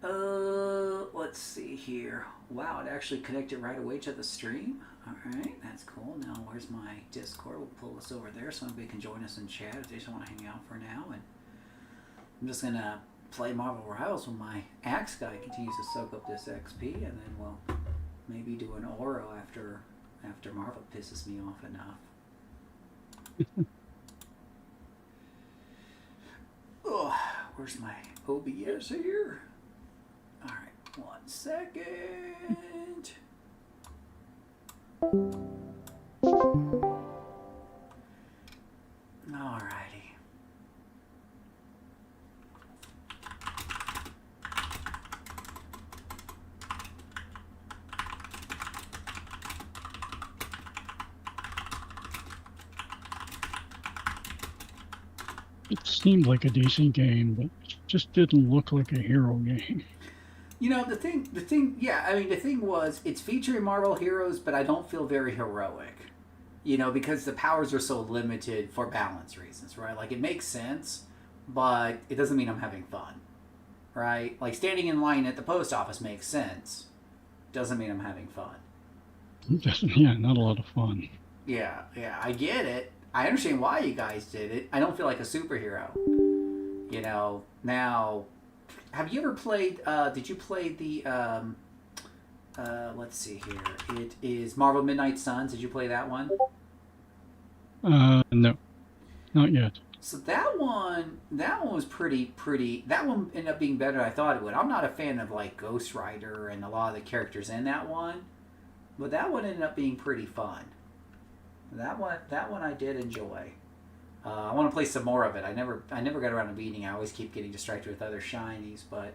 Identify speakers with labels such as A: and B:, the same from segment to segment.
A: Let's see here. Wow, it actually connected right away to the stream. All right, that's cool. Now, where's my Discord? We'll pull this over there so everybody can join us in chat if they just want to hang out for now. And I'm just gonna play Marvel Rivals when my Axe guy continues to soak up this XP, and then we'll maybe do an Ouro after Marvel pisses me off enough. Oh, where's my OBS here? All right, 1 second. All righty.
B: It seemed like a decent game, but it just didn't look like a hero game.
A: You know, the thing, yeah, I mean, the thing was, it's featuring Marvel heroes, but I don't feel very heroic. You know, because the powers are so limited for balance reasons, right? Like, it makes sense, but it doesn't mean I'm having fun, right? Like, standing in line at the post office makes sense. Doesn't mean I'm having fun.
B: Yeah, not a lot of fun.
A: Yeah, I get it. I understand why you guys did it. I don't feel like a superhero. You know, now, have you ever played, did you play the, let's see here. It is Marvel Midnight Suns. Did you play that one?
B: No, not yet.
A: So that one was pretty, that one ended up being better than I thought it would. I'm not a fan of, like, Ghost Rider and a lot of the characters in that one, but that one ended up being pretty fun. That one I did enjoy. I want to play some more of it. I never got around to beating. I always keep getting distracted with other shinies, but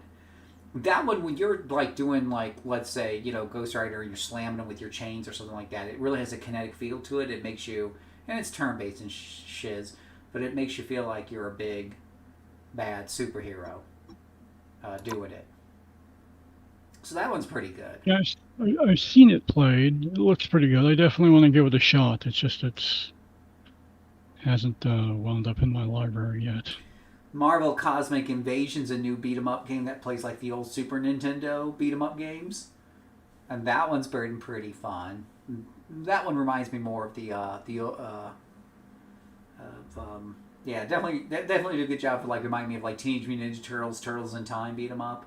A: that one, when you're like doing, like, let's say, you know, Ghost Rider, and you're slamming them with your chains or something like that, it really has a kinetic feel to it. It makes you, and it's turn-based and shiz, but it makes you feel like you're a big, bad superhero doing it. So that one's pretty good.
B: Yeah, I've seen it played. It looks pretty good. I definitely want to give it a shot. It's just hasn't wound up in my library yet.
A: Marvel Cosmic Invasion's a new beat-em-up game that plays like the old Super Nintendo beat-em-up games, and that one's pretty fun. That one reminds me more of yeah, definitely did a good job for, like, reminding me of, like, Teenage Mutant Ninja Turtles, Turtles in Time beat-em-up.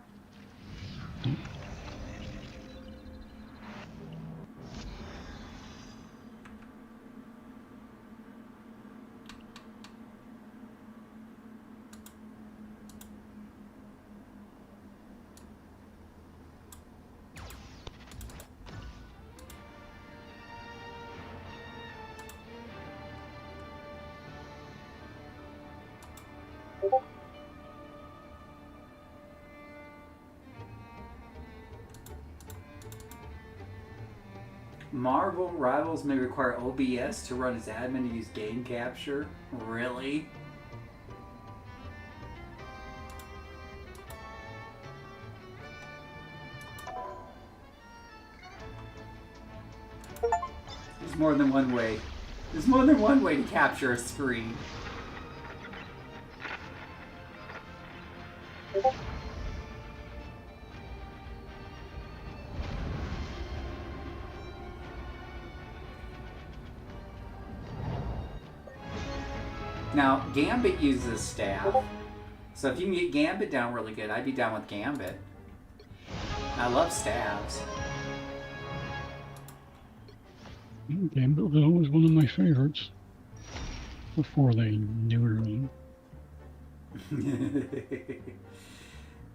A: Marvel Rivals may require OBS to run as admin to use game capture. Really? There's more than one way. There's more than one way to capture a screen. Now, Gambit uses staff, so if you can get Gambit down really good, I'd be down with Gambit. I love staves.
B: Gambit was always one of my favorites before they neutered me.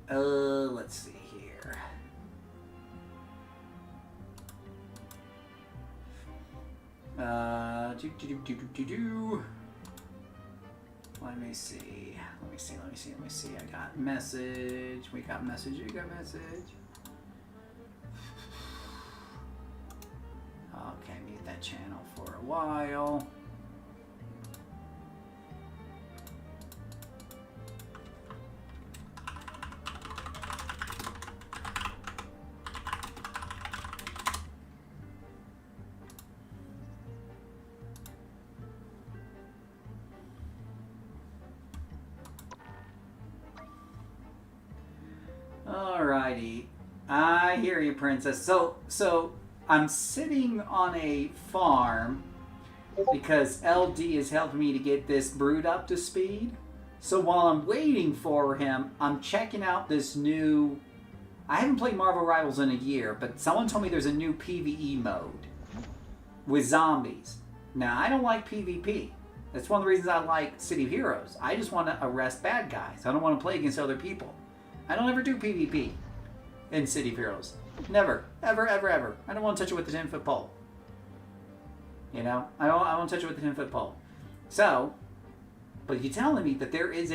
A: Let's see here. Let me see. I got message. We got message. You got message. Okay, mute that channel for a while. Alrighty. I hear you, Princess. So I'm sitting on a farm because LD has helped me to get this brood up to speed. So while I'm waiting for him, I'm checking out this new... I haven't played Marvel Rivals in a year, but someone told me there's a new PvE mode with zombies. Now, I don't like PvP. That's one of the reasons I like City of Heroes. I just want to arrest bad guys. I don't want to play against other people. I don't ever do PvP in City of Heroes. Never. Ever, ever, ever. I don't want to touch it with the 10-foot pole. You know? I won't touch it with the 10-foot pole. So, but you're telling me that there is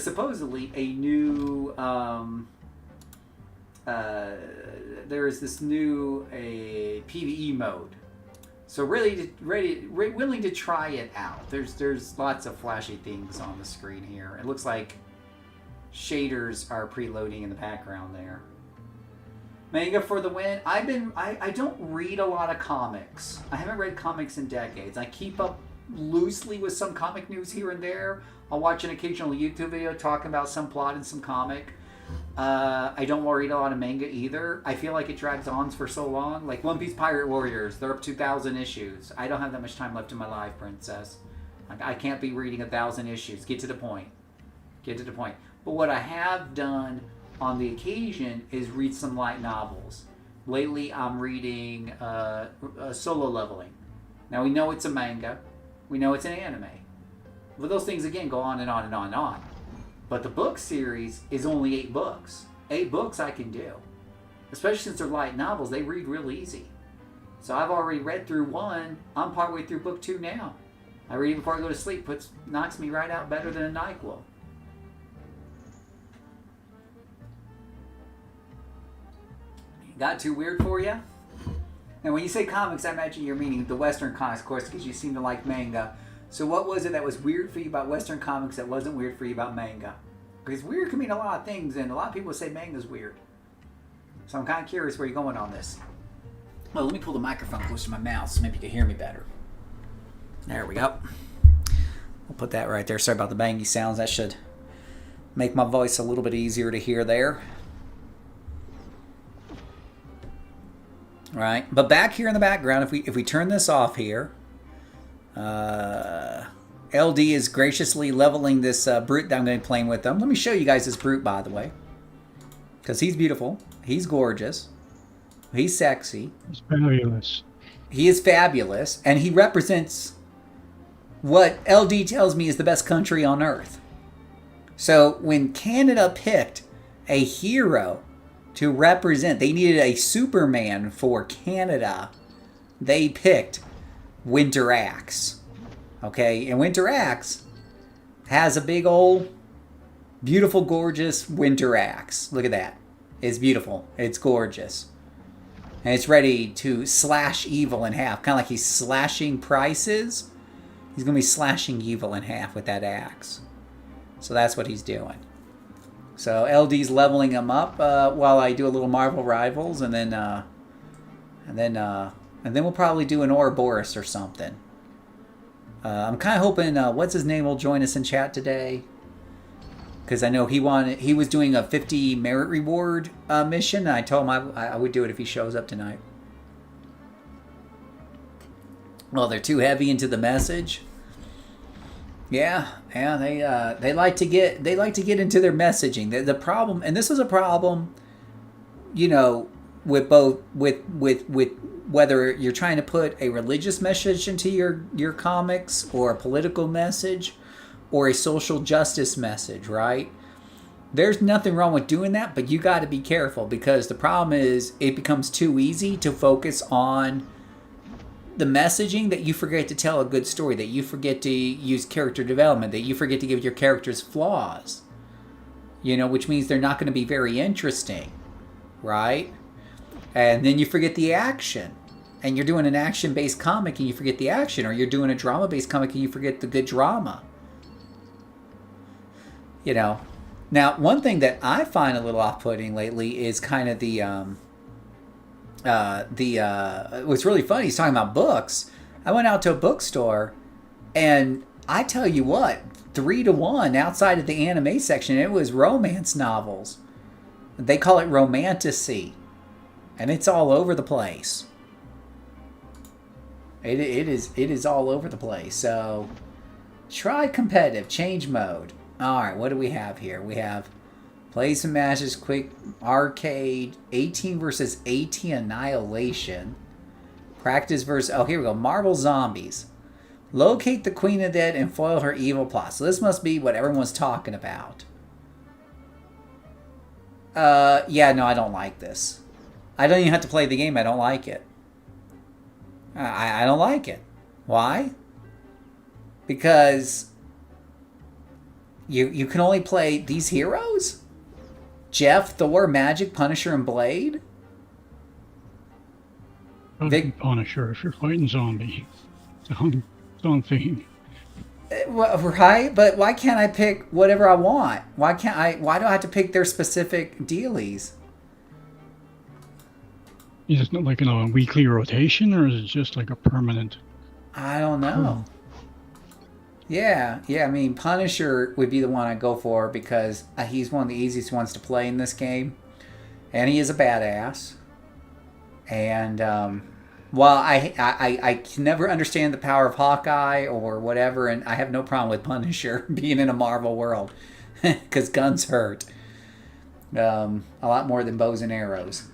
A: supposedly a new, there is this new PvE mode. So really, willing to try it out. There's lots of flashy things on the screen here. It looks like shaders are preloading in the background there. Manga for the win. I don't read a lot of comics. I haven't read comics in decades. I keep up loosely with some comic news here and there. I'll watch an occasional YouTube video talking about some plot in some comic. I don't read a lot of manga either. I feel like it drags on for so long. Like One Piece Pirate Warriors, they're up to 1,000 issues. I don't have that much time left in my life, Princess. I can't be reading 1,000 issues. Get to the point. Get to the point. But what I have done on the occasion is read some light novels. Lately, I'm reading Solo Leveling. Now, we know it's a manga. We know it's an anime. But those things, again, go on and on and on and on. But the book series is only 8 books. 8 books I can do. Especially since they're light novels, they read real easy. So I've already read through 1. I'm partway through book 2 now. I read it before I go to sleep. Knocks me right out better than a NyQuil. Got too weird for you? Now, when you say comics, I imagine you're meaning the Western comics, of course, because you seem to like manga. So what was it that was weird for you about Western comics that wasn't weird for you about manga? Because weird can mean a lot of things, and a lot of people say manga's weird. So I'm kind of curious where you're going on this. Well, let me pull the microphone closer to my mouth so maybe you can hear me better. There we go. We'll put that right there. Sorry about the bangy sounds. That should make my voice a little bit easier to hear there. Right, but back here in the background, if we turn this off here, LD is graciously leveling this brute that I'm going to be playing with them. Let me show you guys this brute, by the way, because he's beautiful, he's gorgeous, he's sexy,
B: he's fabulous.
A: He is fabulous, and he represents what LD tells me is the best country on earth. So when Canada picked a hero to represent, they needed a Superman for Canada, they picked Winter Axe. Okay, and Winter Axe has a big old, beautiful, gorgeous Winter Axe. Look at that. It's beautiful. It's gorgeous. And it's ready to slash evil in half. Kind of like he's slashing prices. He's going to be slashing evil in half with that axe. So that's what he's doing. So LD's leveling him up while I do a little Marvel Rivals, and then we'll probably do an Ouroboros or something. I'm kind of hoping what's his name will join us in chat today, because I know he was doing a 50 merit reward mission, and I told him I would do it if he shows up tonight. Well, they're too heavy into the message. Yeah, they like to get into their messaging. The problem, and this is a problem, you know, with both with whether you're trying to put a religious message into your comics, or a political message, or a social justice message, right? There's nothing wrong with doing that, but you got to be careful, because the problem is it becomes too easy to focus on the messaging that you forget to tell a good story, that you forget to use character development, that you forget to give your characters flaws, you know, which means they're not going to be very interesting, right? And then you forget the action, and you're doing an action-based comic and you forget the action, or you're doing a drama-based comic and you forget the good drama, you know. Now, one thing that I find a little off-putting lately is kind of what's really funny, he's talking about books. I went out to a bookstore, and I tell you what, 3-1 outside of the anime section, it was romance novels. They call it romantasy. And it's all over the place. It is all over the place. So, try competitive. Change mode. Alright, what do we have here? We have play some matches, quick arcade, 18 versus 18 annihilation. Practice versus... Oh, here we go. Marvel Zombies. Locate the Queen of the Dead and foil her evil plot. So this must be what everyone's talking about. Yeah, no, I don't like this. I don't even have to play the game. I don't like it. I don't like it. Why? Because you can only play these heroes? Jeff, Thor, Magic, Punisher, and Blade?
B: Punisher if you're fighting zombie. It's on theme.
A: Right, but why can't I pick whatever I want? Why do I have to pick their specific dealies?
B: Is it not like in a weekly rotation, or is it just like a permanent?
A: I don't know. Yeah, I mean, Punisher would be the one I'd go for because he's one of the easiest ones to play in this game. And he is a badass. And, while I can never understand the power of Hawkeye or whatever, and I have no problem with Punisher being in a Marvel world. Because guns hurt. A lot more than bows and arrows.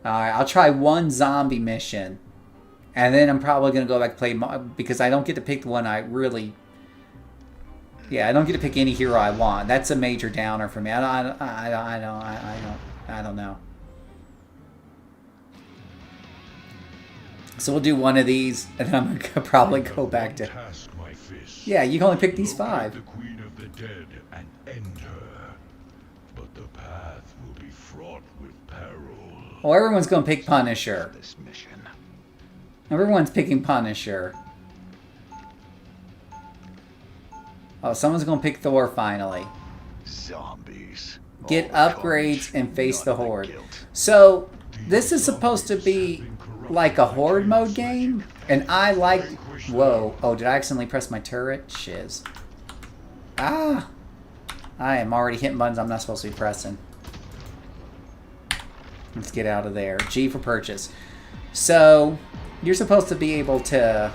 A: Alright, I'll try one zombie mission. And then I'm probably going to go back and play... Because I don't get to pick the one I really... Yeah, I don't get to pick any hero I want. That's a major downer for me. I don't know. So we'll do one of these, and then I'm going to probably go back to... Yeah, you can only pick these 5.
C: The Queen of the Dead and end her. But the path will be fraught with peril.
A: Well, everyone's going to pick Punisher.
D: This mission.
A: Everyone's picking Punisher. Oh, someone's going to pick Thor finally.
D: Zombies.
A: Get upgrades and face the Horde. So, this is supposed to be like a Horde mode game. And I like... Whoa. Oh, did I accidentally press my turret? Shiz. Ah! I am already hitting buttons I'm not supposed to be pressing. Let's get out of there. G for purchase. So, you're supposed to be able to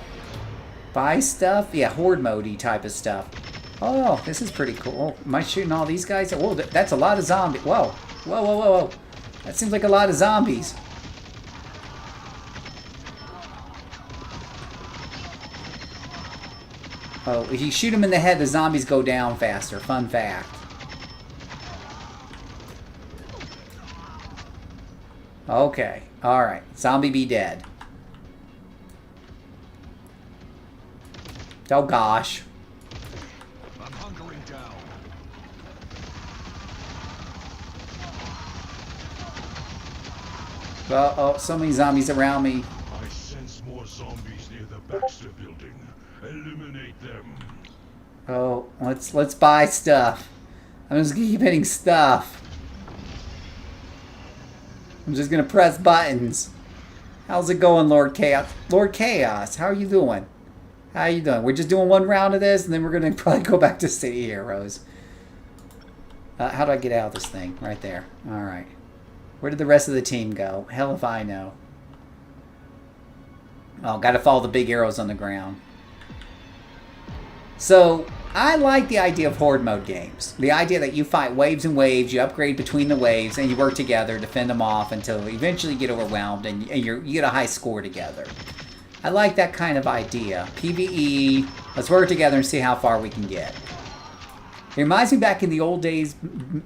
A: buy stuff. Yeah, Horde mode-y type of stuff. Oh, this is pretty cool. Am I shooting all these guys? Whoa, that's a lot of zombies. Whoa. Whoa. That seems like a lot of zombies. Oh, if you shoot them in the head, the zombies go down faster. Fun fact. Okay. Alright. Zombie be dead. Oh, gosh.
C: I'm hunkering down.
A: Oh, so many zombies around me.
C: I sense more zombies near the Baxter building. Eliminate them.
A: Oh, let's buy stuff. I'm just gonna keep hitting stuff. I'm just gonna press buttons. How's it going, Lord Chaos? Lord Chaos, how are you doing? How you doing? We're just doing one round of this, and then we're gonna probably go back to City Heroes. How do I get out of this thing? Right there. All right. Where did the rest of the team go? Hell if I know. Oh, gotta follow the big arrows on the ground. So, I like the idea of Horde mode games. The idea that you fight waves and waves, you upgrade between the waves, and you work together to fend them off until eventually you get overwhelmed and you get a high score together. I like that kind of idea. PvE, let's work together and see how far we can get. It reminds me back in the old days,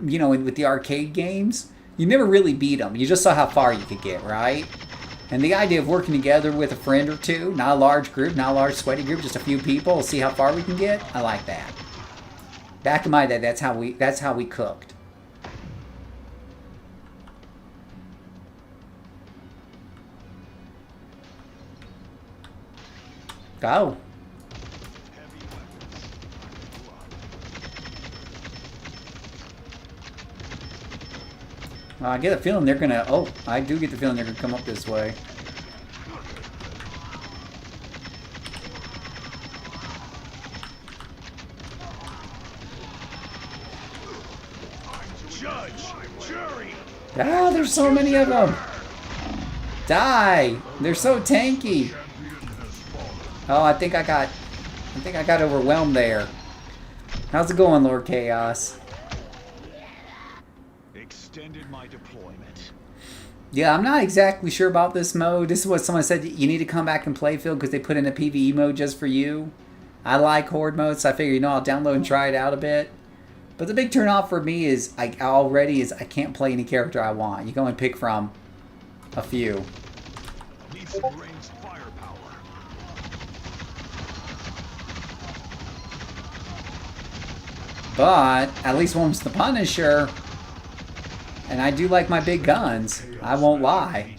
A: you know, with the arcade games, you never really beat them. You just saw how far you could get, right? And the idea of working together with a friend or two, not a large group, not a large sweaty group, just a few people, see how far we can get. I like that. Back in my day, that's how we cooked. Go. I get a feeling they're gonna... Oh, I do get the feeling they're gonna come up this way.
D: Judge, jury.
A: Ah, there's so many of them. Die. They're so tanky. Oh, I think I got overwhelmed there. How's it going, Lord Chaos?
D: Extended my deployment.
A: Yeah, I'm not exactly sure about this mode. This is what someone said. You need to come back and play, Phil, because they put in a PvE mode just for you. I like Horde mode, so I figure, I'll download and try it out a bit. But the big turn off for me is, I can't play any character I want. You can only pick from a few.
D: Need some ranged firepower.
A: But at least one's the Punisher. And I do like my big guns. I won't lie.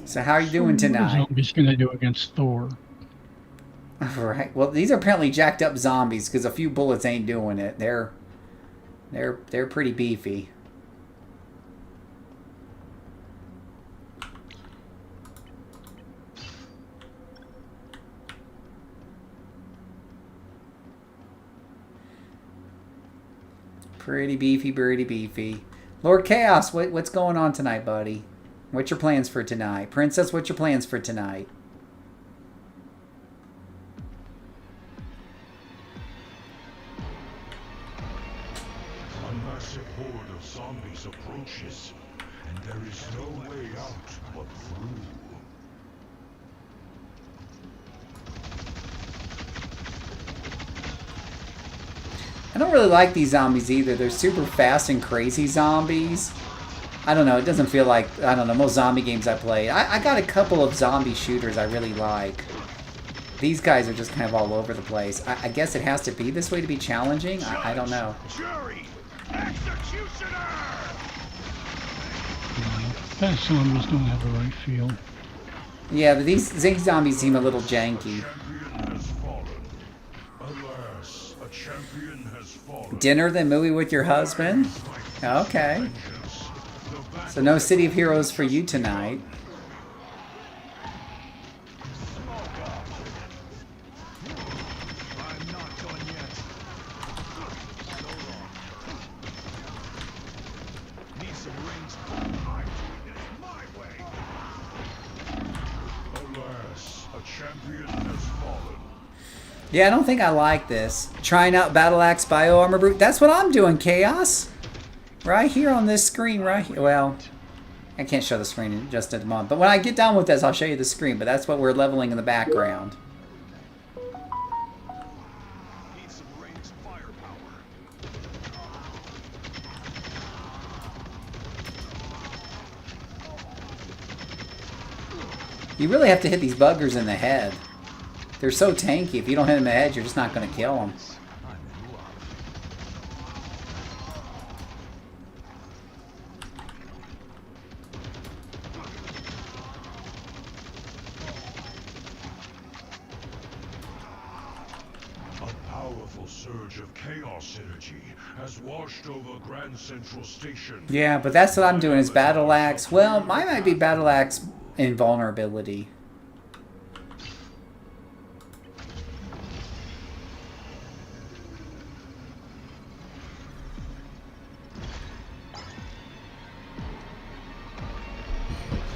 A: So how are you doing tonight?
B: What are zombies gonna do against Thor?
A: Alright. Well, these are apparently jacked up zombies because a few bullets ain't doing it. They're pretty beefy. Pretty beefy, pretty beefy. Lord Chaos, what's going on tonight, buddy? What's your plans for tonight? Princess, what's your plans for tonight?
C: A massive horde of zombies approaches, and there is no way out but through.
A: I don't really like these zombies either. They're super fast and crazy zombies. I don't know. It doesn't feel like, I don't know, most zombie games I played. I got a couple of zombie shooters I really like. These guys are just kind of all over the place. I guess it has to be this way to be challenging? I don't know.
D: Jury, executioner.
B: Fast zombies don't have the right feel.
A: Yeah, but these zombies seem a little janky.
C: Champion has fallen. Alas, a champion has fallen.
A: Dinner, then movie with your husband? Okay. So no City of Heroes for you tonight.
D: I'm not done yet. So long. Need some ranged. I'm doing this my way.
C: Alas, a champion has fallen.
A: Yeah, I don't think I like this. Trying out Battle Axe Bio Armor Brute. That's what I'm doing, Chaos. Right here on this screen, right here. Well, I can't show the screen just at the moment. But when I get done with this, I'll show you the screen. But that's what we're leveling in the background.
D: Need some ranged firepower.
A: You really have to hit these buggers in the head. They're so tanky. If you don't hit them in the head, you're just not going to kill them.
D: I'm in love.
C: A powerful surge of chaos energy has washed over Grand Central Station.
A: Yeah, but that's what I'm doing is Battle Axe. Well, mine might be Battle Axe Invulnerability.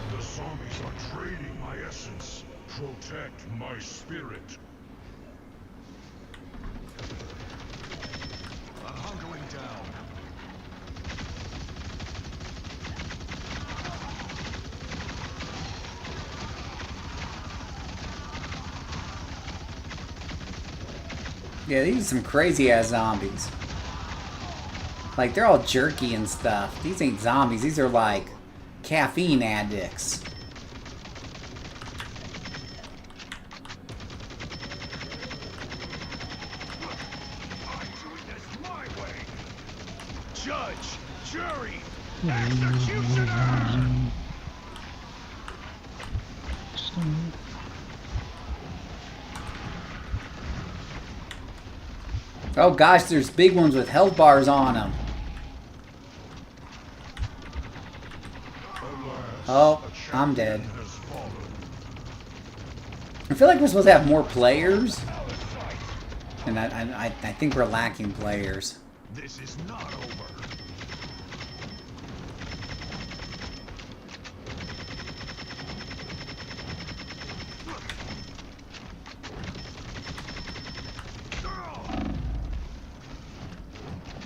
C: The zombies are draining my essence. Protect my spirit.
D: I'm hunkering down.
A: Yeah, these are some crazy ass zombies. Like, they're all jerky and stuff. These ain't zombies. These are like caffeine addicts.
D: I'm doing this my way. Judge, jury,
A: Oh gosh, there's big ones with health bars on them. Oh, I'm dead. I feel like we're supposed to have more players. And I think we're lacking players.
D: This is not over.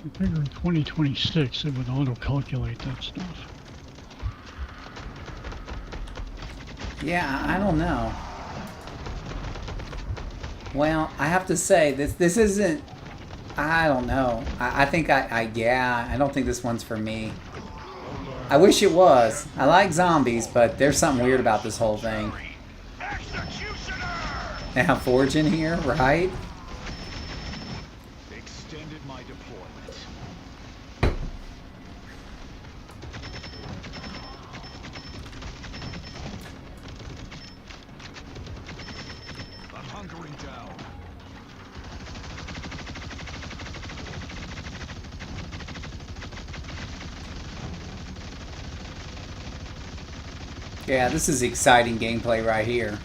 B: I figure in 2026 it would auto-calculate that stuff.
A: Yeah, I don't know. Well, I have to say this isn't. I don't know. I think yeah. I don't think this one's for me. I wish it was. I like zombies, but there's something weird about this whole thing. They have Forge in here, right?
D: Extended my deployment. I'm hunkering down.
A: Yeah, this is exciting gameplay right here.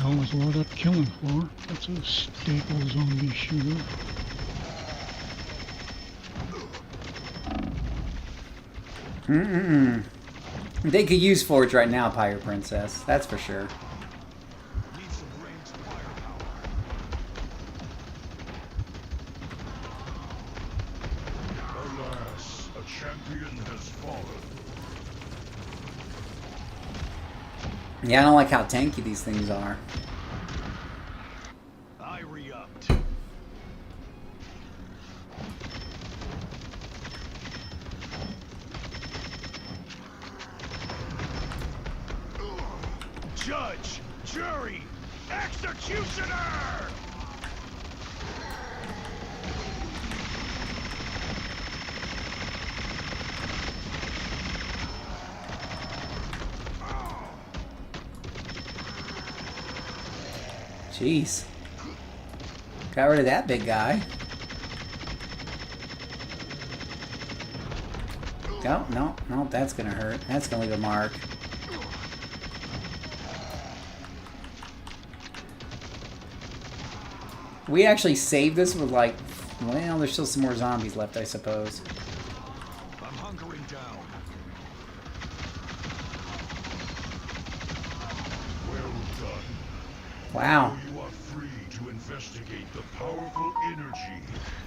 B: I always load up Killing Floor. That's a staple zombie shooter.
A: They could use Forge right now, Pirate Princess. That's for sure.
D: Need some ranged firepower.
C: Alas, a champion has fallen.
A: Yeah, I don't like how tanky these things are.
D: I re-upped. Judge, jury, executioner!
A: Jeez. Got rid of that big guy. No, that's gonna hurt. That's gonna leave a mark. We actually saved this with like, well, there's still some more zombies left, I suppose.
D: I'm hunkering down.
C: Well done.
A: Wow.
C: Now you are free to investigate the powerful energy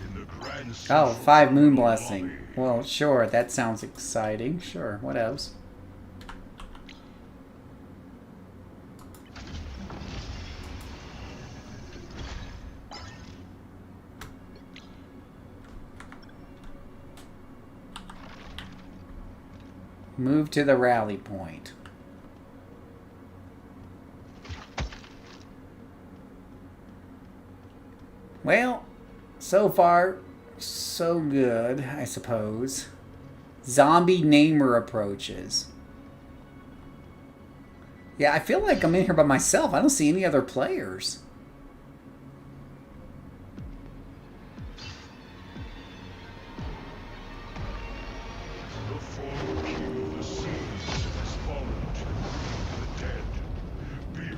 C: in the Grand
A: Oh,
C: Central
A: 5 moon
C: Terminal
A: blessing.
C: lobby.
A: Well, sure, that sounds exciting. Sure, what else? Move to the rally point. Well, so far, so good, I suppose. Zombie namer approaches. Yeah, I feel like I'm in here by myself. I don't see any other players.
C: The former king of the seas has fallen. The dead.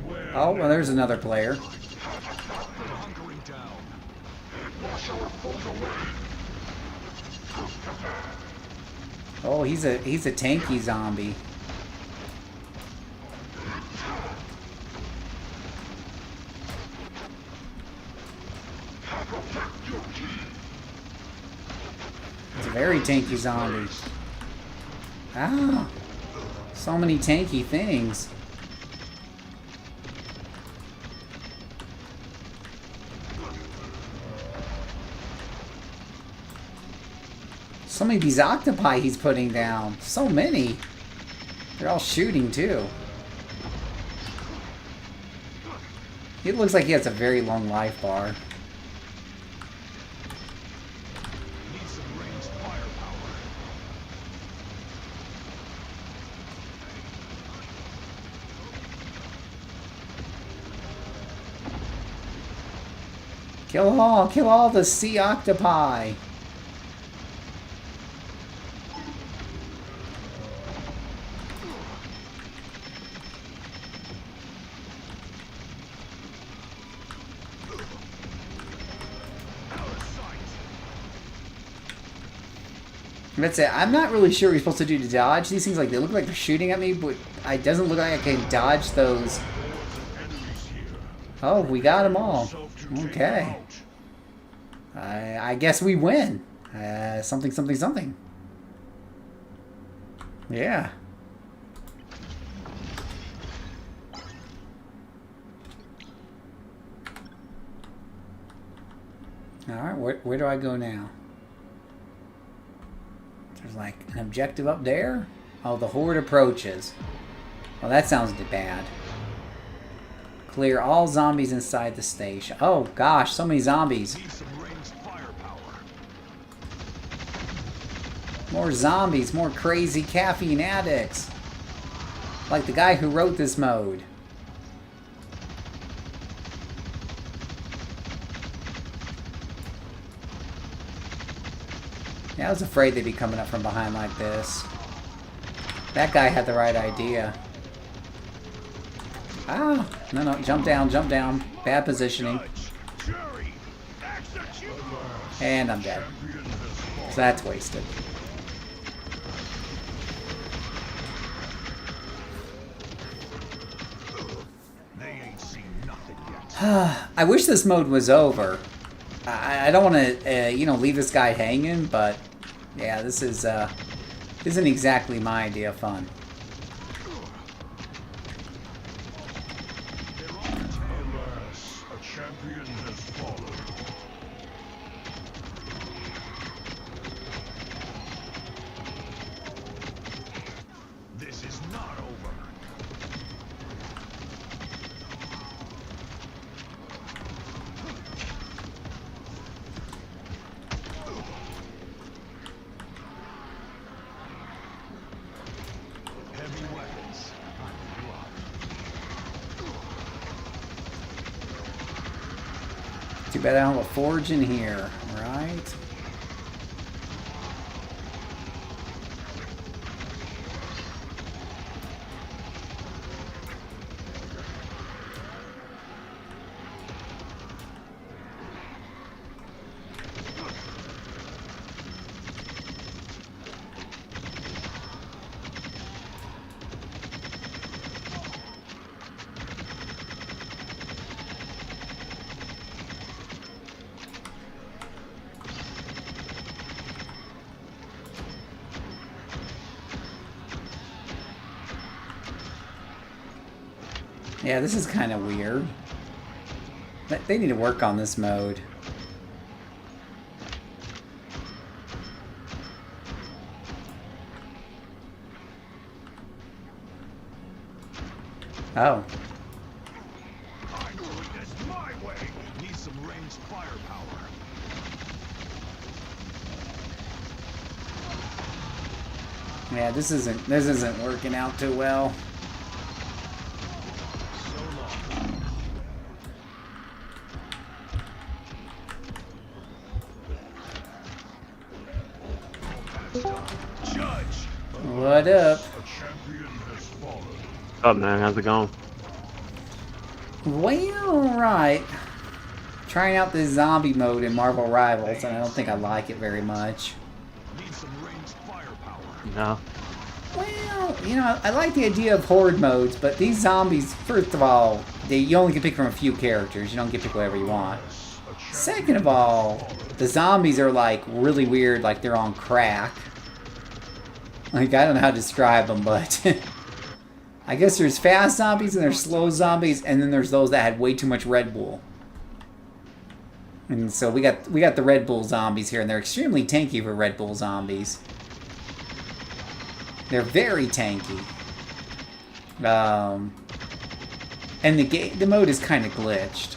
C: Beware.
A: Oh, well, there's another player.
D: I'm hunkering down.
A: Oh, he's a tanky zombie. It's a very tanky zombie. Ah, so many tanky things. So many of these octopi he's putting down. So many. They're all shooting too. It looks like he has a very long life bar.
D: Need some ranged firepower.
A: Kill all the sea octopi. That's it. I'm not really sure what you're supposed to do to dodge these things. Like, they look like they're shooting at me, but it doesn't look like I can dodge those. Oh, we got them all. Okay. I guess we win. Something, something, something. Yeah. Alright, where do I go now? There's like an objective up there. Oh, the horde approaches. Well, that sounds bad. Clear all zombies inside the station. Oh gosh, so many zombies. More zombies, more crazy caffeine addicts. Like the guy who wrote this mode. Yeah, I was afraid they'd be coming up from behind like this. That guy had the right idea. Ah, no, jump down. Bad positioning. And I'm dead. So that's wasted. I wish this mode was over. I don't want to, leave this guy hanging, but yeah, this is isn't exactly my idea of fun.
C: A champion has fallen.
D: This is not over. Heavy weapons.
A: Too bad I don't have a forge in here, right? Yeah, this is kind of weird. They need to work on this mode. Oh.
D: I'm doing this my way. Need some ranged firepower.
A: Yeah, this isn't working out too well. What up?
E: What's up, man? How's it going?
A: Well, right. Trying out this zombie mode in Marvel Rivals, and I don't think I like it very much.
D: Need some ranged firepower.
E: No.
A: Well, I like the idea of horde modes, but these zombies, first of all, you only can pick from a few characters. You don't get to pick whatever you want. Second of all, the zombies are like really weird, like they're on crack. Like, I don't know how to describe them, but I guess there's fast zombies and there's slow zombies, and then there's those that had way too much Red Bull. And so we got the Red Bull zombies here, and they're extremely tanky for Red Bull zombies. They're very tanky. And the mode is kind of glitched.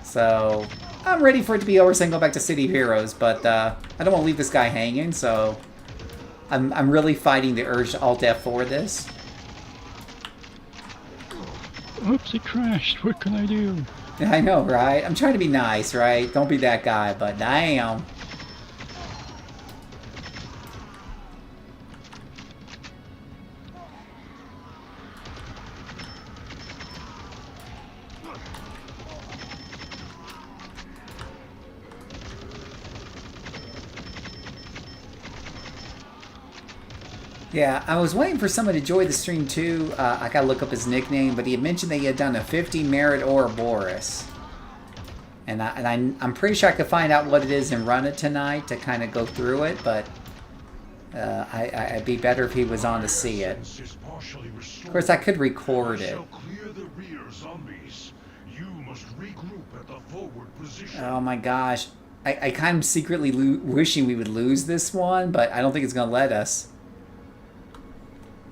A: So I'm ready for it to be over so I can go back to City of Heroes, but I don't want to leave this guy hanging, so I'm really fighting the urge to Alt F4 this.
B: Oops, it crashed. What can I do?
A: Yeah, I know, right? I'm trying to be nice, right? Don't be that guy, but damn. Yeah, I was waiting for someone to join the stream too. I gotta look up his nickname, but he had mentioned that he had done a 50 merit Ouroboros. And I'm pretty sure I could find out what it is and run it tonight to kind of go through it, but I'd be better if he was on to see it. Of course, I could record it. Oh my gosh. I kind of secretly wishing we would lose this one, but I don't think it's going to let us.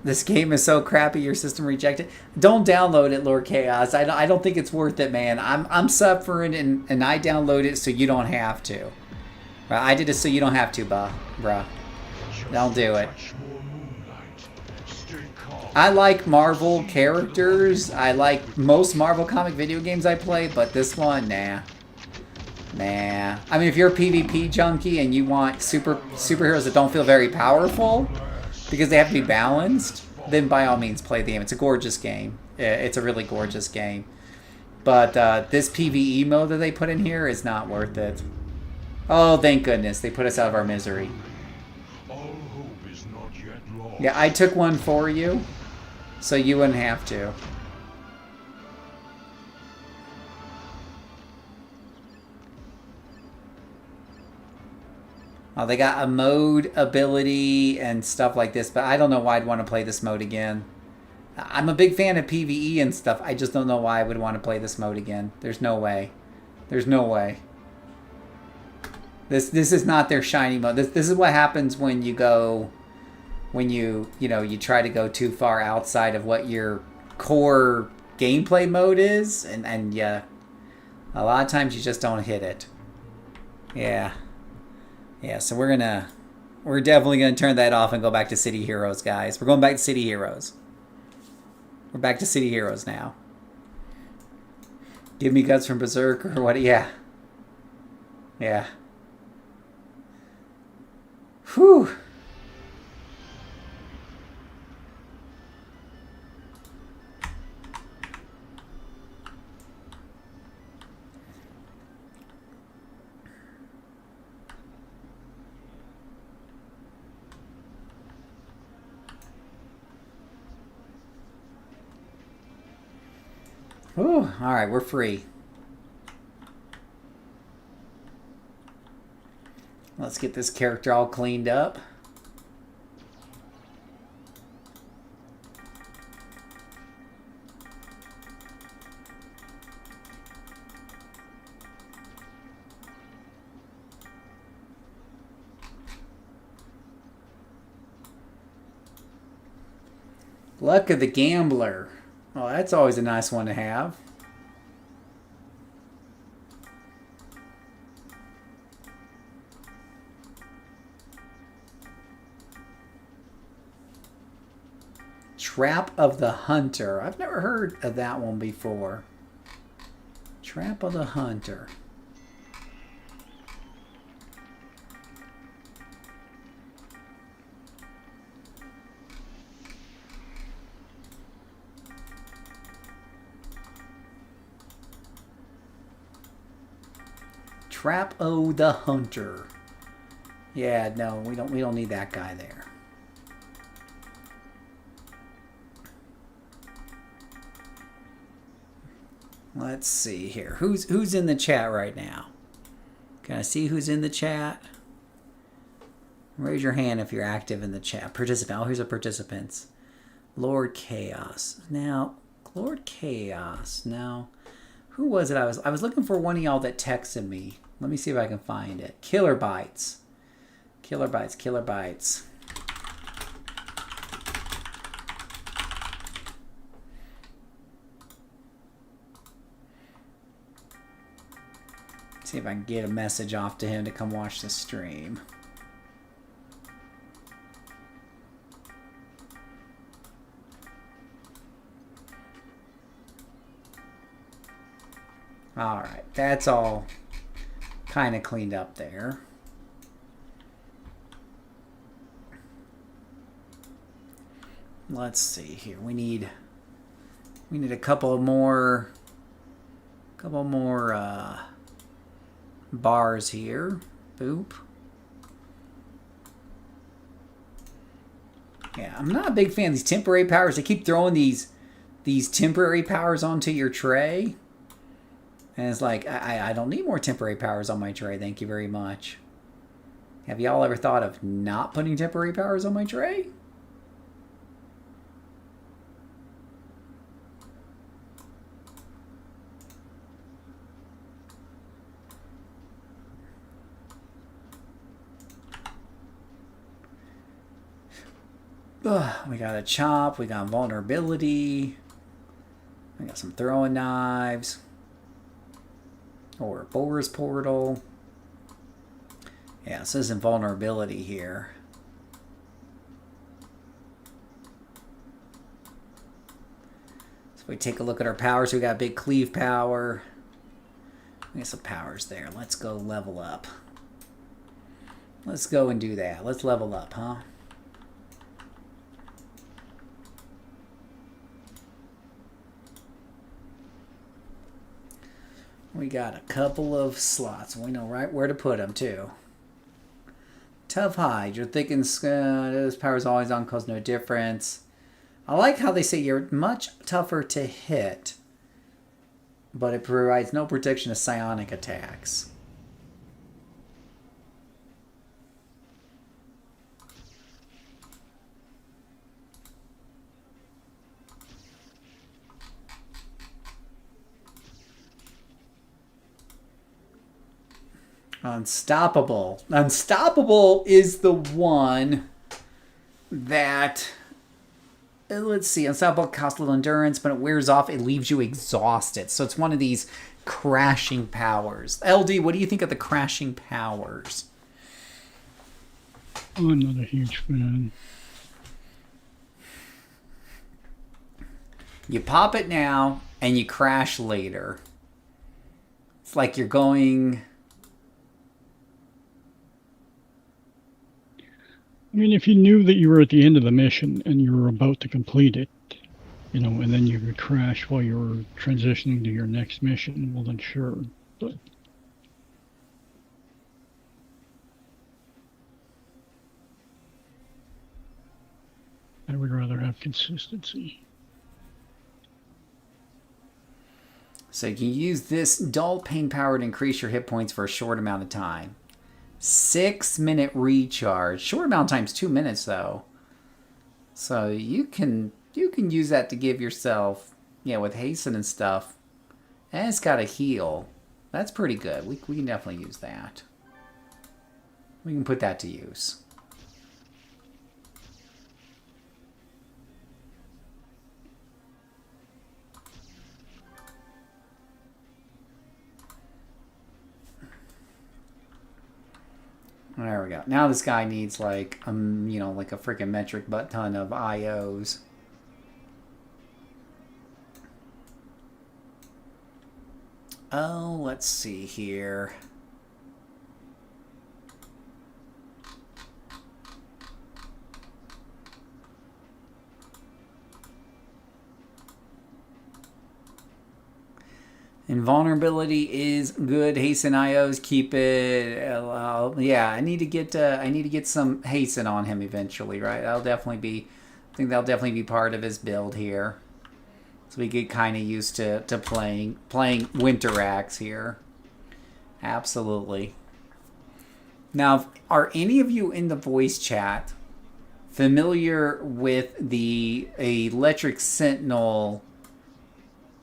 A: This game is so crappy, your system rejected. Don't download it, Lord Chaos. I don't think it's worth it, man. I'm suffering, and I download it so you don't have to. Right, I did it so you don't have to, bruh. Don't do it. I like Marvel characters. I like most Marvel comic video games I play, but this one, nah. Nah. I mean, if you're a PvP junkie and you want superheroes that don't feel very powerful, because they have to be balanced, then by all means play the game. It's a gorgeous game. It's a really gorgeous game. But this PvE mode that they put in here is not worth it. Oh, thank goodness. They put us out of our misery. Yeah, I took one for you, so you wouldn't have to. Oh, they got a mode ability and stuff like this, but I don't know why I'd want to play this mode again. I'm a big fan of PvE and stuff. I just don't know why I would want to play this mode again. There's no way. There's no way. This is not their shiny mode. This is what happens when you go, when you try to go too far outside of what your core gameplay mode is, and yeah, a lot of times you just don't hit it. Yeah. Yeah, so we're definitely gonna turn that off and go back to City Heroes, guys. We're going back to City Heroes. We're back to City Heroes now. Give me guts from Berserk or what? Yeah. Yeah. Whew. Ooh, all right, we're free. Let's get this character all cleaned up. Luck of the Gambler. Oh, that's always a nice one to have. Trap of the Hunter. I've never heard of that one before. Trap of the Hunter. Trap o' the Hunter. Yeah, no, we don't need that guy there. Let's see here. Who's in the chat right now? Can I see who's in the chat? Raise your hand if you're active in the chat. Participant. Oh, here's a participants. Lord Chaos. Now, Lord Chaos. Now, who was it? I was looking for one of y'all that texted me. Let me see if I can find it. Killer Bites. Killer Bites. Killer Bites. See if I can get a message off to him to come watch the stream. Alright, that's all kind of cleaned up there. Let's see here. We need a couple more bars here. Boop. Yeah, I'm not a big fan of these temporary powers. They keep throwing these temporary powers onto your tray. And it's like, I don't need more temporary powers on my tray. Thank you very much. Have y'all ever thought of not putting temporary powers on my tray? Ugh, we got a chop, we got vulnerability, we got some throwing knives, or Boar's Portal. Yeah, this isn't vulnerability here. So we take a look at our powers. We got big cleave power. We got some powers there. Let's go level up. Let's go and do that. Let's level up, huh? We got a couple of slots. We know right where to put them, too. Tough hide. You're thinking this power's always on, cause no difference. I like how they say you're much tougher to hit, but it provides no protection to psionic attacks. Unstoppable. Unstoppable is the one that... Let's see. Unstoppable costs little endurance, but it wears off. It leaves you exhausted. So it's one of these crashing powers. LD, what do you think of the crashing powers?
B: I'm not a huge fan.
A: You pop it now, and you crash later. It's like you're going...
B: I mean, if you knew that you were at the end of the mission and you were about to complete it, you know, and then you would crash while you were transitioning to your next mission, well then sure. But I would rather have consistency.
A: So you can use this dull pain power to increase your hit points for a short amount of time. 6-minute recharge. Short amount of time's 2 minutes though. So you can use that to give yourself, yeah, with hasten and stuff. And it's got a heal. That's pretty good. We can definitely use that. We can put that to use. There we go. Now this guy needs like you know, like a freaking metric butt ton of IOs. Oh, let's see here. Invulnerability is good. Hasten IOs, keep it. Yeah, I need to get some hasten on him eventually, right? That'll definitely be. I think that'll definitely be part of his build here, so we get kind of used to playing Winter Axe here. Absolutely. Now, are any of you in the voice chat familiar with the Electric Sentinel?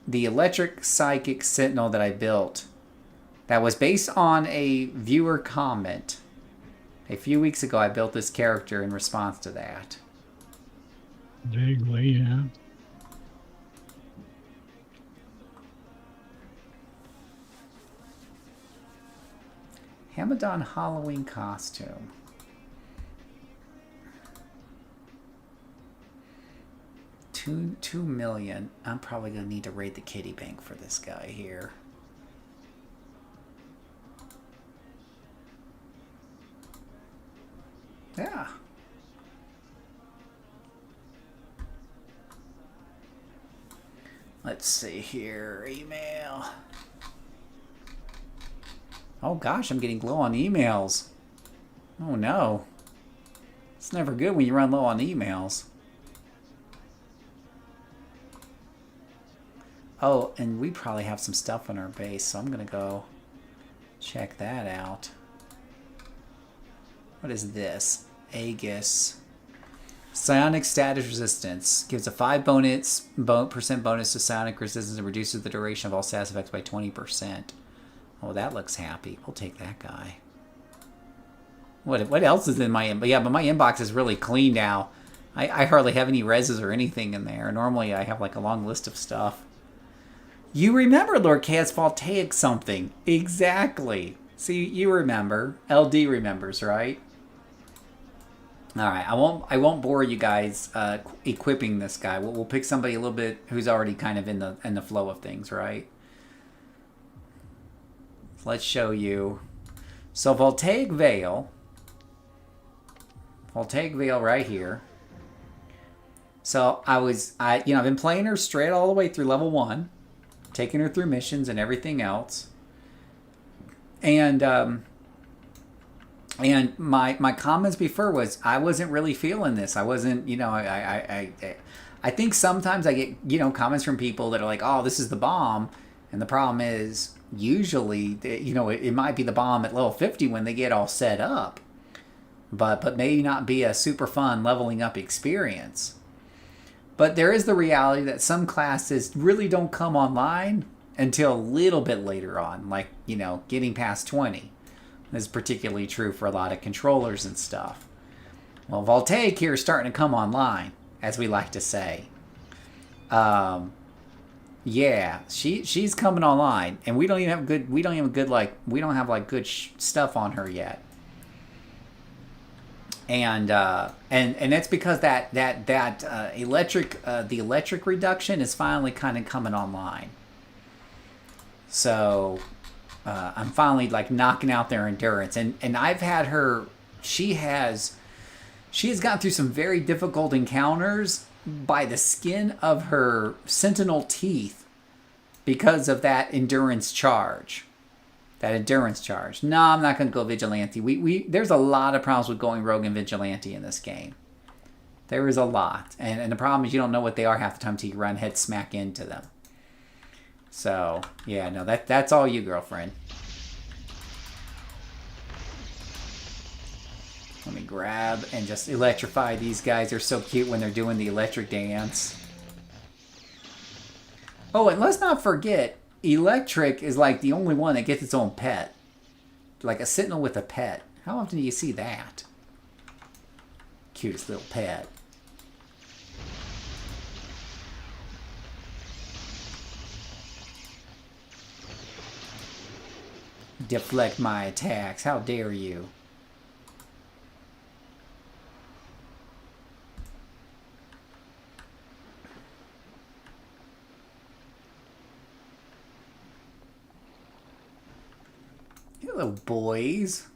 A: The Electric Psychic Sentinel that I built, that was based on a viewer comment. A few weeks ago, I built this character in response to that.
B: Vaguely, yeah.
A: Hamadon Halloween costume. $2 million. I'm probably gonna need to raid the kitty bank for this guy here. Yeah. Let's see here. Email. Oh gosh, I'm getting low on emails. Oh no. It's never good when you run low on emails. Oh, and we probably have some stuff on our base, so I'm going to go check that out. What is this? Aegis. Psionic status resistance. Gives a 5% bonus to psionic resistance and reduces the duration of all status effects by 20%. Oh, that looks happy. We'll take that guy. What else is in my inbox? Yeah, but my inbox is really clean now. I hardly have any reses or anything in there. Normally I have like a long list of stuff. You remember Lord Chaos Voltaic something. Exactly. See, you remember. LD remembers, right? Alright, I won't bore you guys equipping this guy. We'll pick somebody a little bit who's already kind of in the flow of things, right? Let's show you. So Voltaic Veil right here. So I've been playing her straight all the way through level 1, taking her through missions and everything else. And my comments before was I wasn't really feeling this. I wasn't, I think sometimes I get, comments from people that are like, oh, this is the bomb. And the problem is usually, it might be the bomb at level 50 when they get all set up. But maybe not be a super fun leveling up experience. But there is the reality that some classes really don't come online until a little bit later on, like, getting past 20. This is particularly true for a lot of controllers and stuff. Well, Voltaic here is starting to come online, as we like to say. Yeah, she's coming online, and we don't have good stuff on her yet. And that's because the electric reduction is finally kind of coming online. So I'm finally like knocking out their endurance, and I've had her. She has gotten through some very difficult encounters by the skin of her sentinel teeth because of that endurance charge. No, I'm not going to go Vigilante. There's a lot of problems with going Rogue and Vigilante in this game. There is a lot. And the problem is you don't know what they are half the time until you run head smack into them. So, yeah, no, that's all you, girlfriend. Let me grab and just electrify these guys. They're so cute when they're doing the electric dance. Oh, and let's not forget, Electric is like the only one that gets its own pet. Like a sentinel with a pet. How often do you see that? Cutest little pet. Deflect my attacks. How dare you? Hello, boys.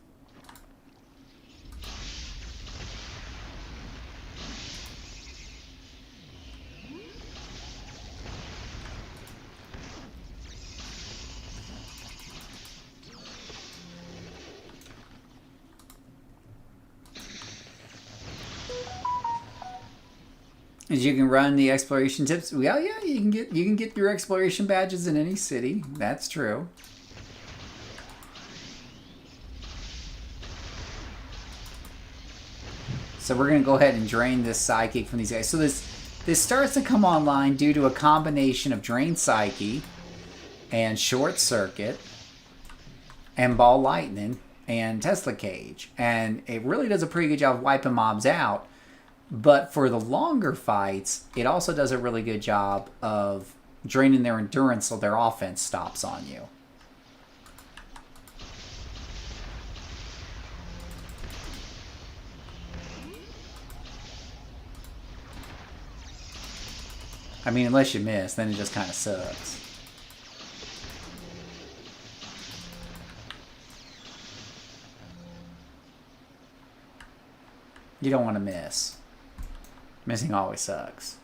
A: As you can run the exploration tips. Well, yeah, you can get your exploration badges in any city. That's true. So we're going to go ahead and drain this Psychic from these guys. So this starts to come online due to a combination of Drain Psyche and Short Circuit and Ball Lightning and Tesla Cage. And it really does a pretty good job of wiping mobs out. But for the longer fights, it also does a really good job of draining their endurance so their offense stops on you. I mean, unless you miss, then it just kind of sucks. You don't want to miss. Missing always sucks.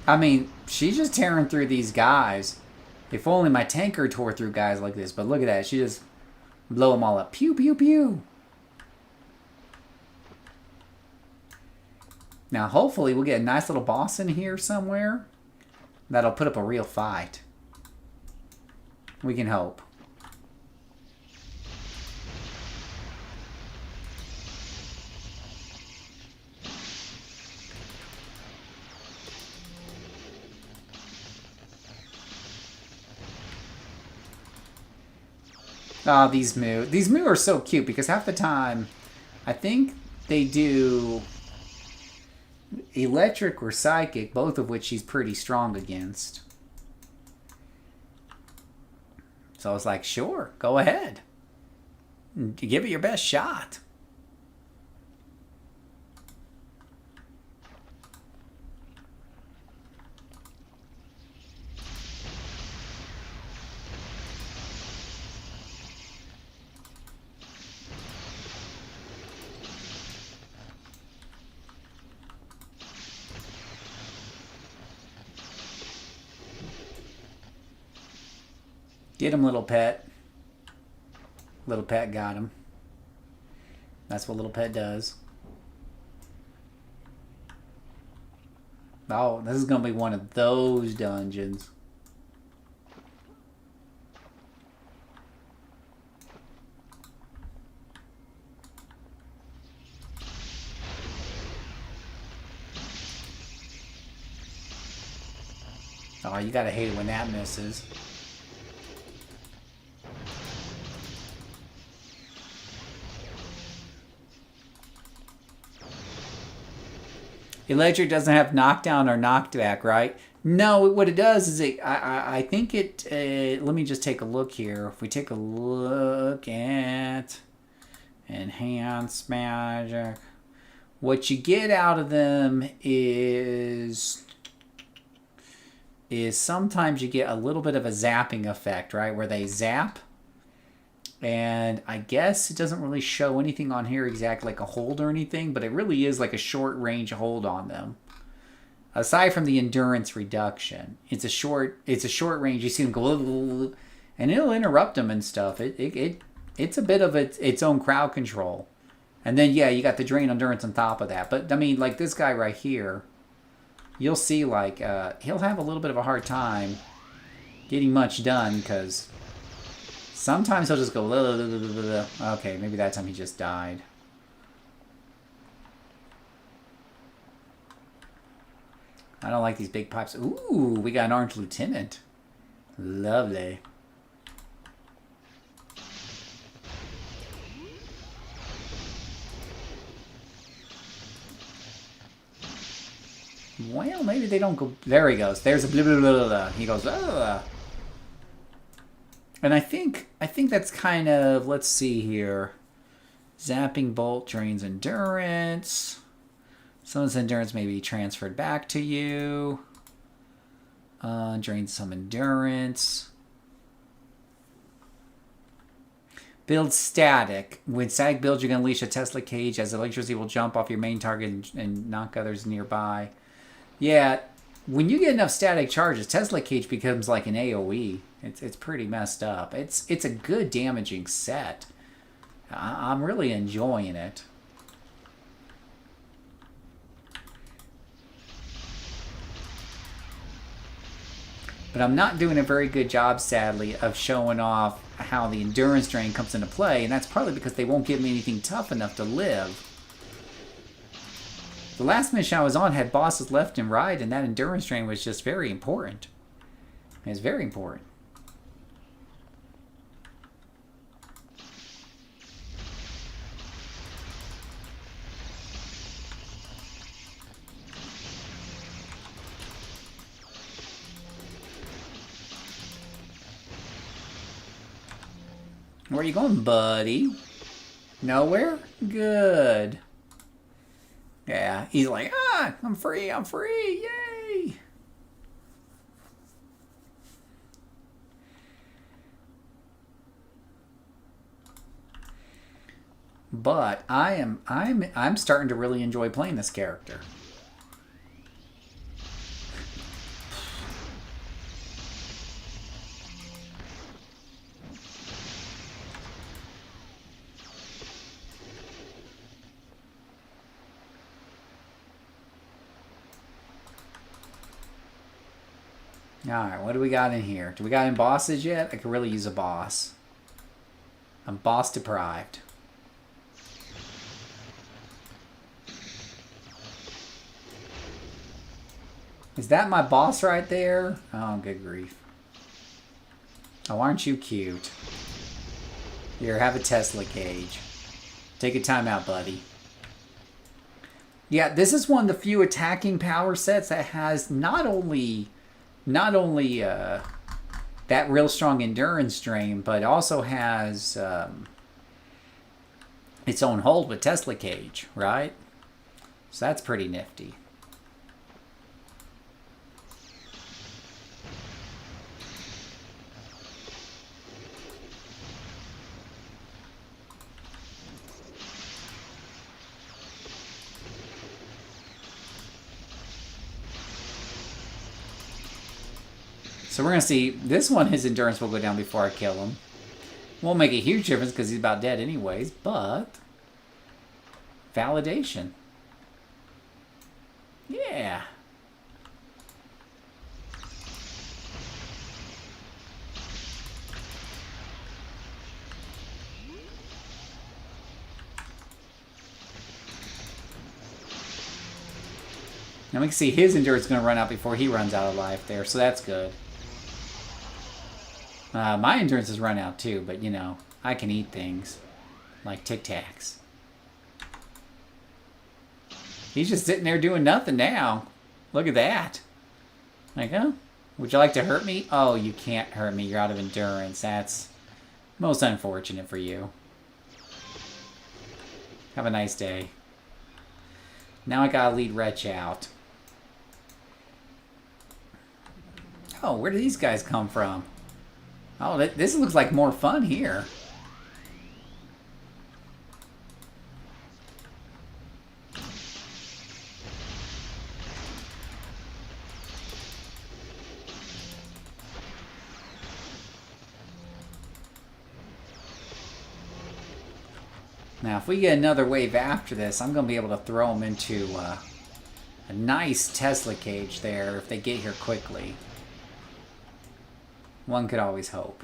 A: I mean, she's just tearing through these guys. If only my tanker tore through guys like this. But look at that. She just blow them all up. Pew, pew, pew. Now, hopefully, we'll get a nice little boss in here somewhere that'll put up a real fight. We can hope. Oh, these Moo. These Moo are so cute because half the time, I think they do electric or psychic, both of which she's pretty strong against. So I was like, sure, go ahead. Give it your best shot. Get him, little pet. Little pet got him. That's what little pet does. Oh, this is going to be one of those dungeons. Oh, you gotta hate it when that misses. Electric doesn't have knockdown or knockback, right? No, what it does is I think it... let me just take a look here. If we take a look at Enhanced Magic, what you get out of them is sometimes you get a little bit of a zapping effect, right? Where they zap. And I guess it doesn't really show anything on here exactly like a hold or anything, but it really is like a short range hold on them. Aside from the endurance reduction, it's a short range. You see them go, and it'll interrupt them and stuff. It's a bit of its own crowd control. And then yeah, you got the drain endurance on top of that. But I mean, like this guy right here, you'll see like he'll have a little bit of a hard time getting much done because sometimes he'll just go, okay, maybe that time he just died. I don't like these big pipes. Ooh, we got an orange lieutenant. Lovely. Well, maybe they don't go... There he goes. There's a blah, blah, blah, blah. He goes, ugh. And I think that's kind of, let's see here. Zapping bolt drains endurance. Some of this endurance may be transferred back to you. Drains some endurance. Build static. When static builds, you can unleash a Tesla cage as electricity will jump off your main target and knock others nearby. Yeah, when you get enough static charges, Tesla cage becomes like an AoE. It's pretty messed up. It's a good damaging set. I'm really enjoying it. But I'm not doing a very good job, sadly, of showing off how the endurance drain comes into play, and that's partly because they won't give me anything tough enough to live. The last mission I was on had bosses left and right, and that endurance drain was just very important. It's very important. Where are you going, buddy? Nowhere? Good. Yeah, he's like, I'm free, yay! But I'm starting to really enjoy playing this character. Alright, what do we got in here? Do we got any bosses yet? I could really use a boss. I'm boss deprived. Is that my boss right there? Oh, good grief. Oh, aren't you cute? Here, have a Tesla cage. Take a time out, buddy. Yeah, this is one of the few attacking power sets that has not only that real strong endurance drain, but also has its own hold with Tesla cage, right? So that's pretty nifty. So we're going to see, this one, his endurance will go down before I kill him. Won't make a huge difference because he's about dead anyways, but validation. Yeah. Now we can see his endurance is going to run out before he runs out of life there, so that's good. My endurance has run out too, but you know, I can eat things like Tic Tacs. He's just sitting there doing nothing now. Look at that. Like, oh, would you like to hurt me? Oh, you can't hurt me. You're out of endurance. That's most unfortunate for you. Have a nice day. Now I gotta lead Wretch out. Oh, where do these guys come from? Oh, this looks like more fun here. Now, if we get another wave after this, I'm going to be able to throw them into a nice Tesla cage there if they get here quickly. One could always hope.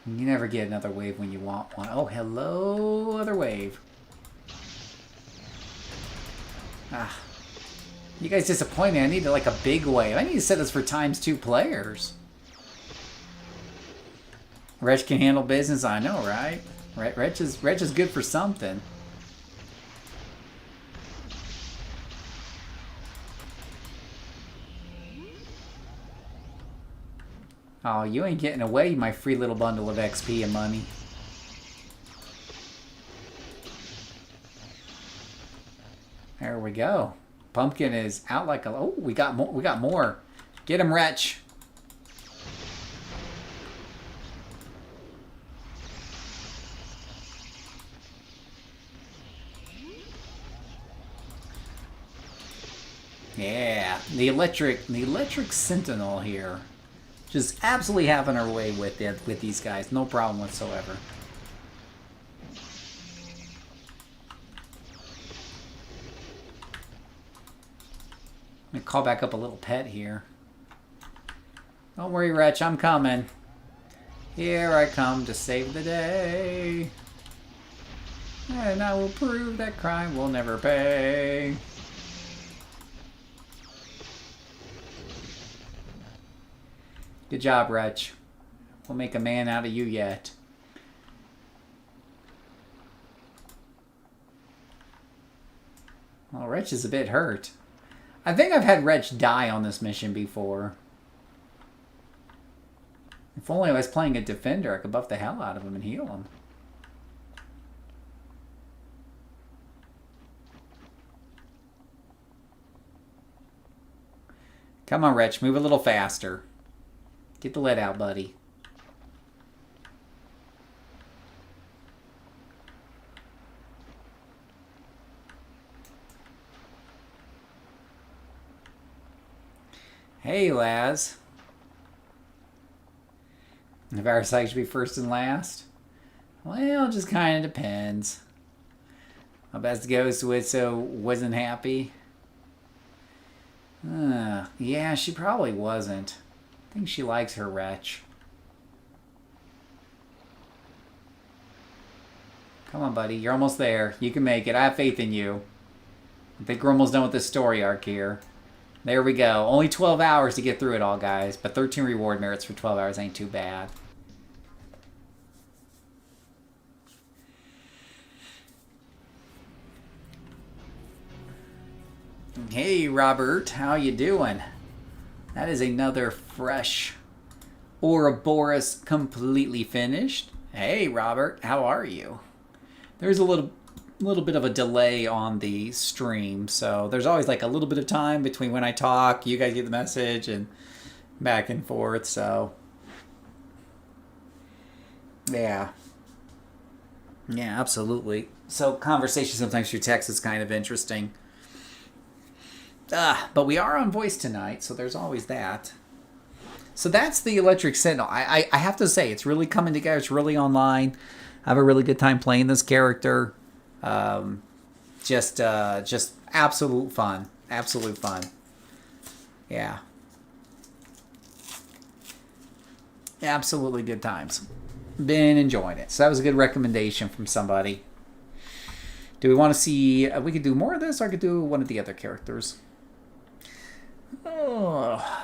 A: You never get another wave when you want one. Oh, hello, other wave. Ah. You guys disappoint me. I need like a big wave. I need to set this for ×2 players. Wretch can handle business. I know, right? Wretch is good for something. Oh, you ain't getting away, my free little bundle of XP and money. There we go. Pumpkin is out like a... Oh, we got more. We got more. Get him, Wretch. Yeah, the electric sentinel here. Just absolutely having our way with these guys. No problem whatsoever. Let me call back up a little pet here. Don't worry, Wretch, I'm coming. Here I come to save the day. And I will prove that crime will never pay. Good job, Wretch. We'll make a man out of you yet. Well, Wretch is a bit hurt. I think I've had Wretch die on this mission before. If only I was playing a defender, I could buff the hell out of him and heal him. Come on, Wretch. Move a little faster. Get the lead out, buddy. Hey, Laz. The Parasite should be first and last? Well, it just kind of depends. My best ghost wasn't happy. Yeah, she probably wasn't. I think she likes her Wretch. Come on, buddy. You're almost there. You can make it. I have faith in you. I think we're almost done with this story arc here. There we go. Only 12 hours to get through it all, guys. But 13 reward merits for 12 hours ain't too bad. Hey, Robert. How you doing? That is another fresh Ouroboros completely finished. Hey, Robert. How are you? There's a little bit of a delay on the stream, so there's always like a little bit of time between when I talk, you guys get the message, and back and forth, so yeah, absolutely. So conversation sometimes through text is kind of interesting, but we are on voice tonight, so there's always that. So that's the Electric Sentinel. I have to say, it's really coming together. It's really online. I have a really good time playing this character. Just absolute fun. Absolute fun. Yeah. Absolutely good times. Been enjoying it. So that was a good recommendation from somebody. Do we want to see... we could do more of this, or I could do one of the other characters. Oh.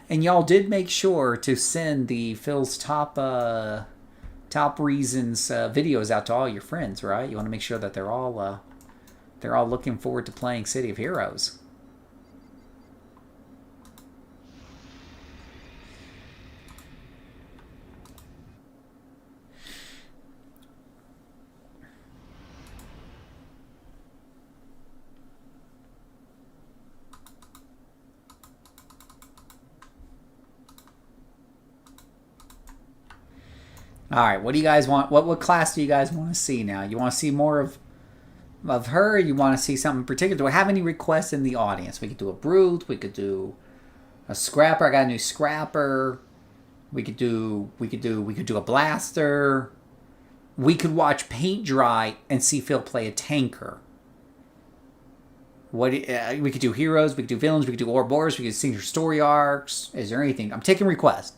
A: And y'all did make sure to send the Phil's top reasons videos out to all your friends, right? You want to make sure that they're all looking forward to playing City of Heroes. All right, what do you guys want? What class do you guys want to see now? You want to see more of her? Or you want to see something in particular? Do I have any requests in the audience? We could do a brute. We could do a scrapper. I got a new scrapper. We could do a blaster. We could watch paint dry and see Phil play a tanker. We could do heroes. We could do villains. We could do Ouroboros. We could see your story arcs. Is there anything? I'm taking requests.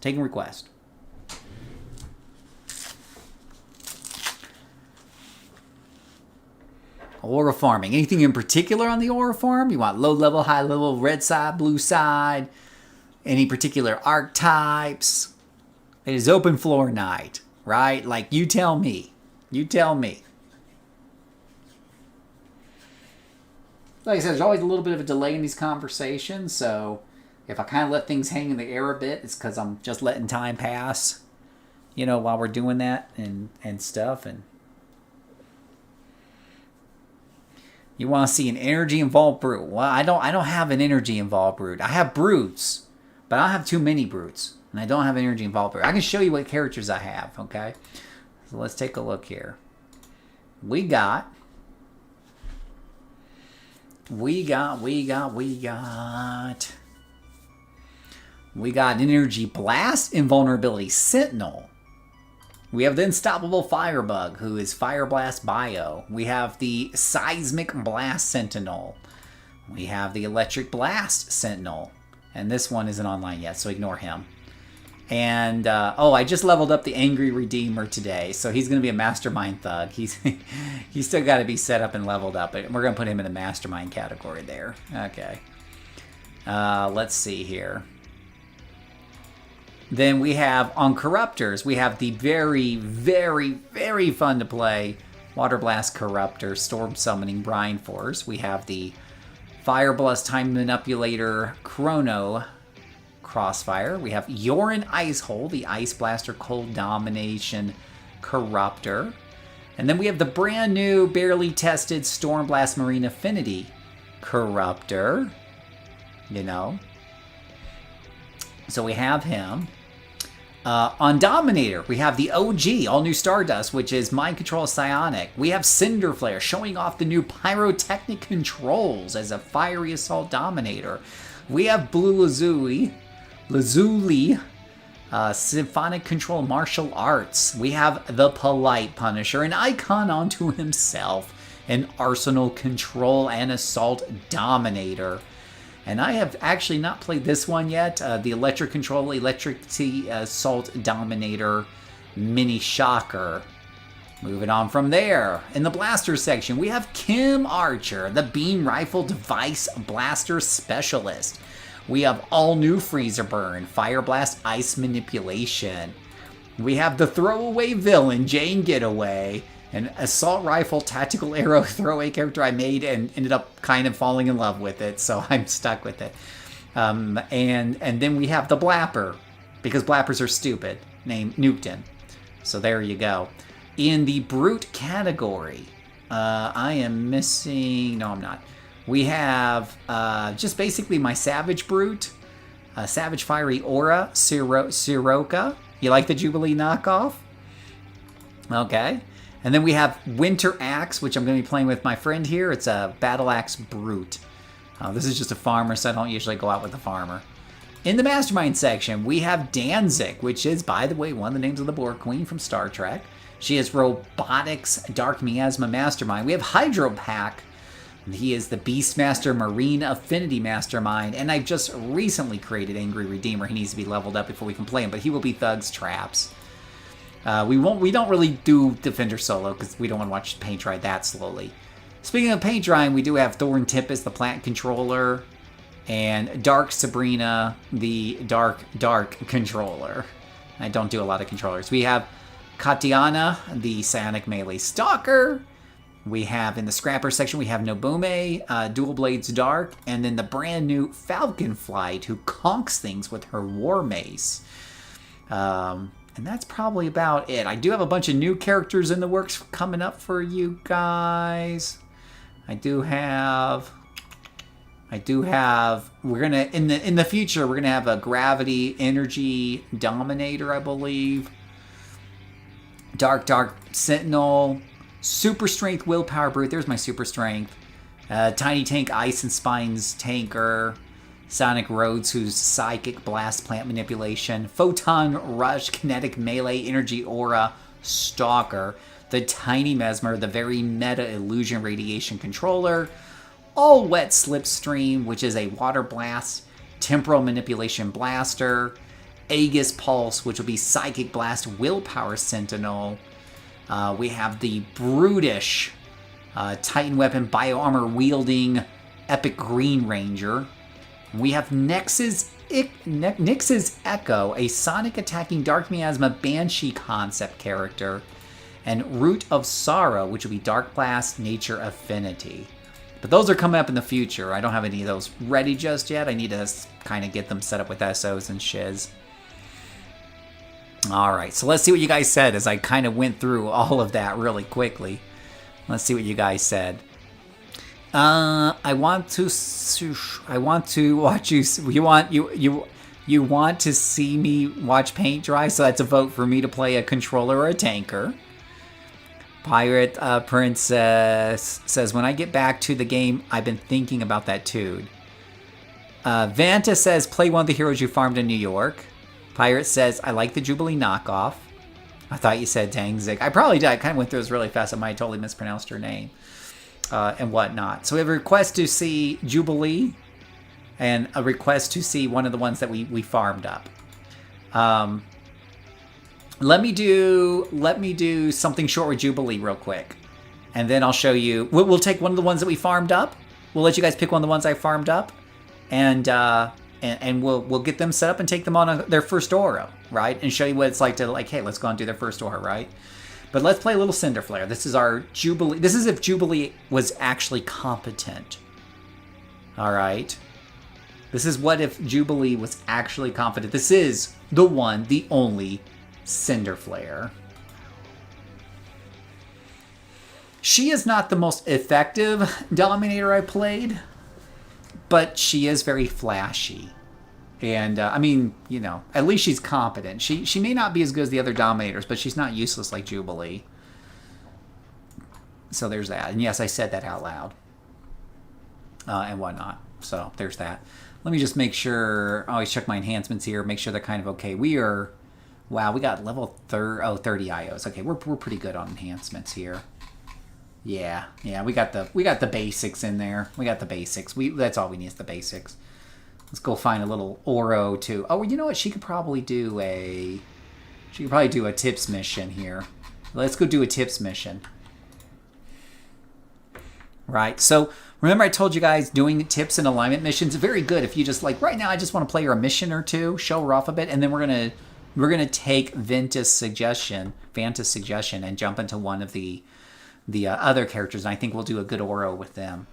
A: Aura farming. Anything in particular on the Aura farm? You want low level, high level, red side, blue side? Any particular archetypes? It is open floor night, right? Like, you tell me. You tell me. Like I said, there's always a little bit of a delay in these conversations, so if I kind of let things hang in the air a bit, it's because I'm just letting time pass, while we're doing that and stuff. And you want to see an energy involved brute? Well, I don't have an energy involved brute. I have brutes, but I don't have too many brutes, and I don't have an energy involved brute. I can show you what characters I have. Okay, so let's take a look here. We got an energy blast invulnerability sentinel. We have the Unstoppable Firebug, who is Fire Blast Bio. We have the Seismic Blast Sentinel. We have the Electric Blast Sentinel. And this one isn't online yet, so ignore him. And, I just leveled up the Angry Redeemer today, so he's going to be a Mastermind Thug. He's still got to be set up and leveled up, but we're going to put him in the Mastermind category there. Okay. Let's see here. Then we have, on Corruptors, we have the very, very, very fun to play Water Blast Corruptor, Storm Summoning Brine Force. We have the Fire Blast Time Manipulator Chrono Crossfire. We have Yorin Icehole, the Ice Blaster Cold Domination Corruptor. And then we have the brand new, barely tested Stormblast Marine Affinity Corruptor. You know. So we have him. On Dominator, we have the OG, All New Stardust, which is Mind Control Psionic. We have Cinder Flare, showing off the new Pyrotechnic controls as a Fiery Assault Dominator. We have Blue Lazuli, Symphonic Control Martial Arts. We have the Polite Punisher, an icon unto himself, an Arsenal Control and Assault Dominator. And I have actually not played this one yet. The Electric Control, Electricity Assault Dominator Mini Shocker. Moving on from there. In the Blaster section, we have Kim Archer, the Beam Rifle Device Blaster Specialist. We have all new Freezer Burn, Fire Blast Ice Manipulation. We have the throwaway villain, Jane Getaway, an assault rifle tactical arrow throwaway character I made and ended up kind of falling in love with it, so I'm stuck with it. And then we have the Blapper, because Blappers are stupid, named Nukton. So there you go. In the Brute category, I am missing... No, I'm not. We have just basically my Savage Brute, Savage Fiery Aura, Siroka. You like the Jubilee knockoff? Okay. And then we have Winter Axe, which I'm going to be playing with my friend here. It's a Battle Axe Brute. This is just a farmer, so I don't usually go out with a farmer. In the Mastermind section, we have Danzig, which is, by the way, one of the names of the Borg Queen from Star Trek. She is Robotics Dark Miasma Mastermind. We have Hydropack. He is the Beastmaster Marine Affinity Mastermind. And I've just recently created Angry Redeemer. He needs to be leveled up before we can play him, but he will be Thug's Traps. We don't really do Defender solo because we don't want to watch paint dry that slowly. Speaking of paint drying, we do have Thorn Tempest, the plant controller, and Dark Sabrina, the dark controller. I don't do a lot of controllers. We have Katiana, the Psionic Melee Stalker. We have, in the Scrapper section, we have Nobume, Dual Blades Dark, and then the brand new Falcon Flight, who conks things with her War Mace. And that's probably about it. I do have a bunch of new characters in the works coming up for you guys. We're gonna in the future we're gonna have a Gravity Energy Dominator, I believe. Dark Sentinel, Super Strength Willpower Brute. There's my Super Strength. Tiny Tank Ice and Spines Tanker. Sonic Rhodes, who's Psychic Blast Plant Manipulation. Photon Rush Kinetic Melee Energy Aura Stalker. The Tiny Mesmer, the very meta Illusion Radiation Controller. All Wet Slipstream, which is a Water Blast Temporal Manipulation Blaster. Aegis Pulse, which will be Psychic Blast Willpower Sentinel. We have the brutish Titan Weapon Bioarmor Wielding Epic Green Ranger. We have Nyx's Echo, a Sonic Attacking Dark Miasma Banshee concept character. And Root of Sorrow, which will be Dark Blast Nature Affinity. But those are coming up in the future. I don't have any of those ready just yet. I need to kind of get them set up with SOs and shiz. Alright, so let's see what you guys said as I kind of went through all of that really quickly. Let's see what you guys said. I want to watch you. You want to see me watch paint dry, so that's a vote for me to play a controller or a tanker. Pirate Princess says, when I get back to the game, I've been thinking about that too. Vanta says, play one of the heroes you farmed in New York. Pirate says, I like the Jubilee knockoff. I thought you said Dangzig. I probably did. I kind of went through this really fast. I might have totally mispronounced her name. And whatnot. So we have a request to see Jubilee and a request to see one of the ones that we farmed up. Let me do something short with Jubilee real quick. And then I'll show you. We'll take one of the ones that we farmed up. We'll let you guys pick one of the ones I farmed up. And we'll get them set up and take them on their first aura, right? And show you what it's like to, hey, let's go and do their first aura, right? But let's play a little Cinder Flare. This is our Jubilee. This is if Jubilee was actually competent. All right. This is what if Jubilee was actually confident. This is the one, the only Cinder Flare. She is not the most effective Dominator I played, but she is very flashy. And, I mean, you know, at least she's competent. She may not be as good as the other Dominators, but she's not useless like Jubilee. So there's that. And yes, I said that out loud. And whatnot. So there's that. Let me just make sure. I always check my enhancements here. Make sure they're kind of okay. We are. Wow, we got level 30 IOs. Okay, we're pretty good on enhancements here. Yeah. We got the basics in there. We got the basics. That's all we need is the basics. Let's go find a little Ouro too. Oh, you know what? She could probably do a tips mission here. Let's go do a tips mission. Right. So remember I told you guys doing tips and alignment missions very good if you just like right now I just want to play her a mission or two, show her off a bit, and then we're gonna take Vanta's suggestion and jump into one of the other characters, and I think we'll do a good Ouro with them.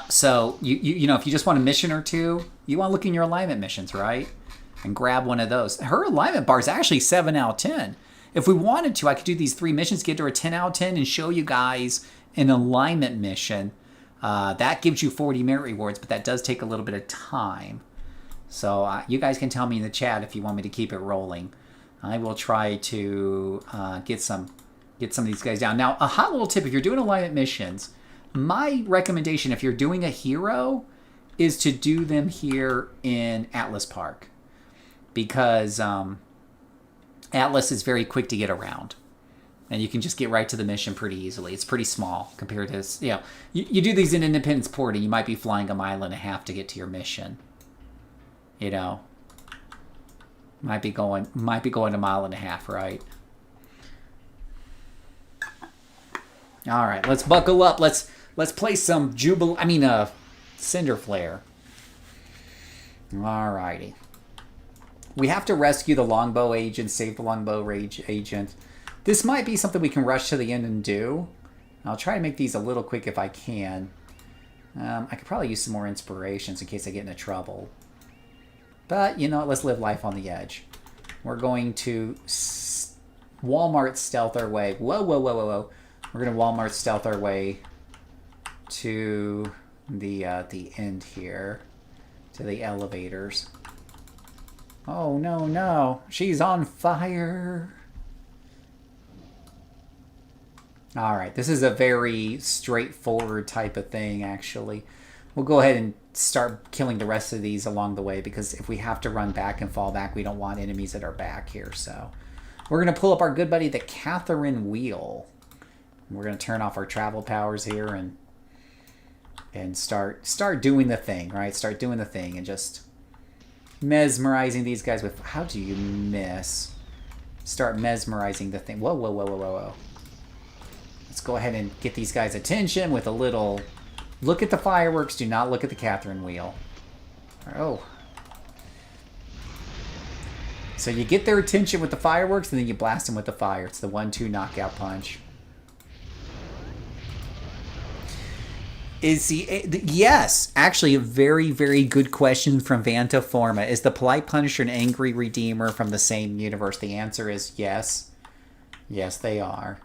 A: So you know if you just want a mission or two, you want to look in your alignment missions, right? And grab one of those. Her alignment bar is actually 7 out of 10. If we wanted to, I could do these 3 missions, get her a 10 out of 10, and show you guys an alignment mission. That gives you 40 merit rewards, but that does take a little bit of time. So you guys can tell me in the chat if you want me to keep it rolling. I will try to get some of these guys down. Now, a hot little tip, if you're doing alignment missions, my recommendation, if you're doing a hero, is to do them here in Atlas Park. Because Atlas is very quick to get around. And you can just get right to the mission pretty easily. It's pretty small compared to, you know, you do these in Independence Port and you might be flying 1.5 miles to get to your mission. You know, might be going 1.5 miles, right? All right, let's buckle up. Let's play some Cinder Flare. All righty. We have to rescue the longbow agent, save the longbow agent. This might be something we can rush to the end and do. I'll try to make these a little quick if I can. I could probably use some more inspirations in case I get into trouble. But, you know, let's live life on the edge. We're going to Walmart stealth our way. Whoa. We're going to Walmart stealth our way to the end here. To the elevators. Oh, no. She's on fire. Alright, this is a very straightforward type of thing, actually. We'll go ahead and start killing the rest of these along the way, because if we have to run back and fall back, we don't want enemies at our back here, so. We're going to pull up our good buddy, the Catherine Wheel. We're going to turn off our travel powers here and start doing the thing, right? Start doing the thing and just mesmerizing these guys with... How do you miss? Start mesmerizing the thing. Whoa. Let's go ahead and get these guys' attention with a little... Look at the fireworks. Do not look at the Catherine Wheel. Oh. So you get their attention with the fireworks, and then you blast them with the fire. It's the 1-2 knockout punch. Is he... Yes! Actually, a very, very good question from Vanta Forma. Is the Polite Punisher and Angry Redeemer from the same universe? The answer is yes. Yes, they are.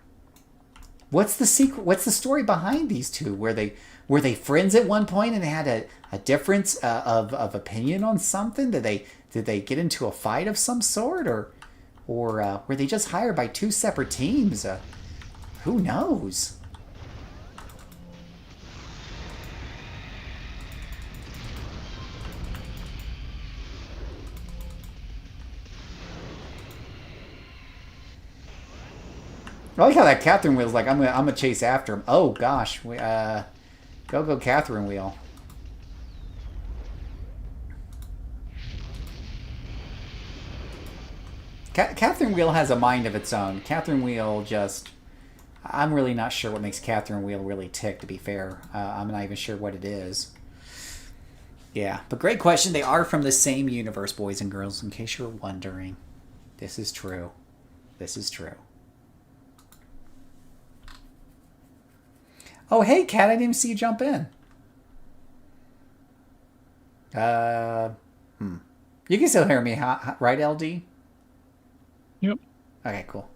A: What's the secret? What's the story behind these two? Were they friends at one point and had a difference of opinion on something? Did they get into a fight of some sort, or were they just hired by 2 separate teams? Who knows? I like how that Catherine Wheel's like, I'm gonna chase after him. Oh gosh, go Catherine Wheel. Catherine Wheel has a mind of its own. Catherine Wheel just... I'm really not sure what makes Catherine Wheel really tick, to be fair. I'm not even sure what it is. Yeah, but great question. They are from the same universe, boys and girls, in case you're wondering. This is true. This is true. Oh, hey, Kat, I didn't even see you jump in. Uh, You can still hear me, right, LD?
B: Yep.
A: Okay, cool.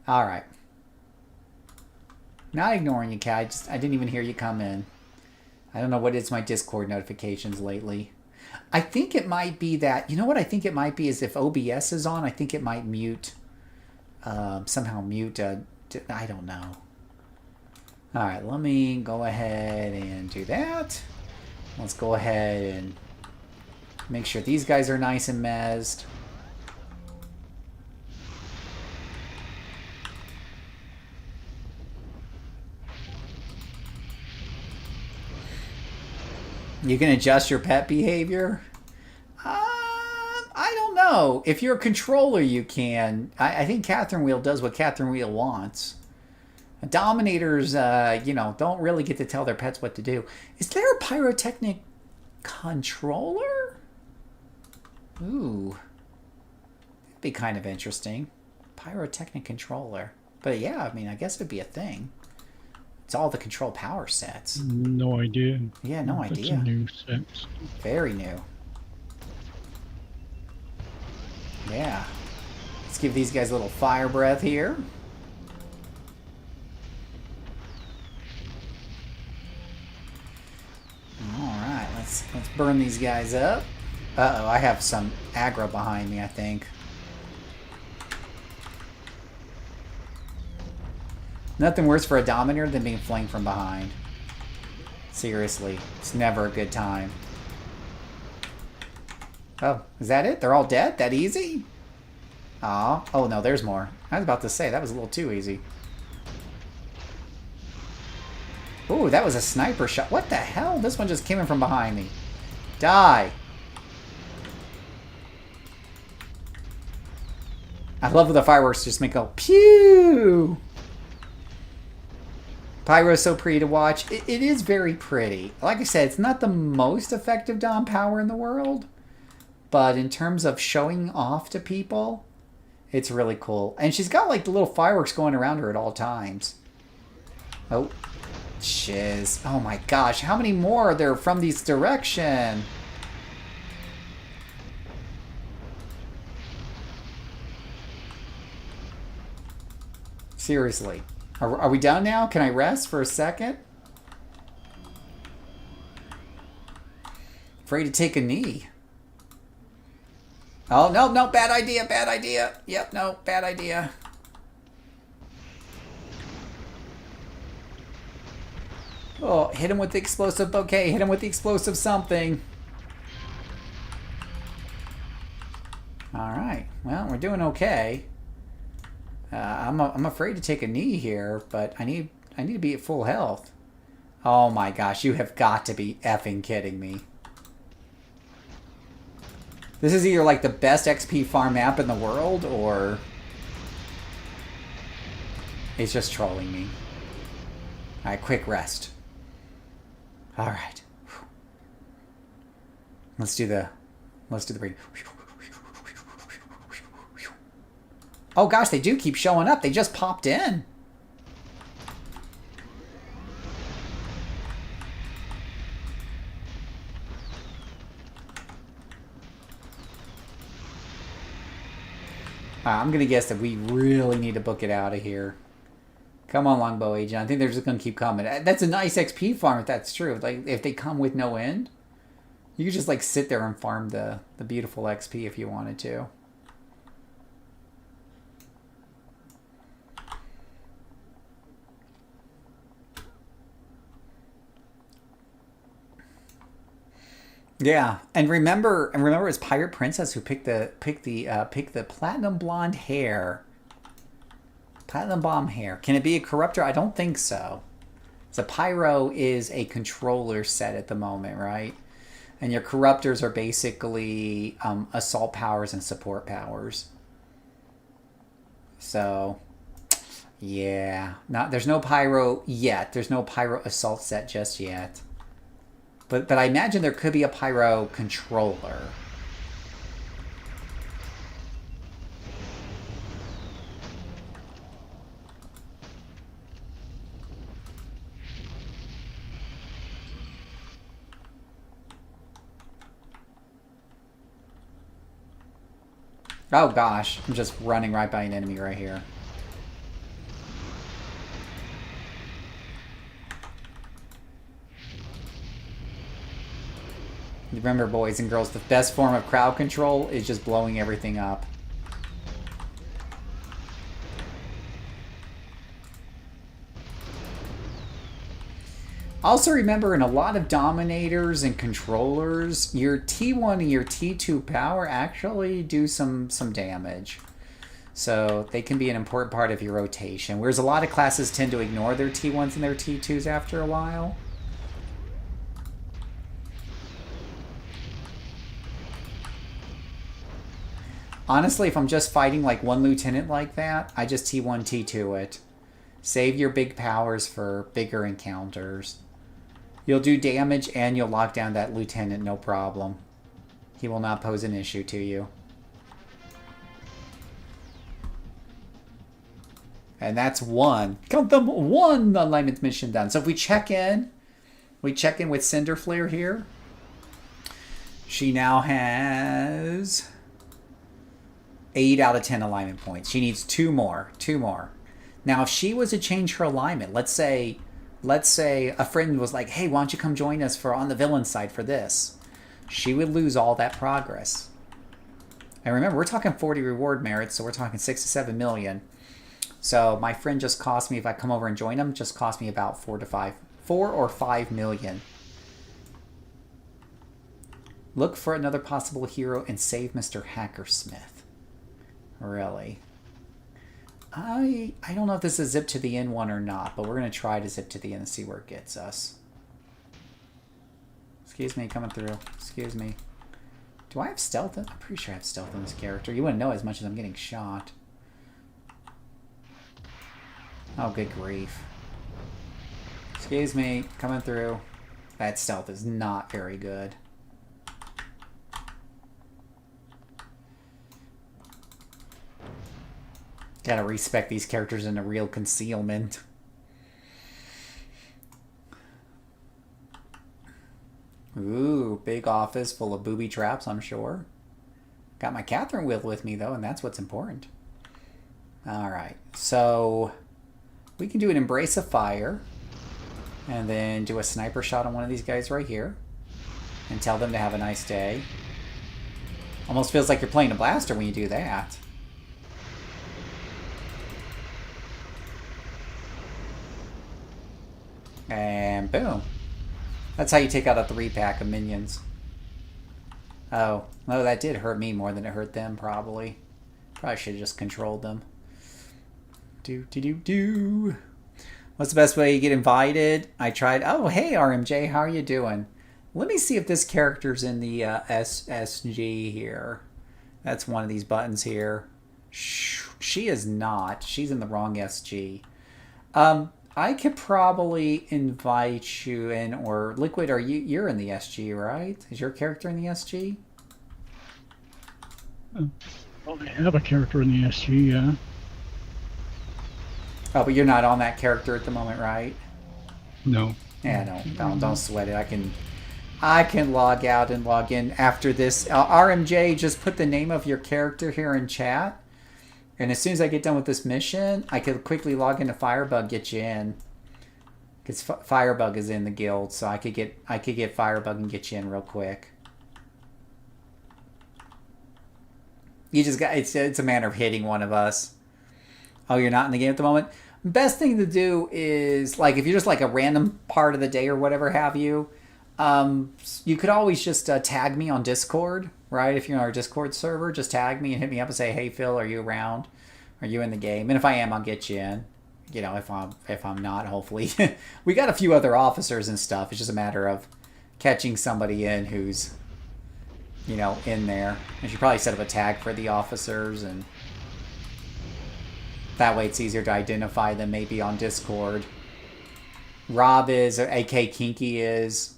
A: All right. Not ignoring you, Kat. I didn't even hear you come in. I don't know what is my Discord notifications lately. I think it might be that, you know what I think it might be is if OBS is on, I think it might mute, somehow mute, I don't know. All right, let me go ahead and do that. Let's go ahead and make sure these guys are nice and mezzed. You can adjust your pet behavior? I don't know. If you're a controller, you can. I think Catherine Wheel does what Catherine Wheel wants. Dominators, don't really get to tell their pets what to do. Is there a pyrotechnic controller? Ooh. That'd be kind of interesting. Pyrotechnic controller. But yeah, I mean, I guess it'd be a thing. It's all the control power sets.
B: No idea.
A: Yeah, no
B: That's
A: idea.
B: a new set.
A: Very new. Yeah. Let's give these guys a little fire breath here. Alright, let's burn these guys up. Uh-oh, I have some aggro behind me, I think. Nothing worse for a Dominator than being flanked from behind. Seriously, it's never a good time. Oh, is that it? They're all dead? That easy? Aw. Oh, no, there's more. I was about to say, that was a little too easy. Ooh, that was a sniper shot. What the hell? This one just came in from behind me. Die. I love when the fireworks just make a pew. Pyro's so pretty to watch. It is very pretty. Like I said, it's not the most effective Dom power in the world. But in terms of showing off to people, it's really cool. And she's got like the little fireworks going around her at all times. Oh, shiz. Oh my gosh. How many more are there from this direction? Seriously. Are we done now? Can I rest for a second? Afraid to take a knee. Oh, no, no, bad idea, bad idea. Yep, no, bad idea. Oh, hit him with the explosive bouquet. Hit him with the explosive something. All right. Well, we're doing okay. I'm afraid to take a knee here, but I need to be at full health. Oh my gosh, you have got to be effing kidding me. This is either like the best XP farm map in the world, or it's just trolling me. Alright, quick rest. Alright. Let's do the breathing. Oh gosh, they do keep showing up. They just popped in. I'm going to guess that we really need to book it out of here. Come on, Longbow Agent. I think they're just going to keep coming. That's a nice XP farm if that's true. Like, if they come with no end, you could just like sit there and farm the beautiful XP if you wanted to. Yeah, and remember, it's Pirate Princess who picked the platinum blonde hair, platinum bomb hair. Can it be a corruptor? I don't think so. So Pyro is a controller set at the moment, right? And your corruptors are basically assault powers and support powers. So, yeah, there's no Pyro yet. There's no Pyro assault set just yet. But I imagine there could be a Pyro controller. Oh gosh, I'm just running right by an enemy right here. Remember, boys and girls, the best form of crowd control is just blowing everything up. Also remember, in a lot of dominators and controllers, your T1 and your T2 power actually do some damage. So they can be an important part of your rotation. Whereas a lot of classes tend to ignore their T1s and their T2s after a while. Honestly, if I'm just fighting like one lieutenant like that, I just T1, T2 it. Save your big powers for bigger encounters. You'll do damage and you'll lock down that lieutenant, no problem. He will not pose an issue to you. And that's one. Count them, one alignment mission done. So if we check in with Cinderflare here. She now has 8 out of 10 alignment points. She needs 2 more. 2 more. Now, if she was to change her alignment, let's say a friend was like, hey, why don't you come join us for on the villain side for this? She would lose all that progress. And remember, we're talking 40 reward merits, so we're talking 6 to 7 million. So my friend just cost me, if I come over and join him, just cost me about 4 or 5 million. Look for another possible hero and save Mr. Hackersmith. Really? I don't know if this is zip to the end one or not, but we're going to try to zip to the end and see where it gets us. Excuse me, coming through. Excuse me. Do I have stealth? I'm pretty sure I have stealth in this character. You wouldn't know as much as I'm getting shot. Oh, good grief. Excuse me, coming through. That stealth is not very good. Gotta respect these characters in a real concealment. Ooh, big office full of booby traps, I'm sure. Got my Catherine wheel with me, though, and that's what's important. Alright, so we can do an Embrace of Fire, and then do a sniper shot on one of these guys right here, and tell them to have a nice day. Almost feels like you're playing a blaster when you do that. And boom. That's how you take out a 3-pack of minions. Oh, no, that did hurt me more than it hurt them, probably. Probably should have just controlled them. Do. What's the best way you get invited? I tried. Oh, hey, RMJ, how are you doing? Let me see if this character's in the SSG here. That's one of these buttons here. She is not. She's in the wrong SG. I could probably invite you in, or Liquid, you're in the SG, right? Is your character in the SG?
B: Well, I have a character in the SG, yeah.
A: Oh, but you're not on that character at the moment, right?
B: No.
A: Yeah, no, don't sweat it. I can log out and log in after this. RMJ, just put the name of your character here in chat. And as soon as I get done with this mission, I could quickly log into Firebug, get you in. Because Firebug is in the guild, so I could get Firebug and get you in real quick. You just got it's a matter of hitting one of us. Oh, you're not in the game at the moment? Best thing to do is, like, if you're just like a random part of the day or whatever have you, you could always just tag me on Discord, right? If you're on our Discord server, just tag me and hit me up and say, hey, Phil, are you around? Are you in the game? And if I am, I'll get you in. You know, if I'm not, hopefully. We got a few other officers and stuff. It's just a matter of catching somebody in who's, you know, in there. I should probably set up a tag for the officers, and that way it's easier to identify them maybe on Discord. Rob is, or AK Kinky is,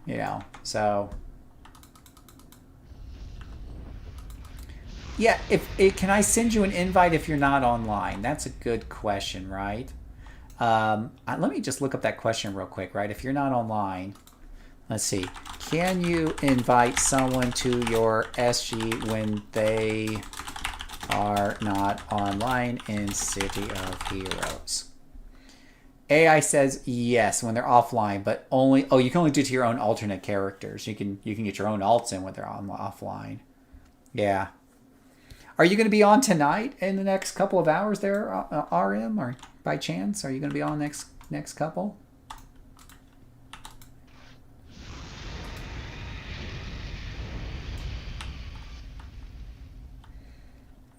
A: you know, so. Yeah, can I send you an invite if you're not online? That's a good question, right? Let me just look up that question real quick, right? If you're not online, let's see. Can you invite someone to your SG when they are not online in City of Heroes? AI says yes when they're offline, but only. Oh, you can only do it to your own alternate characters. You can get your own alts in when they're offline. Yeah. Are you going to be on tonight in the next couple of hours there, RM? Or by chance, are you going to be on next couple?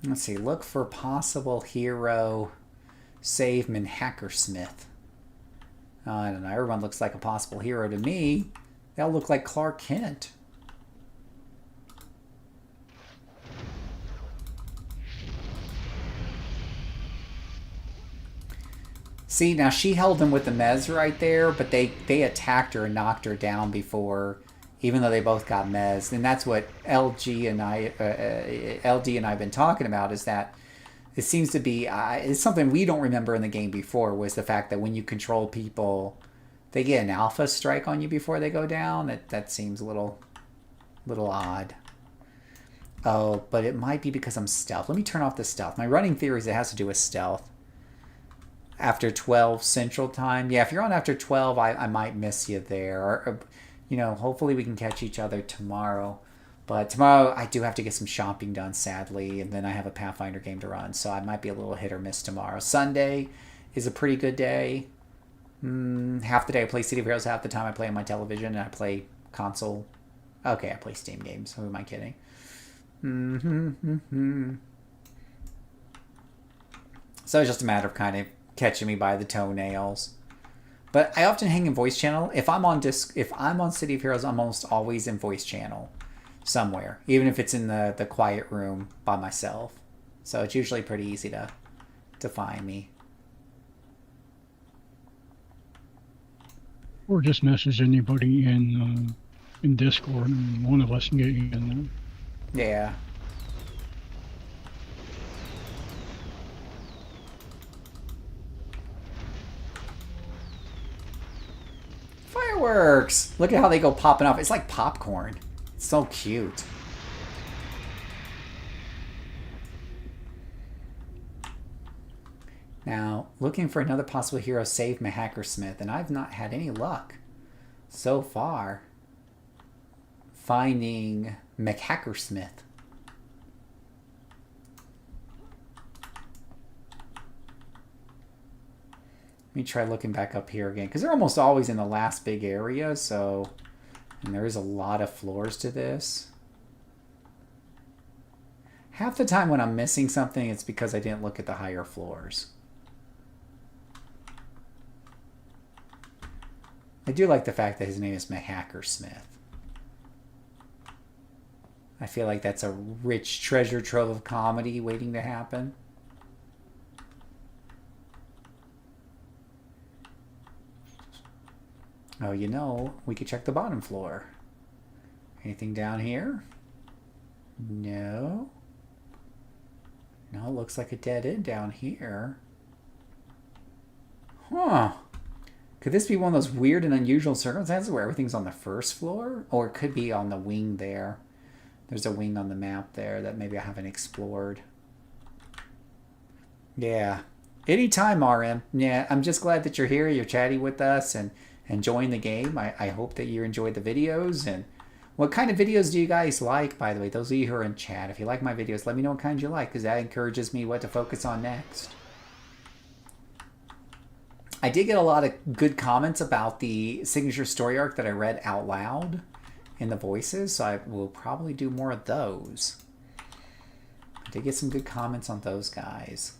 A: Let's see. Look for possible hero Saveman Hackersmith. I don't know. Everyone looks like a possible hero to me. They'll look like Clark Kent. See, now she held him with the Mez right there, but they attacked her and knocked her down before, even though they both got Mez. And that's what LD and I have been talking about, is that it seems to be, it's something we don't remember in the game before, was the fact that when you control people, they get an alpha strike on you before they go down. That seems a little odd. Oh, but it might be because I'm stealth. Let me turn off the stealth. My running theory is it has to do with stealth. After 12 Central Time. Yeah, if you're on after 12, I might miss you there. Or, you know, hopefully we can catch each other tomorrow. But tomorrow I do have to get some shopping done, sadly, and then I have a Pathfinder game to run, so I might be a little hit or miss tomorrow. Sunday is a pretty good day. Half the day I play City of Heroes, half the time I play on my television, and I play console. Okay, I play Steam games. Who am I kidding? So it's just a matter of kind of catching me by the toenails. But I often hang in voice channel. If I'm on City of Heroes, I'm almost always in voice channel somewhere, even if it's in the quiet room by myself. So it's usually pretty easy to find me.
B: Or just message anybody in Discord, and one of us can get you in there.
A: Yeah. Fireworks! Look at how they go popping off. It's like popcorn. It's so cute. Now, looking for another possible hero, save my Hackersmith, and I've not had any luck so far finding McHackersmith. Let me try looking back up here again, because they're almost always in the last big area, so... And there is a lot of floors to this. Half the time when I'm missing something, it's because I didn't look at the higher floors. I do like the fact that his name is McHackersmith. I feel like that's a rich treasure trove of comedy waiting to happen. Oh, you know, we could check the bottom floor. Anything down here? No. No, it looks like a dead end down here. Huh. Could this be one of those weird and unusual circumstances where everything's on the first floor? Or it could be on the wing there. There's a wing on the map there that maybe I haven't explored. Yeah. Anytime, RM. Yeah, I'm just glad that you're here. You're chatting with us and enjoying the game. I hope that you enjoyed the videos. And what kind of videos do you guys like, by the way? Those of you who are in chat, if you like my videos, let me know what kind you like, because that encourages me what to focus on next. I did get a lot of good comments about the signature story arc that I read out loud in the voices, so I will probably do more of those. I did get some good comments on those guys.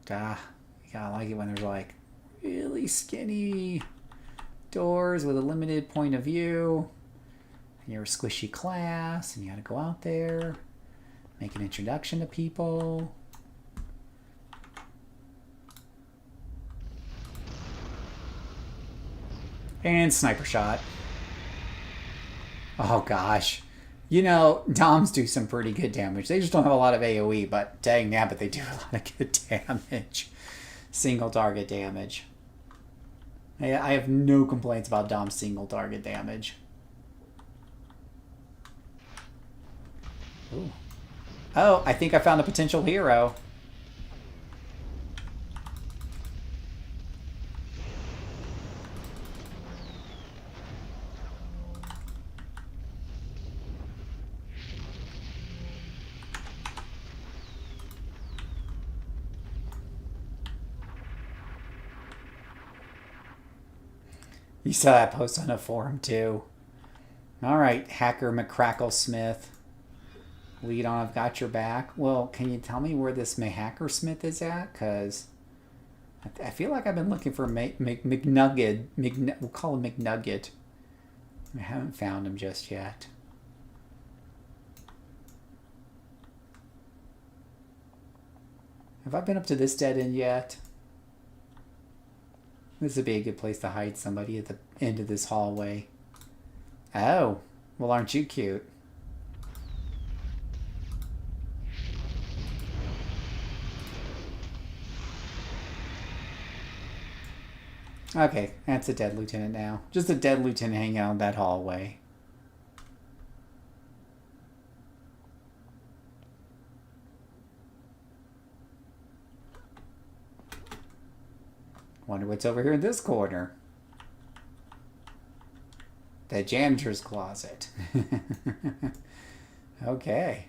A: You gotta like it when there's like really skinny doors with a limited point of view. And you're a squishy class and you gotta go out there, make an introduction to people. And sniper shot. Oh gosh. You know, Doms do some pretty good damage. They just don't have a lot of AoE, but dang nabbit, they do a lot of good damage. Single target damage. I have no complaints about Dom's single target damage. Ooh. Oh, I think I found a potential hero. You saw that post on a forum too. Alright, Hacker McCracklesmith. Lead on, I've got your back. Well, can you tell me where this Hackersmith is at? Because I feel like I've been looking for McNugget. We'll call him McNugget. I haven't found him just yet. Have I been up to this dead end yet? This would be a good place to hide somebody at the end of this hallway. Oh, well, aren't you cute? Okay, that's a dead lieutenant now. Just a dead lieutenant hanging out in that hallway. Wonder what's over here in this corner. The janitor's closet. Okay.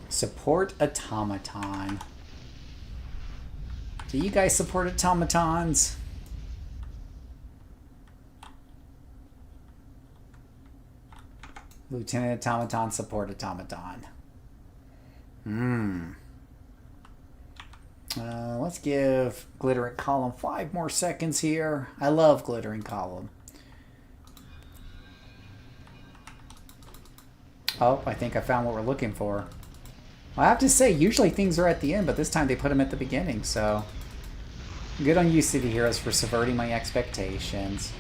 A: Support automaton. Do you guys support automatons? Lieutenant Automaton, support automaton. Let's give Glittering Column 5 more seconds here. I love Glittering Column. Oh, I think I found what we're looking for. Well, I have to say, usually things are at the end, but this time they put them at the beginning, so... Good on you, City Heroes, for subverting my expectations.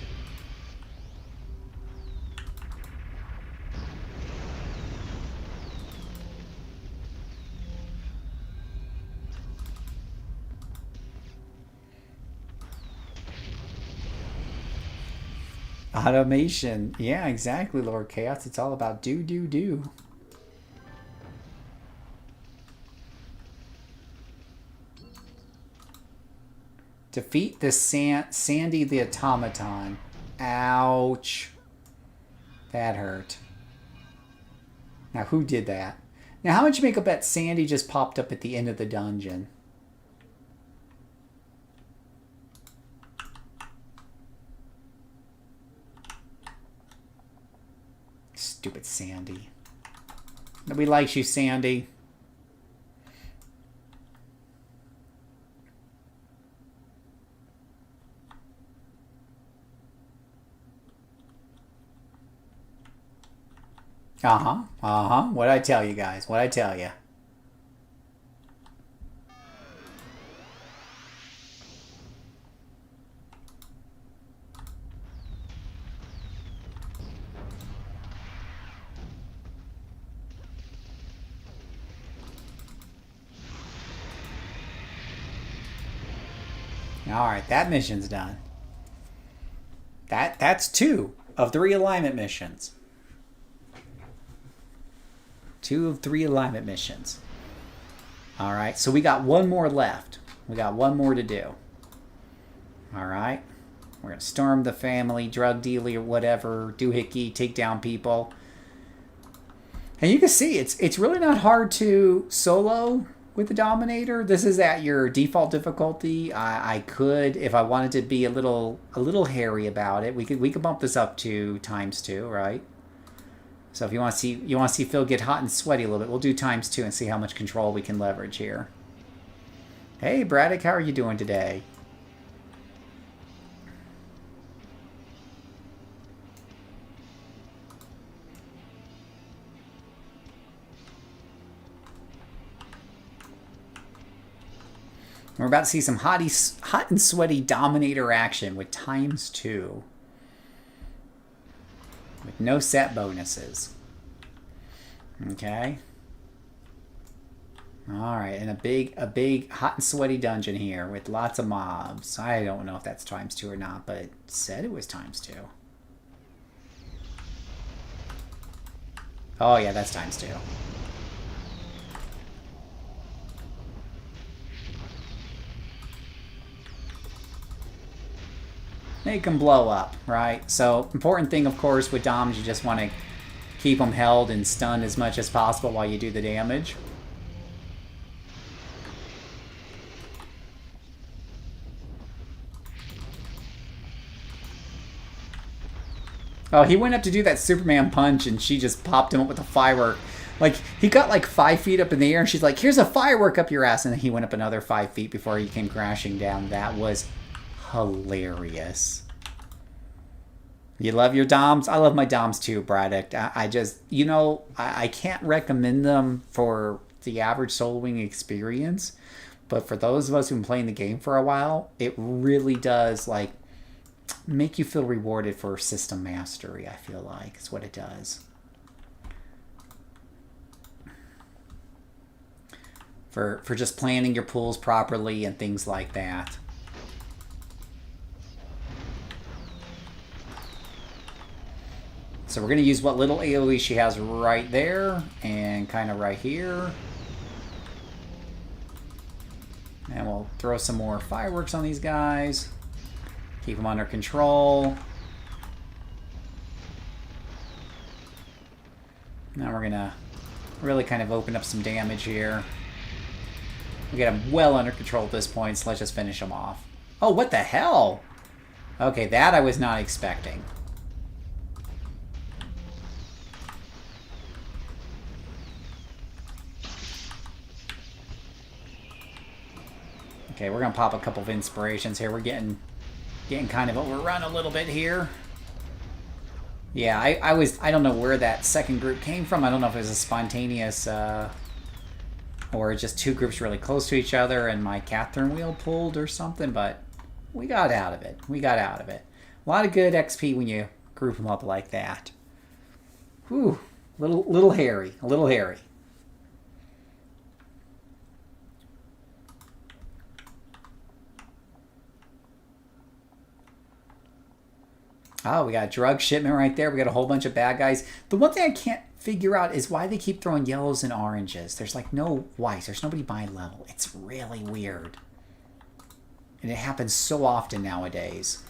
A: Automation. Yeah, exactly, Lord Chaos. It's all about do. Defeat the Sandy the Automaton. Ouch. That hurt. Now, who did that? Now, how much you make a bet Sandy just popped up at the end of the dungeon? Stupid Sandy. Nobody likes you, Sandy. What'd I tell you guys? What'd I tell you? Alright, that mission's done. That's 2 of 3 alignment missions. 2 of 3 alignment missions. Alright, so we got 1 more left. We got 1 more to do. Alright. We're going to storm the family, drug dealer, whatever, doohickey, take down people. And you can see, it's really not hard to solo with the Dominator. This is at your default difficulty. I could, if I wanted to be a little hairy about it, we could bump this up to ×2, right? So if you want to see Phil get hot and sweaty a little bit, we'll do ×2 and see how much control we can leverage here. Hey Braddock, how are you doing today? We're about to see some hot and sweaty Dominator action with ×2. With no set bonuses. Okay. Alright, and a big hot and sweaty dungeon here with lots of mobs. I don't know if that's ×2 or not, but it said it was ×2. Oh yeah, that's ×2. They can blow up, right? So, important thing, of course, with Doms, you just want to keep them held and stunned as much as possible while you do the damage. Oh, he went up to do that Superman punch, and she just popped him up with a firework. Like, he got like 5 feet up in the air, and she's like, here's a firework up your ass. And then he went up another 5 feet before he came crashing down. That was hilarious. You love your Doms? I love my Doms too, Braddock. I just, you know, I can't recommend them for the average soloing experience. But for those of us who've been playing the game for a while, it really does, like, make you feel rewarded for system mastery, I feel like, is what it does. For just planning your pulls properly and things like that. So we're going to use what little AoE she has right there and kind of right here. And we'll throw some more fireworks on these guys. Keep them under control. Now we're going to really kind of open up some damage here. We got them well under control at this point, so let's just finish them off. Oh, what the hell? Okay, that I was not expecting. Okay, we're going to pop a couple of inspirations here. We're getting kind of overrun a little bit here. Yeah, I don't know where that second group came from. I don't know if it was a spontaneous or just two groups really close to each other and my Catherine wheel pulled or something, but we got out of it. We got out of it. A lot of good XP when you group them up like that. Whew, little hairy, a little hairy. Oh, we got a drug shipment right there. We got a whole bunch of bad guys. The one thing I can't figure out is why they keep throwing yellows and oranges. There's like no whites. There's nobody by level. It's really weird. And it happens so often nowadays.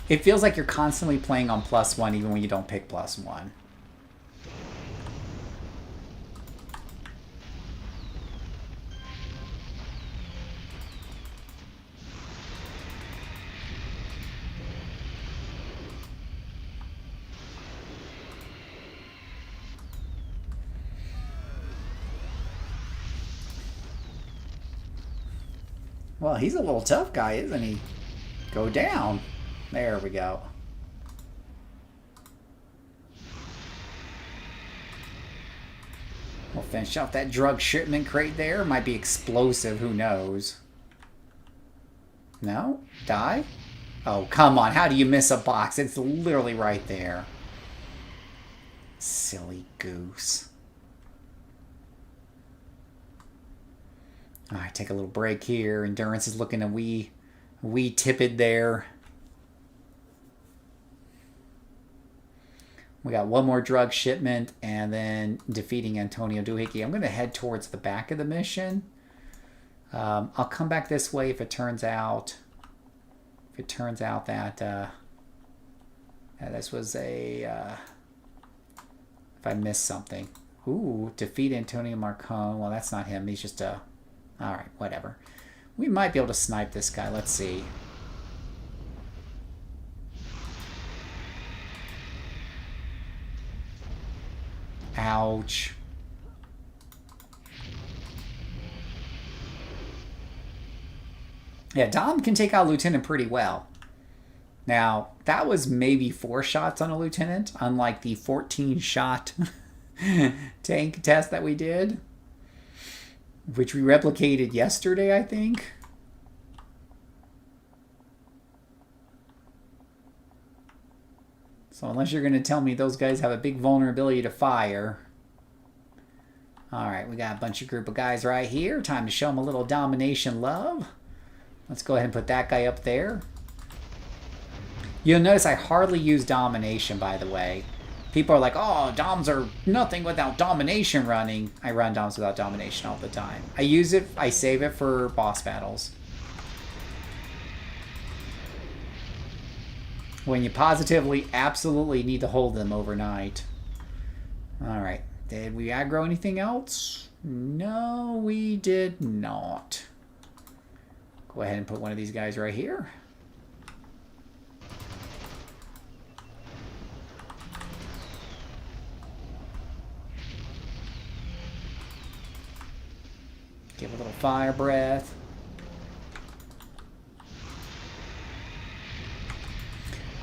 A: It feels like you're constantly playing on +1 even when you don't pick +1. Well, he's a little tough guy, isn't he? Go down. There we go. We'll finish off that drug shipment crate there. Might be explosive, who knows. No? Die? Oh, come on. How do you miss a box? It's literally right there. Silly goose. Alright, take a little break here. Endurance is looking a wee tipped there. We got one more drug shipment and then defeating Antonio Doohickey. I'm going to head towards the back of the mission. I'll come back this way if it turns out that this was a if I missed something. Ooh, defeat Antonio Marcone. Well, that's not him. He's just a... Alright, whatever. We might be able to snipe this guy. Let's see. Ouch. Yeah, Dom can take out a lieutenant pretty well. Now, that was maybe 4 shots on a lieutenant, unlike the 14-shot tank test that we did. which we replicated yesterday, I think. So unless you're going to tell me those guys have a big vulnerability to fire. Alright, we got a bunch of group of guys right here. Time to show them a little domination love. Let's go ahead and put that guy up there. You'll notice I hardly use domination, by the way. People are like, oh, doms are nothing without domination running. I run doms without domination all the time. I use it, I save it for boss battles. When you positively, absolutely need to hold them overnight. Alright. Did we aggro anything else? No, we did not. Go ahead and put one of these guys right here. Give a little fire breath.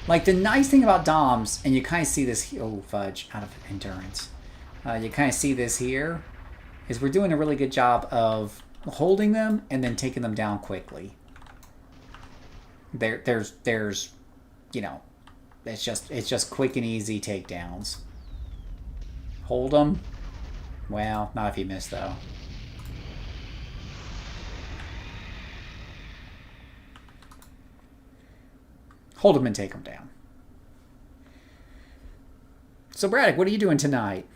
A: Like, the nice thing about DOMs, and you kind of see this... Oh, fudge. Out of endurance. You kind of see this here, is we're doing a really good job of holding them and then taking them down quickly. There's, you know, it's just quick and easy takedowns. Hold them. Well, not if you miss, though. Hold them and take them down. So, Braddock, what are you doing tonight?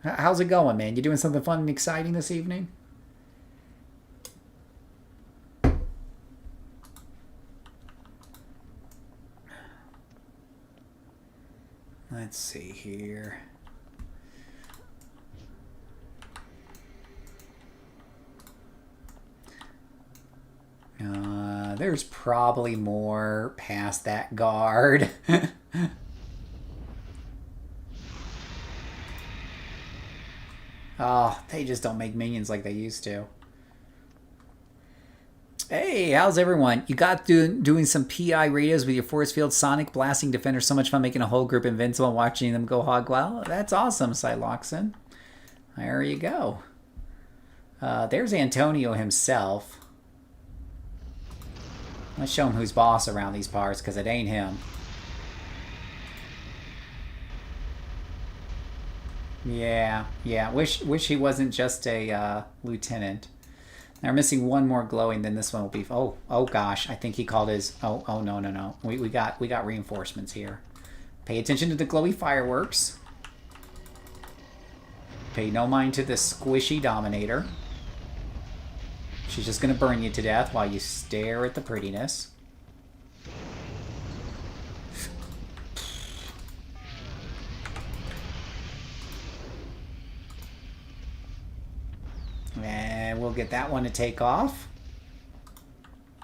A: How's it going, man? You doing something fun and exciting this evening? Let's see here. There's probably more past that guard. Oh, they just don't make minions like they used to. Hey, how's everyone? You got doing some PI radios with your force field Sonic blasting defenders. So much fun making a whole group invincible and watching them go hog wild. That's awesome, Siloxen. There you go. There's Antonio himself. Let's show him who's boss around these parts, because it ain't him. Yeah. Wish he wasn't just a lieutenant. Now we're missing one more glowing, then this one will be... Oh gosh, I think he called his... Oh, no. We got reinforcements here. Pay attention to the glowy fireworks. Pay no mind to the squishy Dominator. She's just going to burn you to death while you stare at the prettiness. And we'll get that one to take off.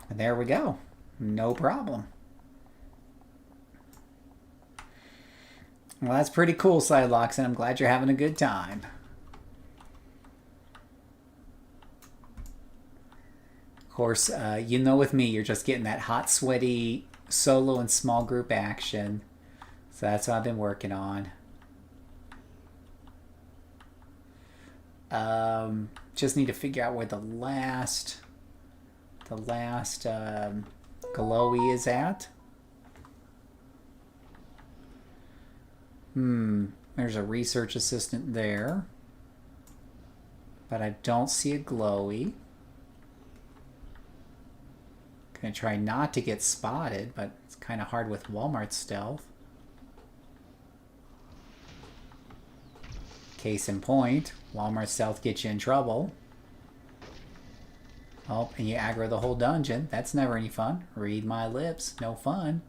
A: And there we go. No problem. Well, that's pretty cool, Sidelox, and I'm glad you're having a good time. Of course, you know with me, you're just getting that hot, sweaty solo and small group action. So that's what I've been working on. Just need to figure out where the last glowy is at. There's a research assistant there. But I don't see a glowy. Gonna try not to get spotted, but it's kind of hard with Walmart stealth. Case in point, Walmart stealth gets you in trouble. Oh, and you aggro the whole dungeon. That's never any fun. Read my lips. No fun.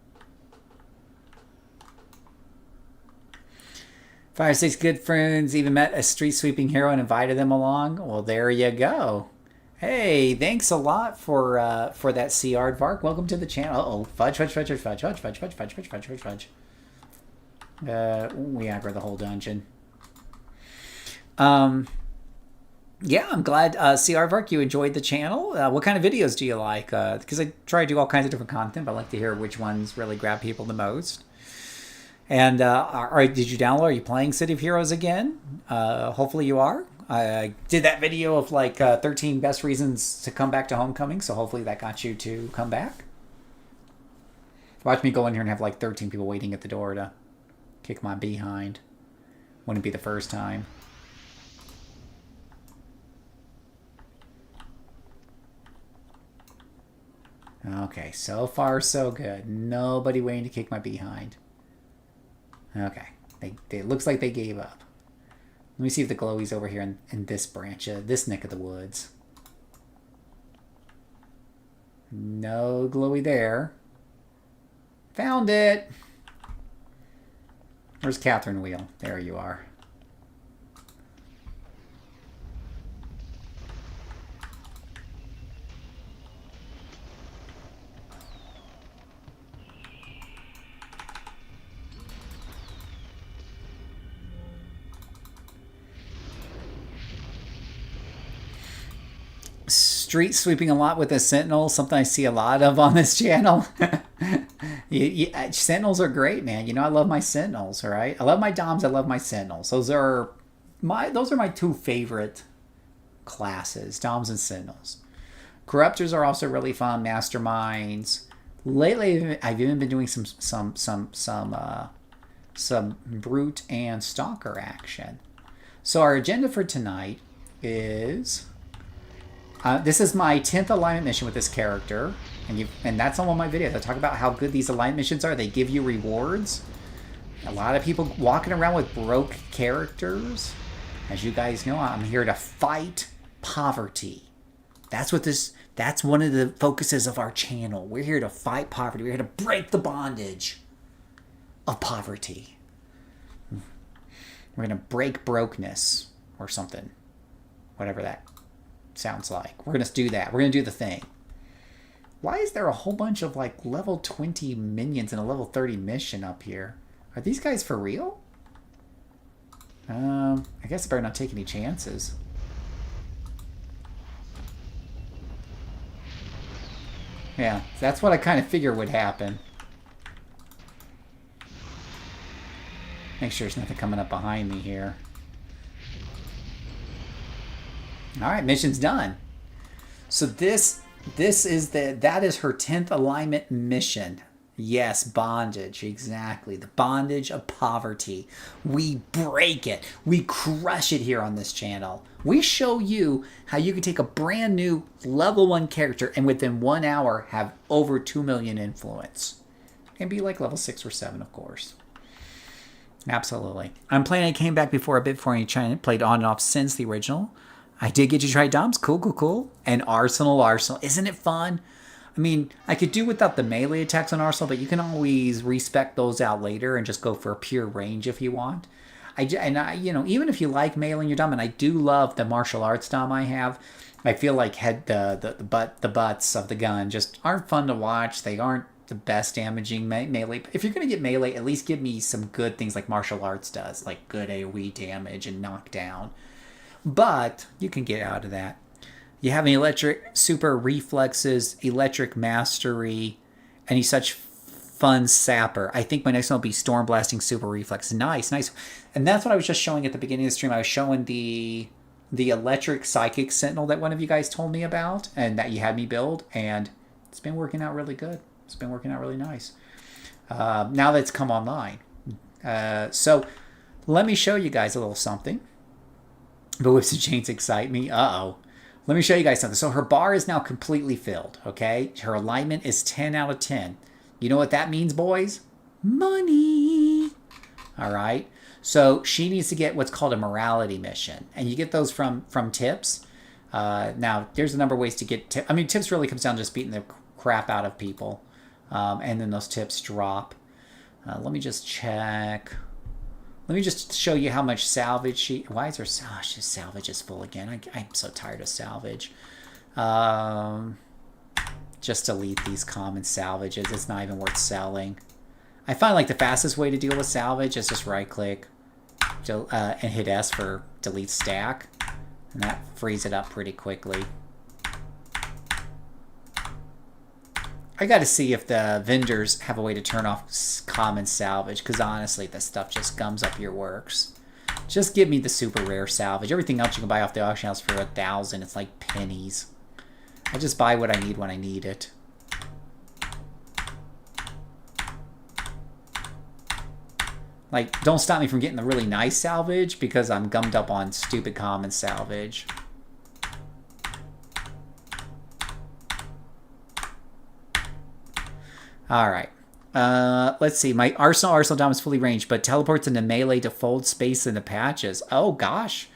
A: 5 or 6 good friends even met a street sweeping hero and invited them along. Well, there you go. Hey, thanks a lot for that C Aardvark. Welcome to the channel. Uh-oh. Fudge. We aggro the whole dungeon. Yeah, I'm glad, C Aardvark, you enjoyed the channel. What kind of videos do you like? Because I try to do all kinds of different content, but I like to hear which ones really grab people the most. And did you download? Are you playing City of Heroes again? Hopefully you are. I did that video of like 13 best reasons to come back to Homecoming, so hopefully that got you to come back. Watch me go in here and have like 13 people waiting at the door to kick my behind. Wouldn't be the first time. Okay, so far so good. Nobody waiting to kick my behind. Okay, it looks like they gave up. Let me see if the glowy's over here in this branch, this neck of the woods. No glowy there. Found it! Where's Catherine Wheel? There you are. Street sweeping a lot with the Sentinel, something I see a lot of on this channel. Sentinels are great, man. You know, I love my Sentinels, all right? I love my Doms, I love my Sentinels. Those are my two favorite classes, Doms and Sentinels. Corruptors are also really fun, Masterminds. Lately, I've even been doing some Brute and Stalker action. So our agenda for tonight is... this is my 10th alignment mission with this character, and that's on one of my videos. I talk about how good these alignment missions are. They give you rewards. A lot of people walking around with broke characters. As you guys know, I'm here to fight poverty. That's one of the focuses of our channel. We're here to fight poverty. We're here to break the bondage of poverty. We're going to break brokenness or something. Whatever that sounds like. We're going to do that. We're going to do the thing. Why is there a whole bunch of like level 20 minions and a level 30 mission up here? Are these guys for real? I guess I better not take any chances. Yeah, that's what I kind of figure would happen. Make sure there's nothing coming up behind me here. Alright, mission's done. So that is her 10th alignment mission. Yes, bondage, exactly. The bondage of poverty. We break it. We crush it here on this channel. We show you how you can take a brand new level 1 character and within 1 hour have over 2 million influence. And be like level 6 or 7, of course. Absolutely. I'm playing, I came back before a bit before any China, played on and off since the original. I did get to try Doms. Cool. And Arsenal. Isn't it fun? I mean, I could do without the melee attacks on Arsenal, but you can always respec those out later and just go for a pure range if you want. Even if you like melee in your Dom, and I do love the martial arts Dom I have, I feel like the butts of the gun just aren't fun to watch. They aren't the best damaging melee. If you're going to get melee, at least give me some good things like martial arts does, like good AoE damage and knockdown. But you can get out of that. You have any electric super reflexes, electric mastery, any such fun sapper. I think my next one will be storm blasting super reflex. Nice. And that's what I was just showing at the beginning of the stream. I was showing the electric psychic sentinel that one of you guys told me about and that you had me build, and it's been working out really good. It's been working out really nice. Now that it's come online. So let me show you guys a little something. The whips and chains excite me. Uh-oh. Let me show you guys something. So her bar is now completely filled, okay? Her alignment is 10 out of 10. You know what that means, boys? Money. All right? So she needs to get what's called a morality mission. And you get those from tips. Now, there's a number of ways to get tips. I mean, tips really comes down to just beating the crap out of people. And then those tips drop. Let me just check. Let me just show you how much salvage she... Why is her... Oh, salvage is full again. I'm so tired of salvage. Just delete these common salvages. It's not even worth selling. I find like the fastest way to deal with salvage is just right-click and hit S for delete stack. And that frees it up pretty quickly. I got to see if the vendors have a way to turn off common salvage, because honestly, this stuff just gums up your works. Just give me the super rare salvage. Everything else you can buy off the auction house for 1,000. It's like pennies. I just buy what I need when I need it. Like, don't stop me from getting the really nice salvage because I'm gummed up on stupid common salvage. Alright. Let's see. My Arsenal Dom is fully ranged, but teleports into melee to fold space into patches. Oh, gosh.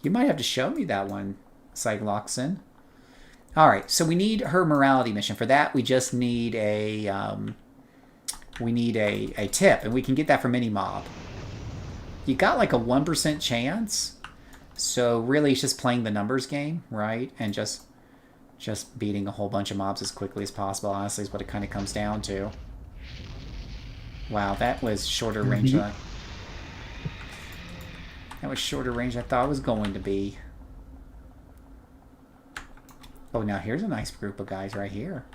A: You might have to show me that one, Cycloxen. Alright, so we need her morality mission. For that, we just need a tip, and we can get that from any mob. You got like a 1% chance, so really it's just playing the numbers game, right? And just beating a whole bunch of mobs as quickly as possible, honestly, is what it kind of comes down to. Wow, that was shorter range than that was shorter range than I thought it was going to be. Oh, now here's a nice group of guys right here.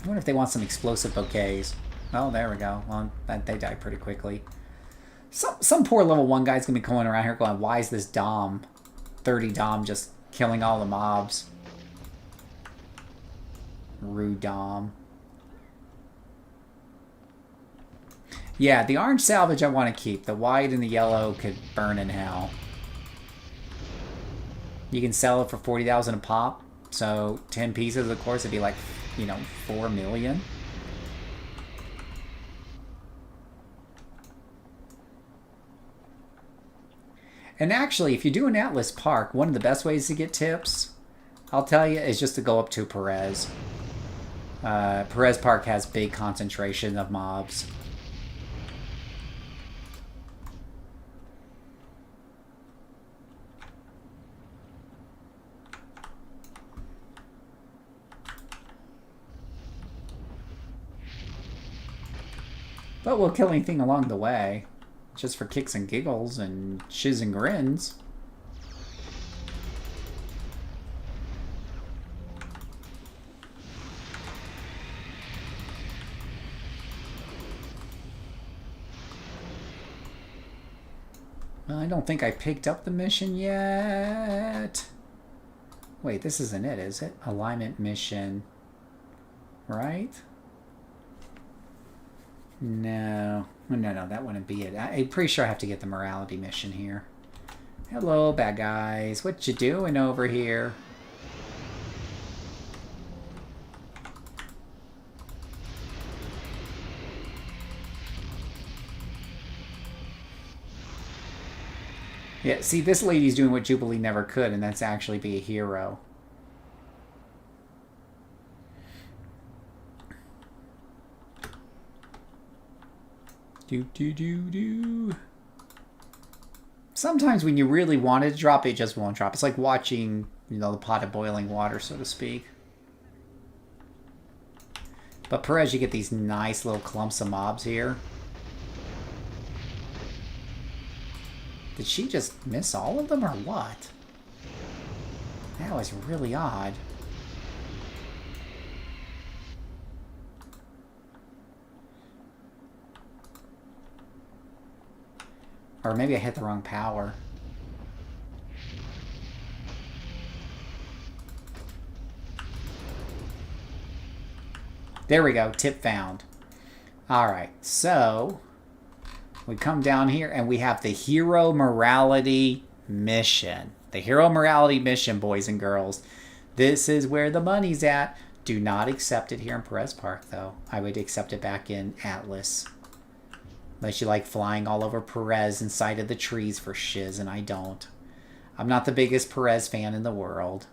A: I wonder if they want some explosive bouquets. Oh, there we go. Well, they die pretty quickly. Some poor level 1 guy's going to be going around here going, why is this Dom, 30 Dom, just killing all the mobs? Rude Dom. Yeah, the orange salvage I want to keep. The white and the yellow could burn in hell. You can sell it for 40,000 a pop. So 10 pieces, of course, it'd be like, you know, 4 million. And actually, if you do an Atlas Park, one of the best ways to get tips, I'll tell you, is just to go up to Perez. Perez Park has big concentration of mobs. But we'll kill anything along the way. Just for kicks and giggles and shiz and grins. Well, I don't think I picked up the mission yet. Wait, this isn't it, is it? Alignment mission. Right? No, that wouldn't be it. I'm pretty sure I have to get the morality mission here. Hello, bad guys. What you doing over here? Yeah, see, this lady's doing what Jubilee never could, and that's actually be a hero. Sometimes when you really want it to drop, it just won't drop. It's like watching, you know, the pot of boiling water, so to speak. But Perez, you get these nice little clumps of mobs here. Did she just miss all of them or what? That was really odd. Or maybe I hit the wrong power. There we go. Tip found. Alright, so we come down here and we have the Hero Morality Mission. The Hero Morality Mission, boys and girls. This is where the money's at. Do not accept it here in Perez Park, though. I would accept it back in Atlas. Unless you like flying all over Perez inside of the trees for shiz, and I don't. I'm not the biggest Perez fan in the world.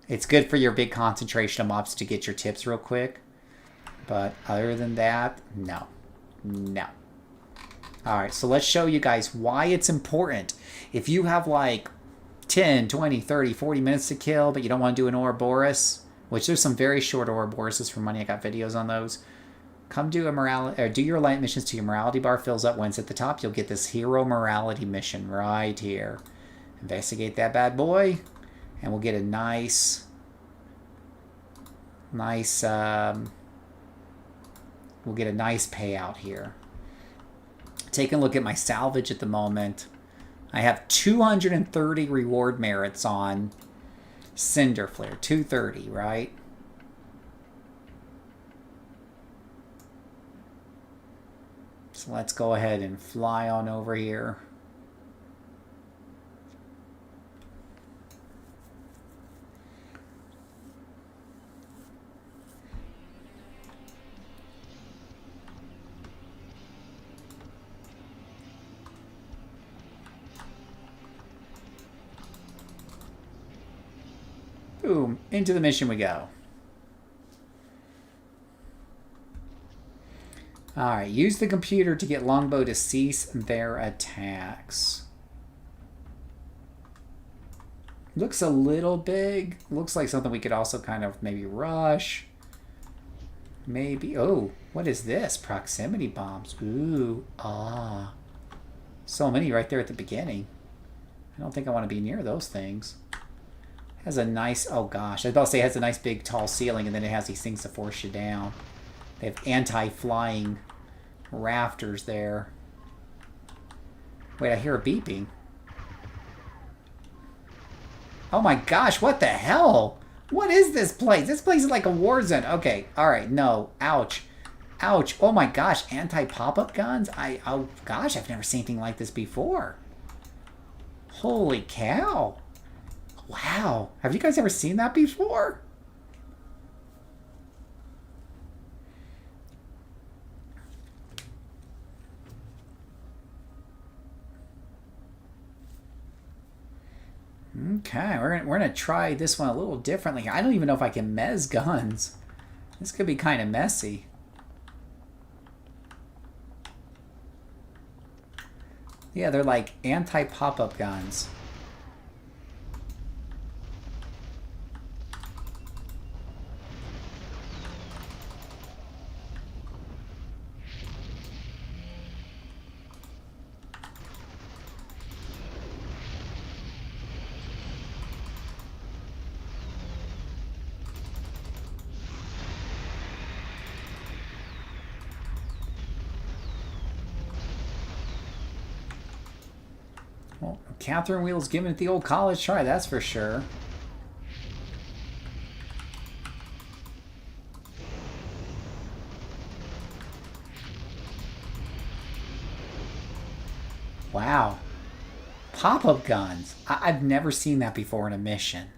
A: It's good for your big concentration of mobs to get your tips real quick. But other than that, no. No. Alright, so let's show you guys why it's important. If you have like 10, 20, 30, 40 minutes to kill, but you don't want to do an Ouroboros, which there's some very short Ouroboroses for money. I got videos on those. Come do a morality, or do your light missions till your morality bar fills up. Once at the top, you'll get this Hero Morality mission right here. Investigate that bad boy, and we'll get a nice, we'll get a nice payout here. Taking a look at my salvage at the moment. I have 230 reward merits on Cinder Flare. 230, right? So let's go ahead and fly on over here. Boom, into the mission we go. Alright, use the computer to get Longbow to cease their attacks. Looks a little big. Looks like something we could also kind of maybe rush. Maybe, oh, what is this? Proximity bombs. Ooh, ah. So many right there at the beginning. I don't think I want to be near those things. Has a nice, oh gosh, I was about to say it has a nice big tall ceiling, and then it has these things to force you down. They have anti-flying rafters there. Wait, I hear a beeping. Oh my gosh, what the hell? What is this place? This place is like a war zone. Okay, alright, no. Ouch. Ouch. Oh my gosh, anti-pop-up guns? Oh gosh, I've never seen anything like this before. Holy cow. Wow. Have you guys ever seen that before? Okay, we're gonna try this one a little differently. I don't even know if I can mez guns. This could be kind of messy. Yeah, they're like anti-pop-up guns. Well, Catherine Wheel's giving it the old college try, that's for sure. Wow. Pop-up guns. I've never seen that before in a mission.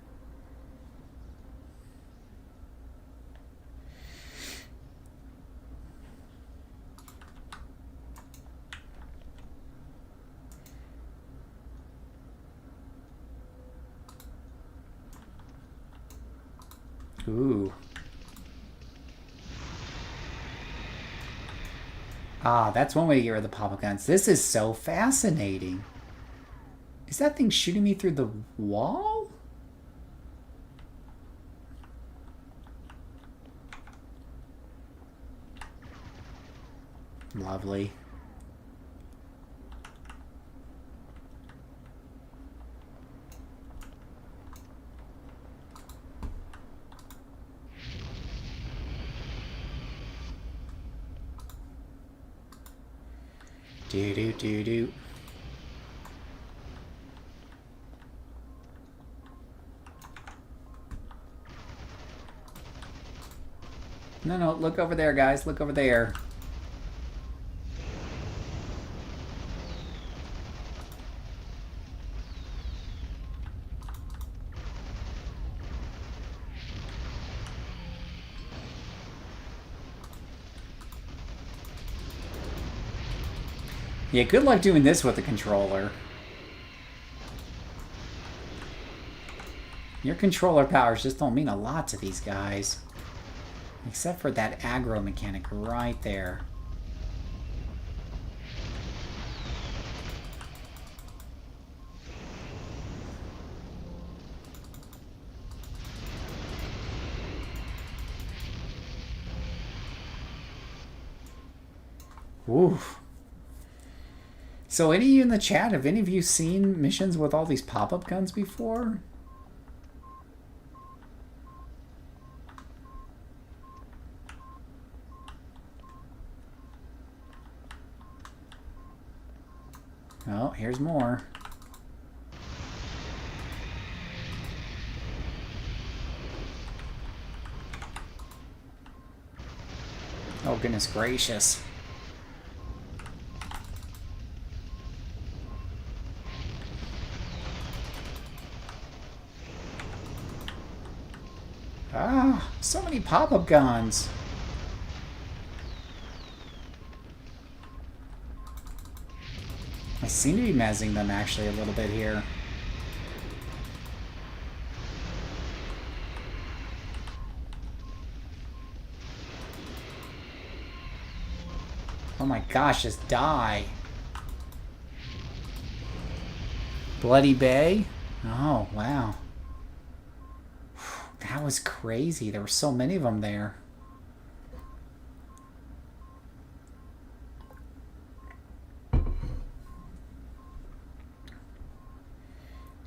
A: Ooh. Ah, that's one way to get rid of the pop-up guns. This is so fascinating. Is that thing shooting me through the wall? Lovely. Do. No, look over there, guys. Look over there. Yeah, good luck doing this with the controller. Your controller powers just don't mean a lot to these guys. Except for that aggro mechanic right there. Oof. So any of you in the chat, have any of you seen missions with all these pop-up guns before? Oh, here's more. Oh, goodness gracious. Ah, so many pop-up guns. I seem to be mezzing them actually a little bit here. Oh my gosh, just die. Bloody Bay? Oh, wow. That was crazy. There were so many of them there.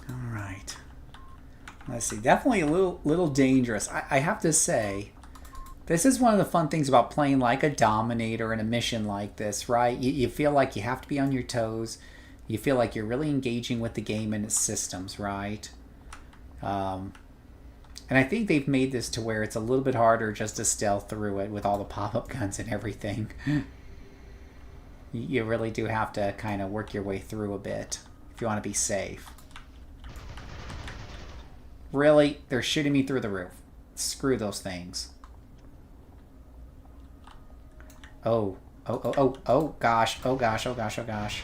A: Alright. Let's see. Definitely a little dangerous. I have to say, this is one of the fun things about playing like a Dominator in a mission like this, right? You feel like you have to be on your toes. You feel like you're really engaging with the game and its systems, right? And I think they've made this to where it's a little bit harder just to stealth through it with all the pop-up guns and everything. You really do have to kind of work your way through a bit if you want to be safe. Really? They're shooting me through the roof. Screw those things. Oh. Oh, gosh. Oh, gosh. Oh, gosh. Oh, gosh.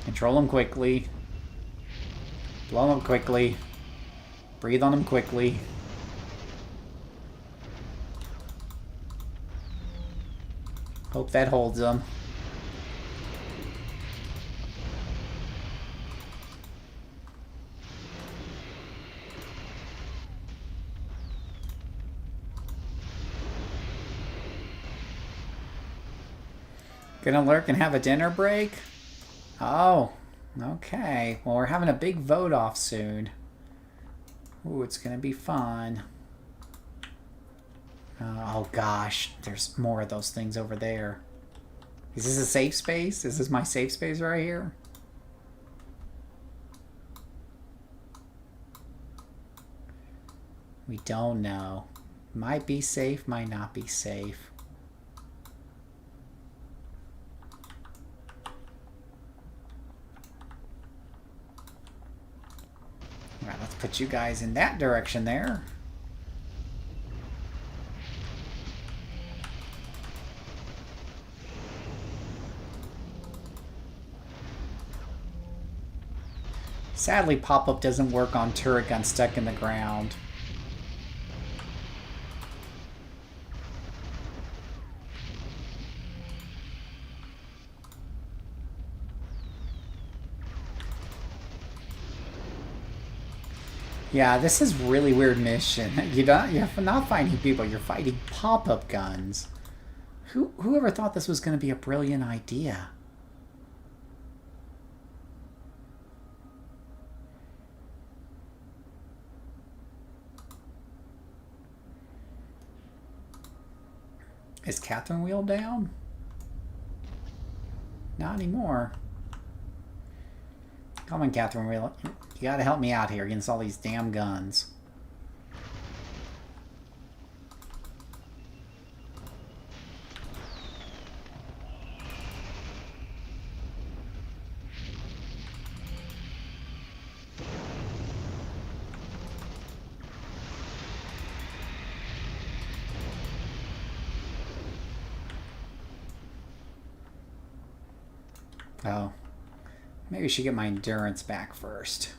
A: Control them quickly. Blow them quickly. Breathe on them quickly. Hope that holds them. Gonna lurk and have a dinner break? Oh, okay. Well, we're having a big vote off soon. Ooh, it's gonna be fun. Oh gosh, there's more of those things over there. Is this a safe space? Is this my safe space right here? We don't know. Might be safe, might not be safe. Alright, let's put you guys in that direction there. Sadly, pop-up doesn't work on turret guns stuck in the ground. Yeah, this is really weird mission. You're not fighting people, you're fighting pop-up guns. Whoever thought this was going to be a brilliant idea? Is Catherine Wheel down? Not anymore. Come on, Catherine Wheel. You gotta help me out here against all these damn guns. Oh. Maybe I should get my endurance back first.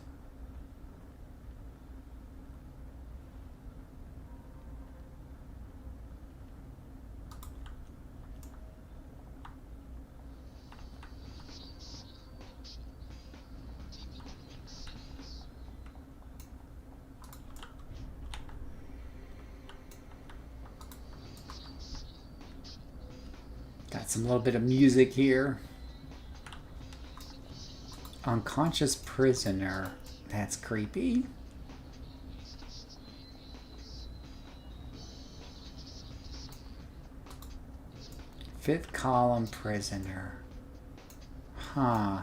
A: Got some little bit of music here. Unconscious prisoner. That's creepy. Fifth column prisoner. Huh.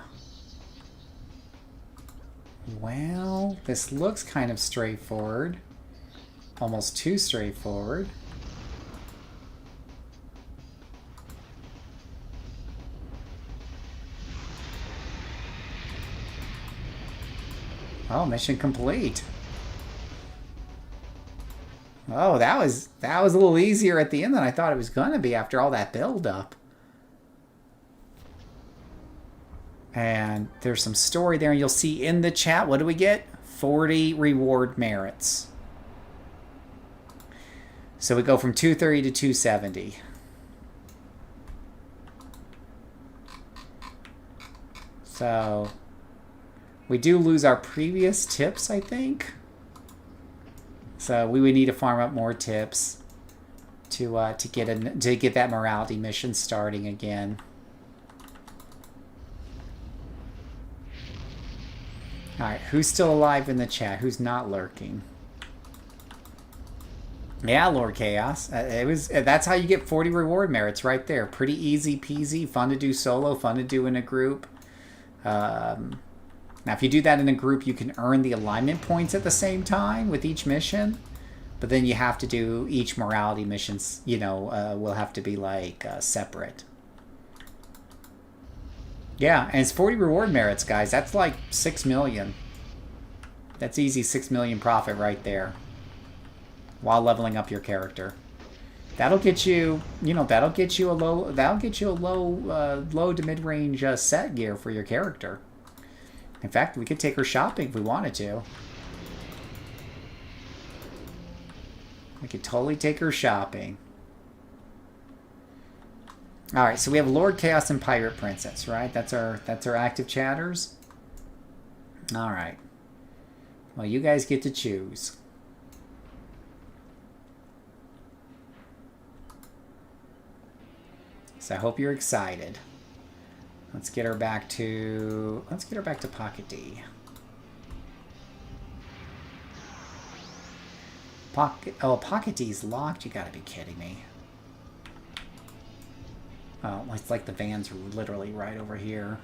A: Well, this looks kind of straightforward. Almost too straightforward. Oh, mission complete. Oh, that was a little easier at the end than I thought it was gonna be after all that build up. And there's some story there, and you'll see in the chat, what do we get? 40 reward merits. So we go from 230 to 270. So we do lose our previous tips, I think. So we would need to farm up more tips to get that morality mission starting again. All right, who's still alive in the chat? Who's not lurking? Yeah, Lord Chaos. That's how you get 40 reward merits right there. Pretty easy peasy. Fun to do solo. Fun to do in a group. Now, if you do that in a group, you can earn the alignment points at the same time with each mission. But then you have to do each morality missions, will have to be like separate. Yeah, and it's 40 reward merits, guys. That's like 6 million. That's easy 6 million profit right there. While leveling up your character. That'll get you, that'll get you a low to mid-range set gear for your character. In fact, we could take her shopping if we wanted to. We could totally take her shopping. All right, so we have Lord Chaos and Pirate Princess, right? That's our active chatters. All right. Well, you guys get to choose. So I hope you're excited. Let's get her back to Pocket D. Pocket D's locked? You gotta be kidding me. Oh, it's like the van's literally right over here.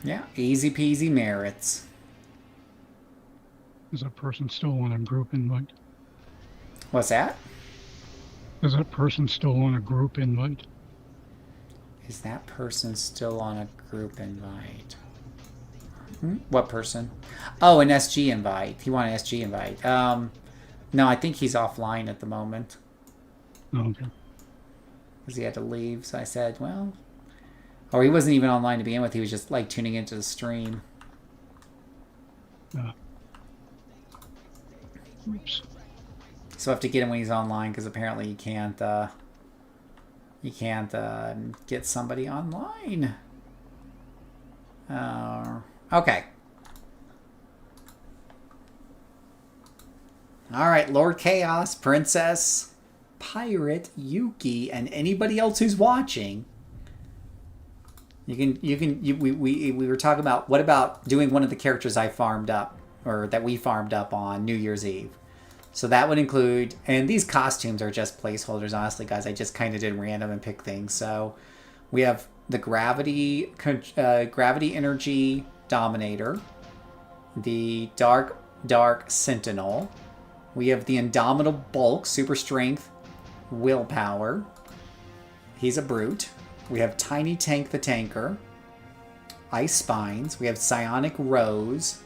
A: Yeah, easy peasy merits.
B: Is that person still on a group invite?
A: What's that?
B: Is that person still on a group invite?
A: Is that person still on a group invite? What person? Oh, an SG invite. He wanted an SG invite. No, I think he's offline at the moment.
B: Oh, okay.
A: Because he had to leave, so I said, well... Or he wasn't even online to begin with. He was just, like, tuning into the stream.
B: Oops.
A: So I have to get him when he's online, because apparently you can't get somebody online. Okay. Alright, Lord Chaos, Princess, Pirate, Yuki, and anybody else who's watching. We were talking about, what about doing one of the characters I farmed up, or that we farmed up on New Year's Eve. So that would include, and these costumes are just placeholders, honestly, guys. I just kind of did random and pick things. So we have the Gravity Energy Dominator, the Dark Sentinel. We have the Indomitable Bulk, Super Strength, Willpower. He's a brute. We have Tiny Tank the Tanker, Ice Spines. We have Psionic Rose,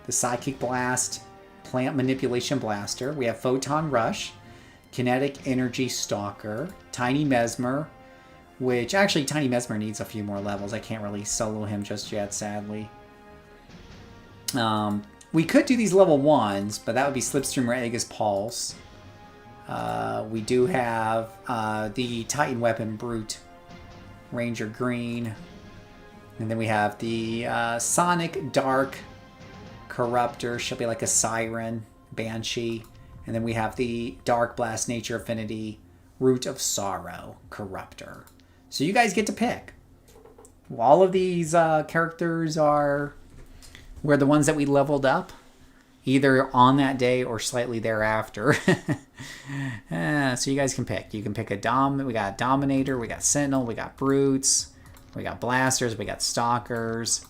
A: the Psychic Blast, Plant Manipulation Blaster. We have Photon Rush, Kinetic Energy Stalker, Tiny Mesmer, which actually Tiny Mesmer needs a few more levels. I can't really solo him just yet, sadly. We could do these level 1s, but that would be Slipstream or Aegis Pulse. We do have the Titan Weapon Brute, Ranger Green. And then we have the Sonic Dark Corruptor. She'll be like a Siren, Banshee. And then we have the Dark Blast Nature Affinity, Root of Sorrow, Corruptor. So you guys get to pick. All of these characters were the ones that we leveled up. either on that day or slightly thereafter. So you guys can pick. You can pick a we got a Dominator, we got Sentinel, we got Brutes, we got Blasters, we got Stalkers,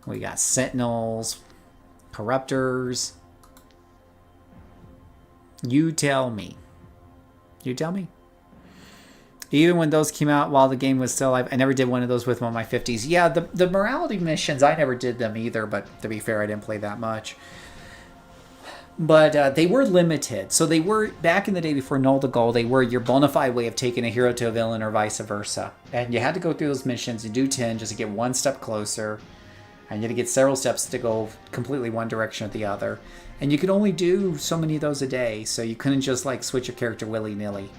A: we got Sentinels, Corruptors. You tell me. You tell me. Even when those came out while the game was still alive, I never did one of those with one of my 50s. Yeah, the morality missions, I never did them either, but to be fair, I didn't play that much. But they were limited. So they were, back in the day before Null to Gold, they were your bona fide way of taking a hero to a villain or vice versa. And you had to go through those missions and do 10 just to get one step closer. And you had to get several steps to go completely one direction or the other. And you could only do so many of those a day, so you couldn't just like switch your character willy-nilly.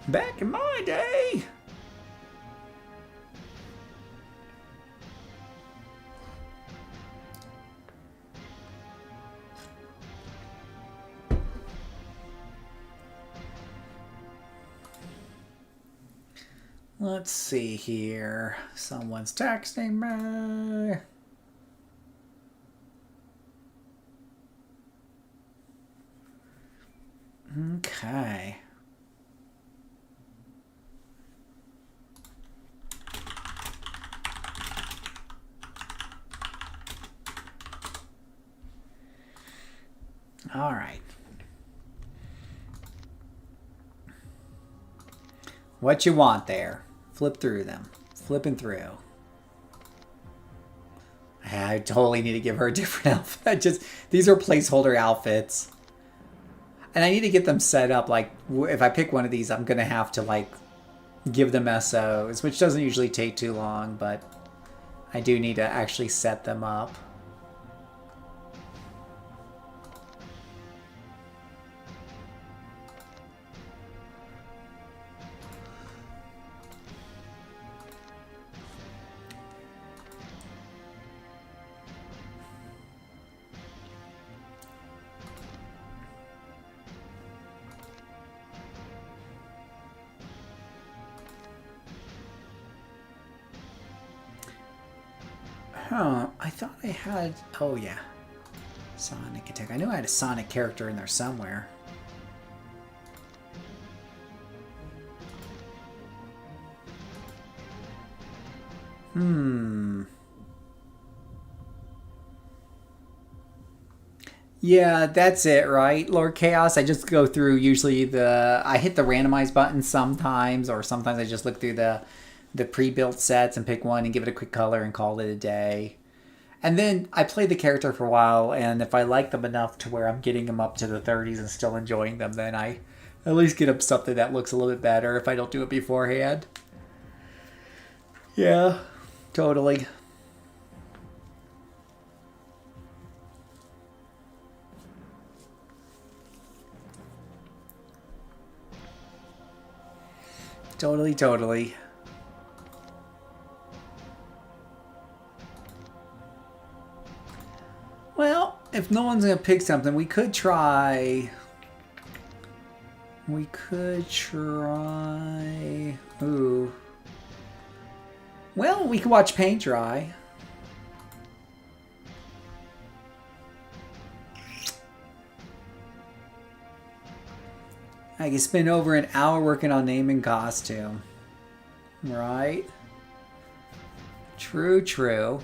A: Back in my day! Let's see here. Someone's texting me. Okay. All right. What you want there? Flip through them. Flipping through. I totally need to give her a different outfit. These are placeholder outfits. And I need to get them set up. Like, if I pick one of these, I'm going to have to, like, give them SOs, which doesn't usually take too long, but I do need to actually set them up. Huh, I thought I had... Oh, yeah. Sonic Attack. I knew I had a Sonic character in there somewhere. Yeah, that's it, right? Lord Chaos, I just go through usually I hit the randomize button sometimes, or sometimes I just look through the pre-built sets and pick one and give it a quick color and call it a day. And then I play the character for a while, and if I like them enough to where I'm getting them up to the 30s and still enjoying them, then I at least get them something that looks a little bit better if I don't do it beforehand. Yeah, totally. Totally. Well, if no one's going to pick something, we could try... Ooh. Well, we could watch paint dry. I can spend over an hour working on name and costume. Right? True. True.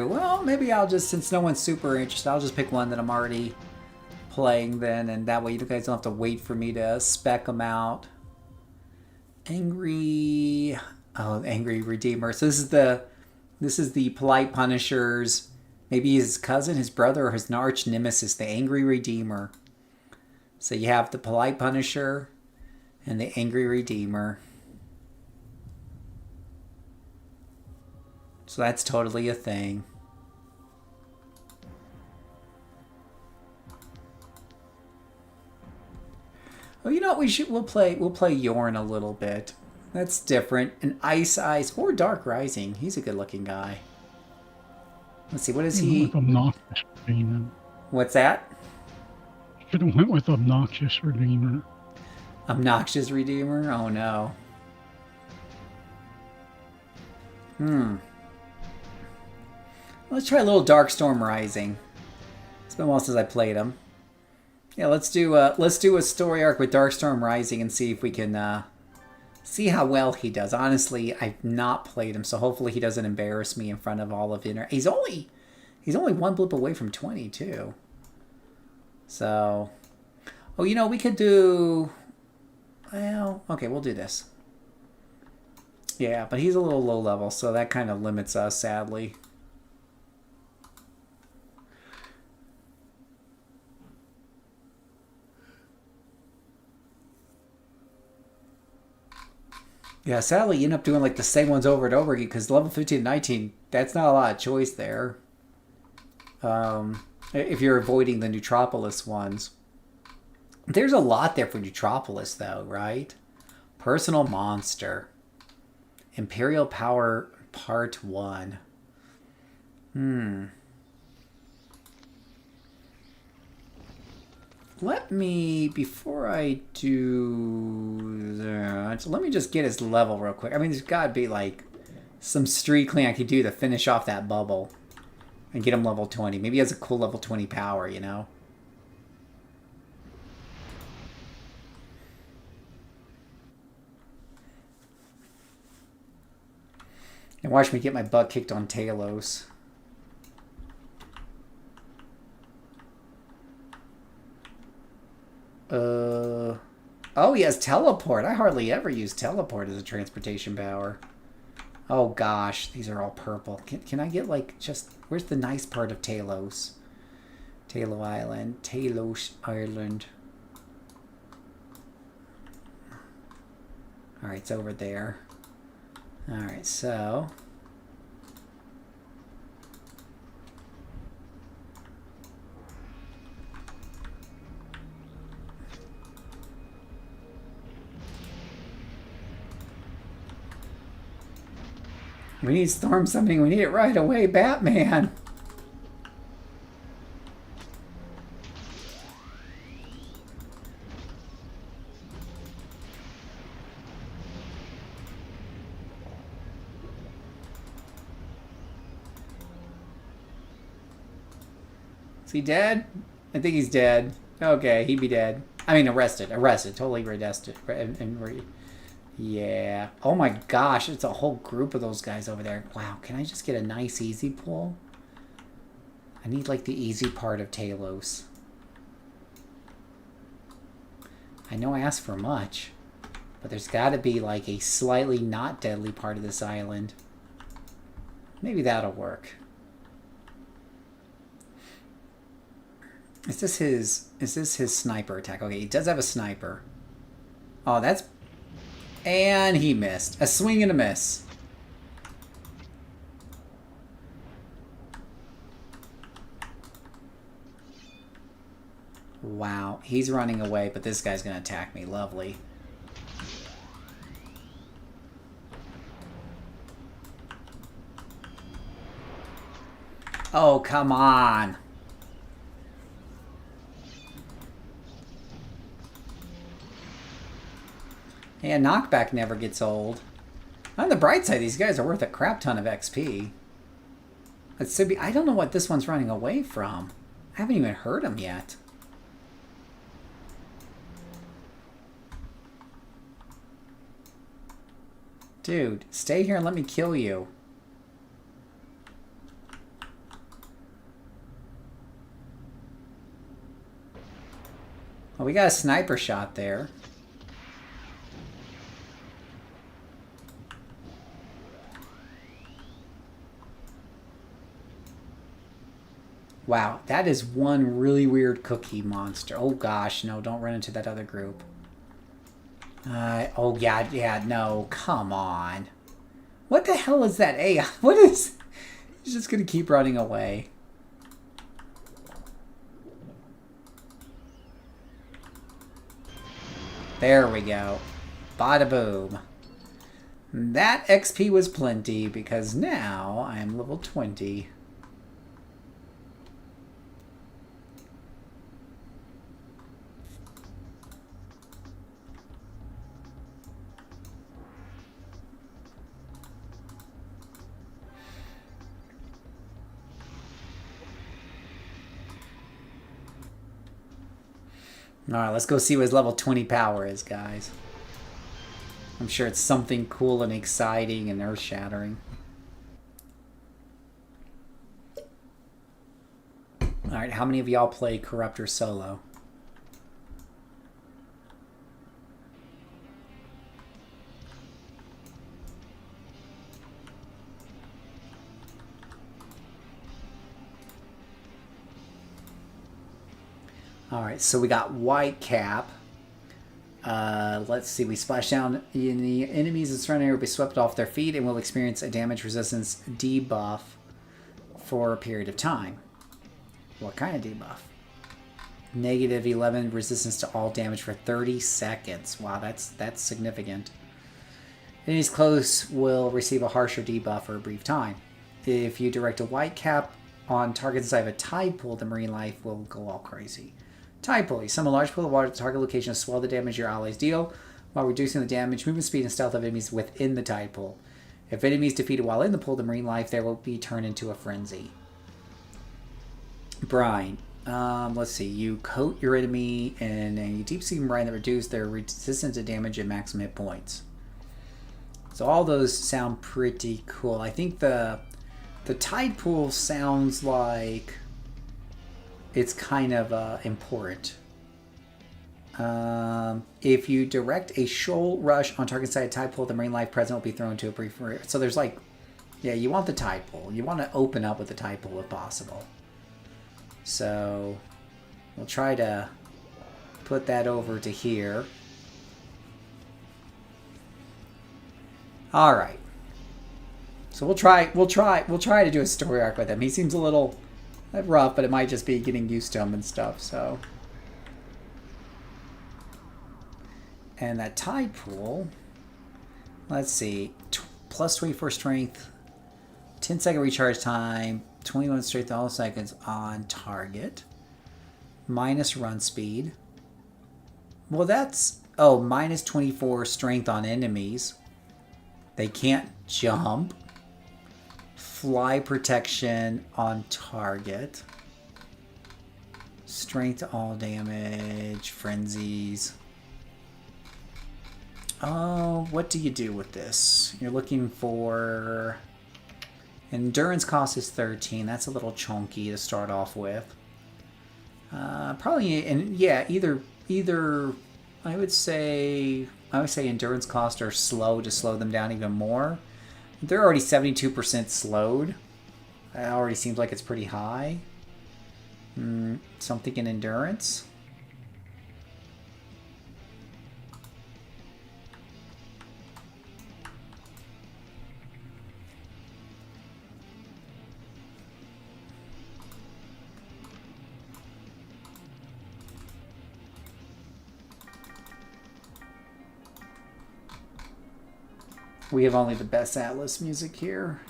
A: Well, maybe I'll just, since no one's super interested, I'll just pick one that I'm already playing then, and that way you guys don't have to wait for me to spec them out. Angry Redeemer. So this is the Polite Punisher's, maybe his cousin, his brother, or his arch nemesis, the Angry Redeemer. So you have the Polite Punisher and the Angry Redeemer. So that's totally a thing. Oh, you know what? We'll play Yorn a little bit. That's different. And Ice or Dark Rising. He's a good-looking guy. Let's see. What is he?
B: With Obnoxious Redeemer.
A: What's that?
B: Should have went with Obnoxious Redeemer.
A: Obnoxious Redeemer? Oh no. Let's try a little Darkstorm Rising. It's been a while since I played him. Yeah, let's do a story arc with Darkstorm Rising and see if we can see how well he does. Honestly, I've not played him, so hopefully he doesn't embarrass me in front of all of Inner. He's only one blip away from 20 too. So, oh, you know, we could do. Well, okay, we'll do this. Yeah, but he's a little low level, so that kind of limits us, sadly. Yeah, sadly, you end up doing like the same ones over and over again because level 15 and 19, that's not a lot of choice there. If you're avoiding the Neutropolis ones. There's a lot there for Neutropolis, though, right? Personal Monster. Imperial Power Part 1. Let me, before I do that, let me just get his level real quick. I mean, there's got to be, like, some street clean I could do to finish off that bubble. And get him level 20. Maybe he has a cool level 20 power, you know? And watch me get my butt kicked on Talos. Oh, he has teleport. I hardly ever use teleport as a transportation power. Oh gosh, these are all purple. Can I get like just... Where's the nice part of Talos? Talos Island. Talos Island. Alright, it's over there. Alright, so... We need storm summoning. We need it right away, Batman. Is he dead? I think he's dead. Okay, he'd be dead. I mean, arrested. Arrested. Totally arrested. Yeah. Oh my gosh, it's a whole group of those guys over there. Wow, can I just get a nice easy pull? I need like the easy part of Talos. I know I asked for much, but there's got to be like a slightly not deadly part of this island. Maybe that'll work. Is this his sniper attack? Okay, he does have a sniper. Oh, that's... And he missed. A swing and a miss. Wow. He's running away, but this guy's going to attack me. Lovely. Oh, come on. Yeah, knockback never gets old. On the bright side, these guys are worth a crap ton of XP. I don't know what this one's running away from. I haven't even heard him yet. Dude, stay here and let me kill you. Well, we got a sniper shot there. Wow, that is one really weird cookie monster. Oh gosh, no, don't run into that other group. Oh yeah, no, come on. What the hell is that AI? What is... He's just gonna keep running away. There we go. Bada boom. That XP was plenty because now I am level 20. Alright, let's go see what his level 20 power is, guys. I'm sure it's something cool and exciting and earth-shattering. Alright, how many of y'all play Corruptor solo? Alright, so we got White Cap. Let's see, we splash down in the enemies in surrounding area will be swept off their feet and will experience a damage resistance debuff for a period of time. What kind of debuff? Negative 11 resistance to all damage for 30 seconds. Wow, that's significant. Enemies close will receive a harsher debuff for a brief time. If you direct a White Cap on targets inside of a tide pool, the marine life will go all crazy. Tide pool. You summon a large pool of water at the target location to swell the damage your allies deal, while reducing the damage, movement speed, and stealth of enemies within the tide pool. If enemies defeated while in the pool, the marine life there will be turned into a frenzy. Brine. Let's see. You coat your enemy in a deep sea brine that reduces their resistance to damage and maximum hit points. So all those sound pretty cool. I think the tide pool sounds like it's kind of important. If you direct a shoal rush on target side tide pool, the marine life present will be thrown to a brief... So there's like... Yeah, you want the tide pool. You want to open up with the tide pool if possible. So we'll try to put that over to here. All right. So we'll try to do a story arc with him. He seems a little rough, but it might just be getting used to him and stuff, so. And that tide pool, let's see, plus 24 strength, 10-second recharge time, 21 strength all seconds on target, minus run speed. Well, that's, oh, minus 24 strength on enemies. They can't jump. Fly protection on target. Strength to all damage. Frenzies. Oh, what do you do with this? You're looking for... Endurance cost is 13. That's a little chunky to start off with. Probably, and yeah, either I would say endurance cost are slow to slow them down even more. They're already 72% slowed. That already seems like it's pretty high. So I'm thinking endurance. We have only the best Atlas music here.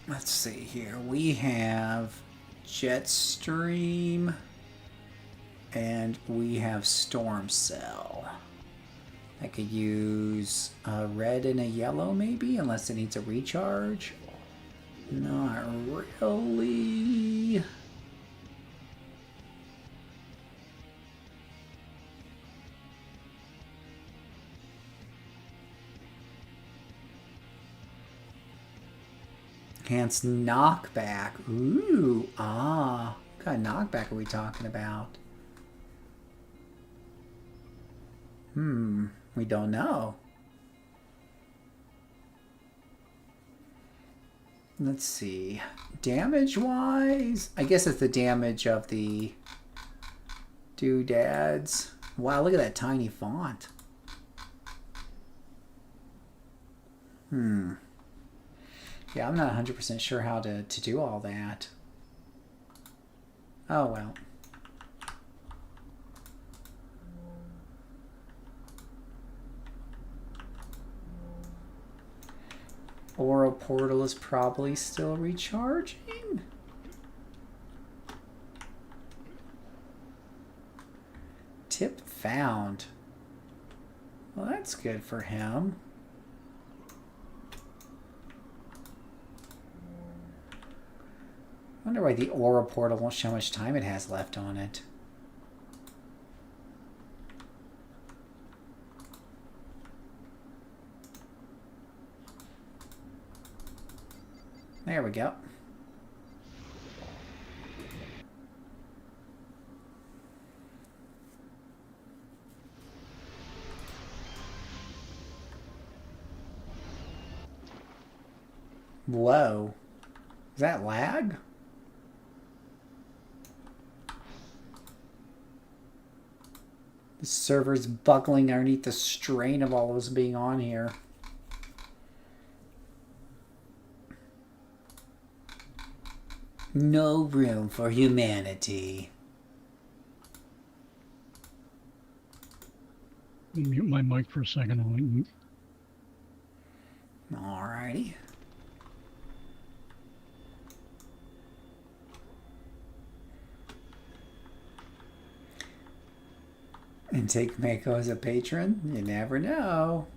A: Let's see here. We have Jetstream and we have Storm Cell. I could use a red and a yellow maybe, unless it needs a recharge. Not really. Enhanced knockback. Ooh, what kind of knockback are we talking about? We don't know. Let's see. Damage-wise, I guess it's the damage of the doodads. Wow, look at that tiny font. Yeah, I'm not 100% sure how to do all that. Oh, well. Ouro Portal is probably still recharging. Tip found. Well, that's good for him. I wonder why the Ouro portal won't show how much time it has left on it. There we go. Whoa. Is that lag? The server's buckling underneath the strain of all of us being on here. No room for humanity.
B: Mute my mic for a second.
A: Alrighty. And take Mako as a patron? You never know.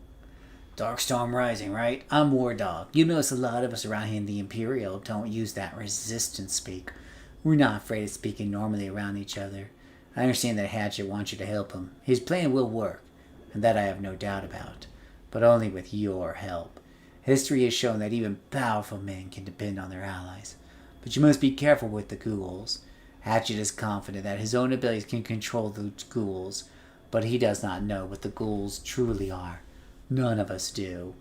A: Darkstorm Rising, right? I'm War Dog. You notice a lot of us around here in the Imperial don't use that resistance speak. We're not afraid of speaking normally around each other. I understand that Hatchet wants you to help him. His plan will work, and that I have no doubt about. But only with your help. History has shown that even powerful men can depend on their allies. But you must be careful with the ghouls. Hatchet is confident that his own abilities can control the ghouls, but he does not know what the ghouls truly are. None of us do.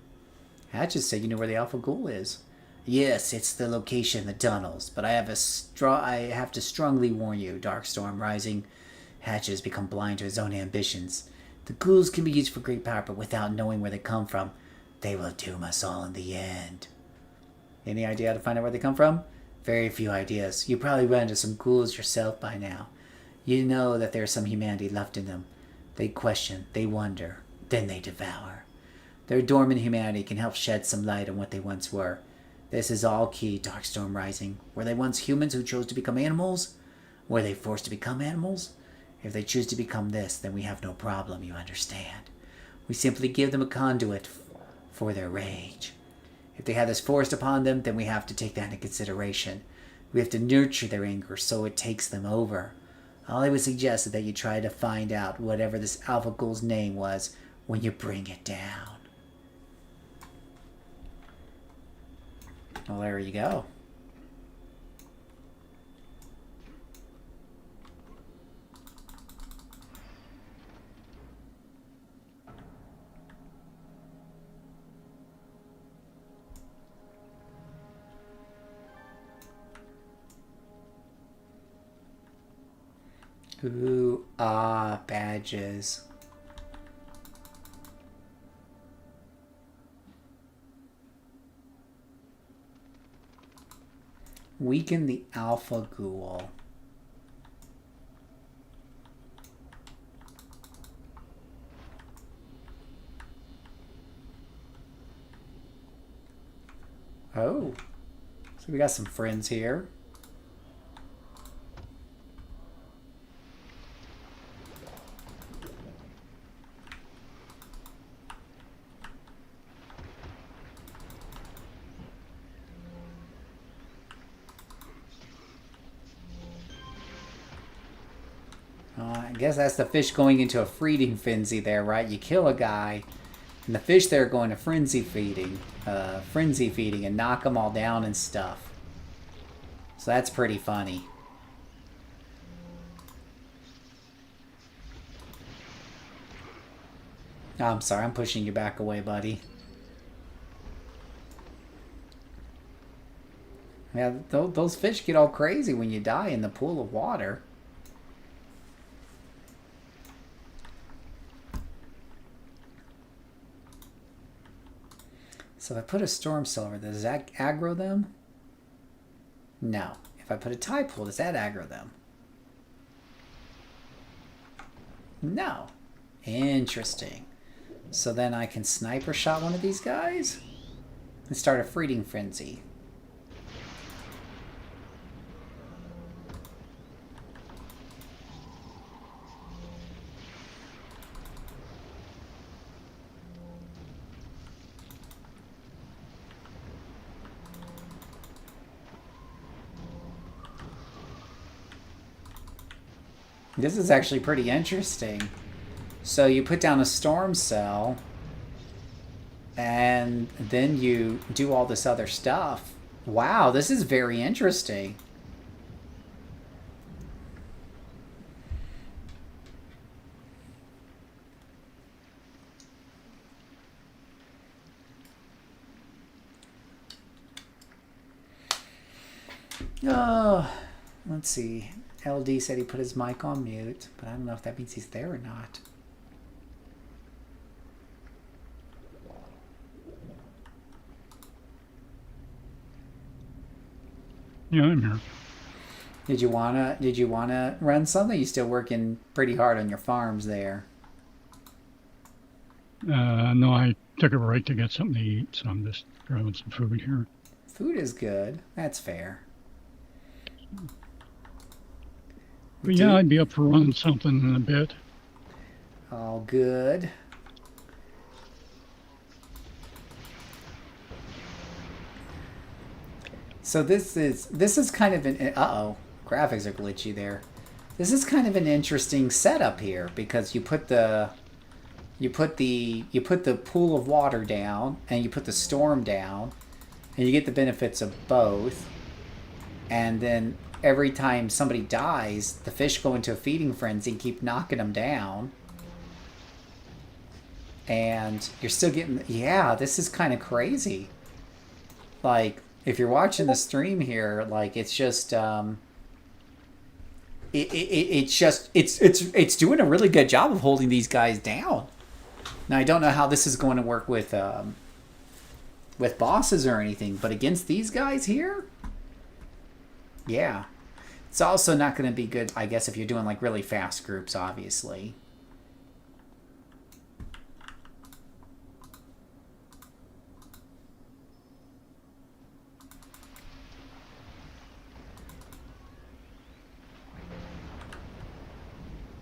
A: Hatchet said you know where the Alpha Ghoul is. Yes, it's the location in the tunnels, but I have to strongly warn you, Darkstorm Rising. Hatchet has become blind to his own ambitions. The ghouls can be used for great power, but without knowing where they come from, they will doom us all in the end. Any idea how to find out where they come from? Very few ideas. You probably run into some ghouls yourself by now. You know that there's some humanity left in them. They question, they wonder, then they devour. Their dormant humanity can help shed some light on what they once were. This is all key, Darkstorm Rising. Were they once humans who chose to become animals? Were they forced to become animals? If they choose to become this, then we have no problem, you understand. We simply give them a conduit for their rage. If they have this forced upon them, then we have to take that into consideration. We have to nurture their anger so it takes them over. All I would suggest is that you try to find out whatever this Alpha Ghoul's name was when you bring it down. Well, there you go. Ooh, badges. Weaken the Alpha Ghoul. Oh. So we got some friends here. I guess that's the fish going into a feeding frenzy there, right? You kill a guy, and the fish there are going to frenzy feeding and knock them all down and stuff. So that's pretty funny. Oh, I'm sorry, I'm pushing you back away, buddy. Yeah, those fish get all crazy when you die in the pool of water. So if I put a Storm Silver, does that aggro them? No. If I put a Tide Pool, does that aggro them? No. Interesting. So then I can Sniper Shot one of these guys and start a feeding frenzy. This is actually pretty interesting. So you put down a storm cell, and then you do all this other stuff. Wow, this is very interesting. Oh, let's see. LD said he put his mic on mute, but I don't know if that means he's there or not.
B: Yeah, I'm here.
A: Did you wanna run something? You still working pretty hard on your farms there?
B: No, I took a break to get something to eat, so I'm just grabbing some food here.
A: Food is good. That's fair.
B: But yeah, I'd be up for running something in a bit.
A: All good. So this is kind of an uh-oh, graphics are glitchy there. This is kind of an interesting setup here because you put the pool of water down and you put the storm down and you get the benefits of both. And then every time somebody dies, the fish go into a feeding frenzy and keep knocking them down. And you're still getting... Yeah, this is kind of crazy. Like, if you're watching the stream here, like, it's just... It's doing a really good job of holding these guys down. Now, I don't know how this is going to work with bosses or anything, but against these guys here... Yeah. It's also not going to be good, I guess, if you're doing, like, really fast groups, obviously.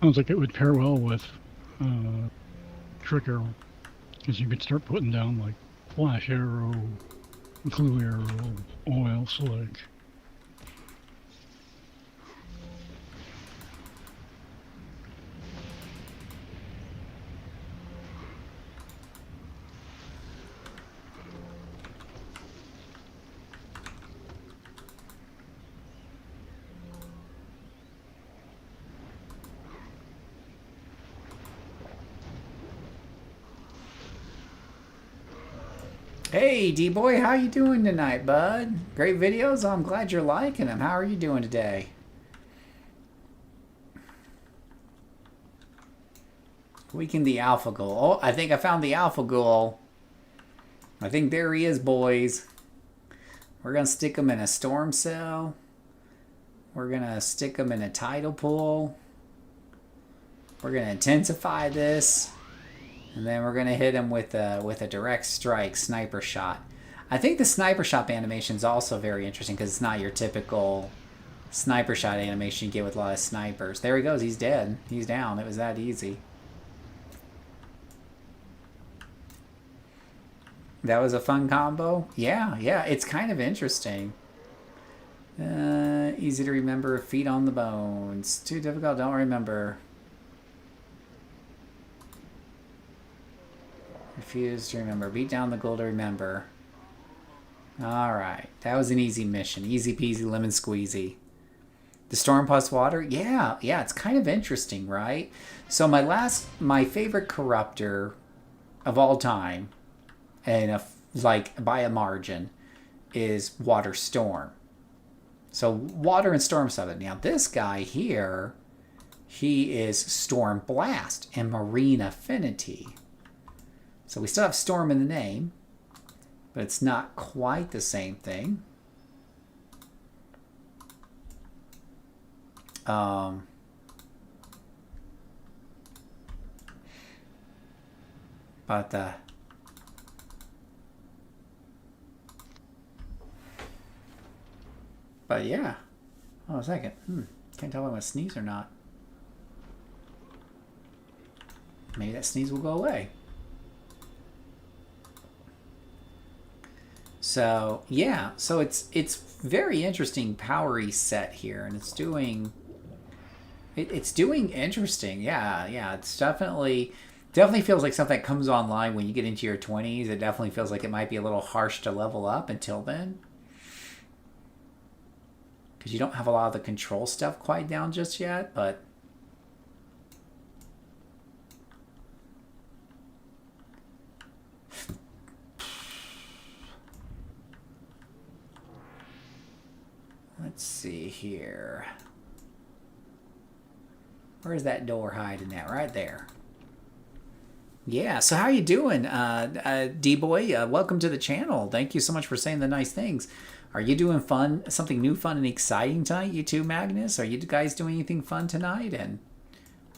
B: Sounds like it would pair well with Trick Arrow, because you could start putting down, like, Flash Arrow, Clue Arrow, Oil Slick.
A: Hey, D-Boy, how you doing tonight, bud? Great videos. I'm glad you're liking them. How are you doing today? Weaken the alpha goal. Oh, I think I found the alpha goal. I think there he is, boys. We're going to stick him in a storm cell. We're going to stick him in a tidal pool. We're going to intensify this. And then we're going to hit him with a direct strike sniper shot. I think the sniper shot animation is also very interesting because it's not your typical sniper shot animation you get with a lot of snipers. There he goes. He's dead. He's down. It was that easy. That was a fun combo. Yeah. It's kind of interesting. Easy to remember. Feet on the bones. Too difficult. Don't remember. Refuse to remember. Beat down the goal to remember. Alright. That was an easy mission. Easy peasy lemon squeezy. The storm plus water? Yeah, it's kind of interesting, right? So my favorite corruptor of all time, and like by a margin, is Water Storm. So water and storm summon. Now this guy here, he is Storm Blast and Marine Affinity. So we still have Storm in the name, but it's not quite the same thing. But yeah. Oh, a second. Can't tell if I'm going to sneeze or not. Maybe that sneeze will go away. So yeah, so it's very interesting powery set here, and it's doing It's doing interesting. Yeah, yeah. It's definitely feels like something that comes online when you get into your 20s. It definitely feels like it might be a little harsh to level up until then. Because you don't have a lot of the control stuff quite down just yet, but... Let's see here. Where's that door hiding at? Right there. Yeah, so how you doing, D-Boy? Welcome to the channel. Thank you so much for saying the nice things. Are you doing fun, something new, fun, and exciting tonight, you too, Magnus? Are you guys doing anything fun tonight? And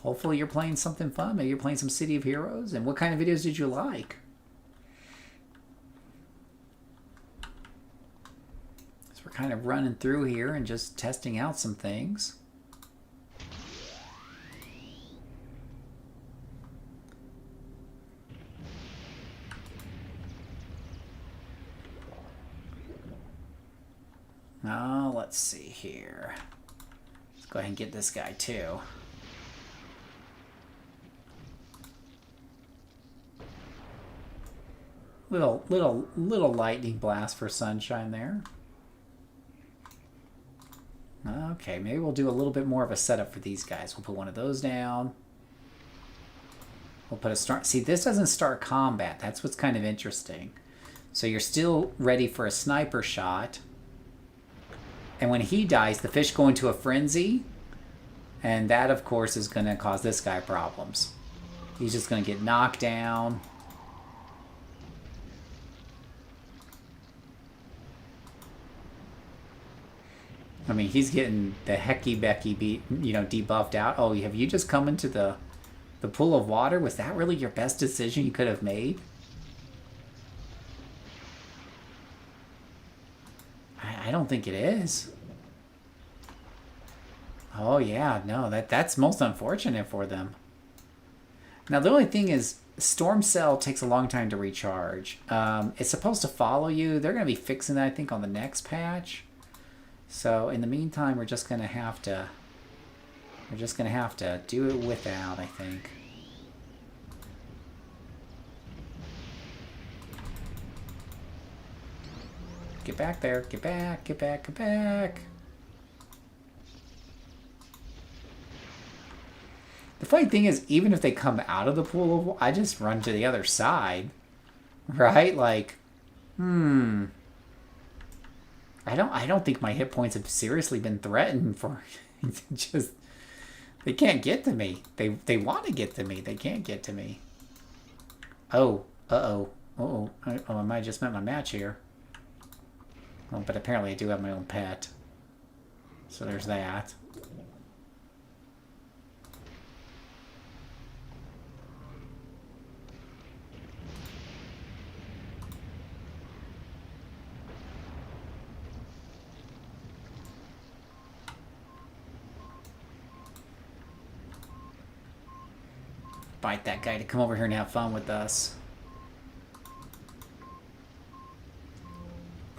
A: hopefully you're playing something fun. Maybe you're playing some City of Heroes. And what kind of videos did you like? So we're kind of running through here and just testing out some things. Oh, let's see here. Let's go ahead and get this guy too. Little lightning blast for sunshine there. Okay, maybe we'll do a little bit more of a setup for these guys. We'll put one of those down. We'll put a start. See, this doesn't start combat. That's what's kind of interesting. So you're still ready for a sniper shot. And when he dies, the fish go into a frenzy. And that, of course, is going to cause this guy problems. He's just going to get knocked down. I mean, he's getting the hecky-becky beat, you know, debuffed out. Oh, have you just come into the pool of water? Was that really your best decision you could have made? I don't think it is. Oh yeah, no, that's most unfortunate for them. Now the only thing is, Storm Cell takes a long time to recharge. It's supposed to follow you. They're going to be fixing that, I think, on the next patch. So in the meantime, we're just going to have to do it without, I think. Get back there. Get back. Get back. Get back. The funny thing is, even if they come out of the pool, I just run to the other side. Right? Like, I don't think my hit points have seriously been threatened for just they can't get to me. They want to get to me. They can't get to me. Oh, uh-oh. Uh-oh. I might have just met my match here. Oh, but apparently I do have my own pet. So there's that. Fight that guy to come over here and have fun with us.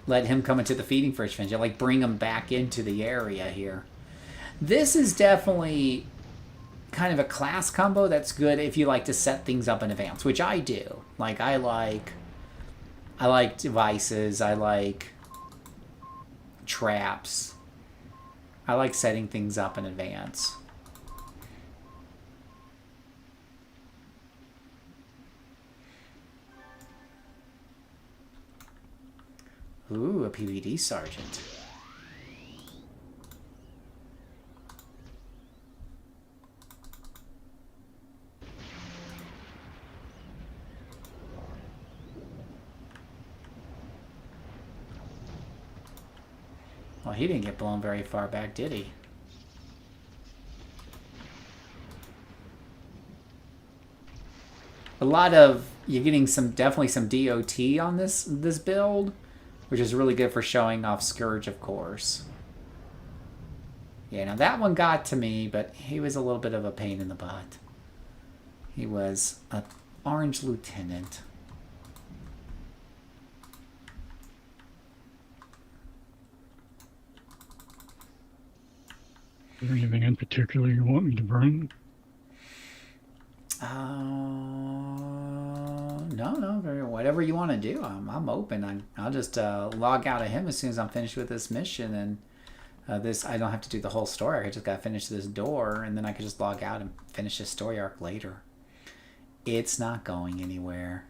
A: Let him come into the feeding fridge fence. Like, bring him back into the area here. This is definitely kind of a class combo that's good if you like to set things up in advance, which I do. Like, I like devices. I like traps. I like setting things up in advance. Ooh, a PvD sergeant. Well, he didn't get blown very far back, did he? A lot of, you're getting definitely some DOT on this build, which is really good for showing off Scourge, of course. Yeah, now that one got to me, but he was a little bit of a pain in the butt. He was an orange lieutenant.
B: Is there anything in particular you want me to bring?
A: No, whatever you want to do. I'm open. I'll just log out of him as soon as I'm finished with this mission, and this I don't have to do the whole story. I just gotta finish this door, and then I can just log out and finish this story arc later. It's not going anywhere.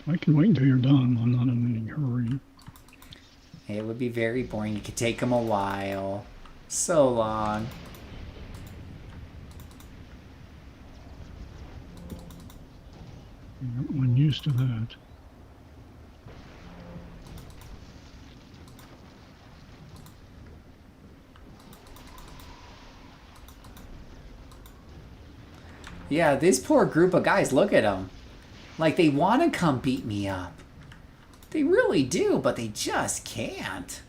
B: I can wait until you're done. I'm not in any hurry.
A: It would be very boring. It could take him a while. So long.
B: I'm used to that.
A: Yeah, this poor group of guys, look at them. Like, they want to come beat me up. They really do, but they just can't.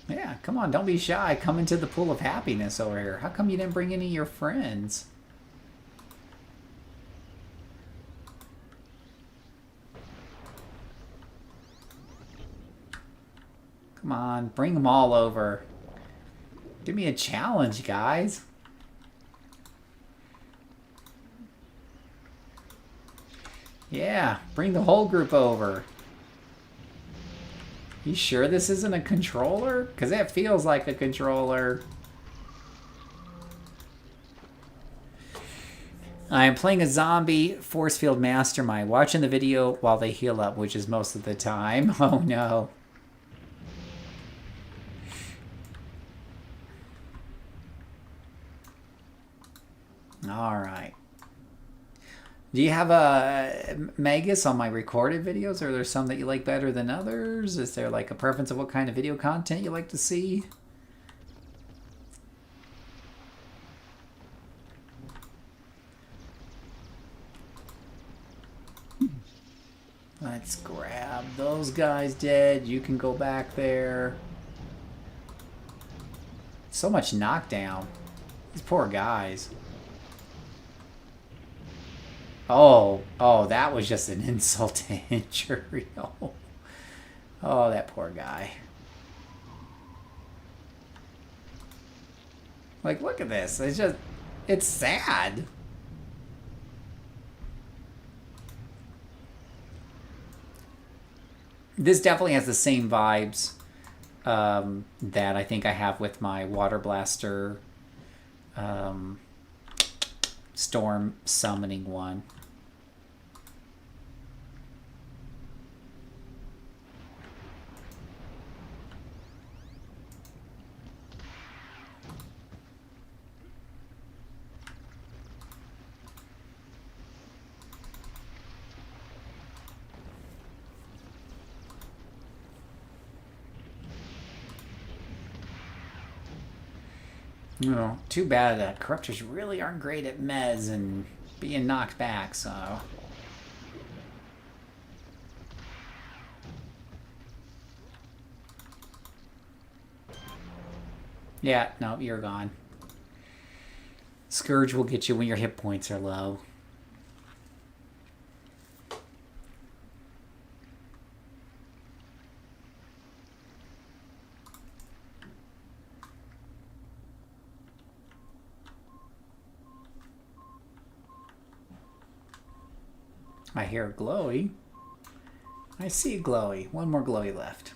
A: Yeah, come on, don't be shy. Come into the pool of happiness over here. How come you didn't bring any of your friends? Come on, bring them all over. Give me a challenge, guys. Yeah, bring the whole group over. You sure this isn't a controller? Because it feels like a controller. I am playing a zombie force field mastermind, watching the video while they heal up, which is most of the time. Oh no. Alright. Do you have a Magus on my recorded videos? Are there some that you like better than others? Is there like a preference of what kind of video content you like to see? Let's grab those guys dead. You can go back there. So much knockdown. These poor guys. Oh, that was just an insult to injury. Oh, that poor guy. Like, look at this. It's sad. This definitely has the same vibes that I think I have with my Water Blaster Storm Summoning one. No, too bad that corruptors really aren't great at mez and being knocked back, so... Yeah, no, you're gone. Scourge will get you when your hit points are low. I hear a glowy. I see a glowy. One more glowy left.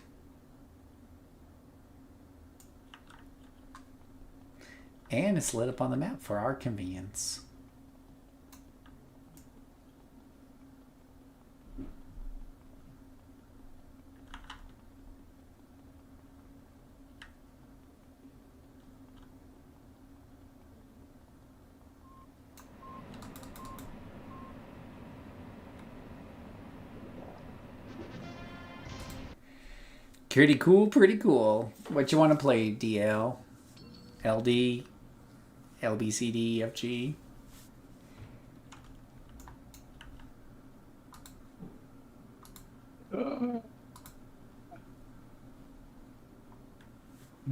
A: And it's lit up on the map for our convenience. Pretty cool, pretty cool. What you want to play, DL? LD? LBCD, FG?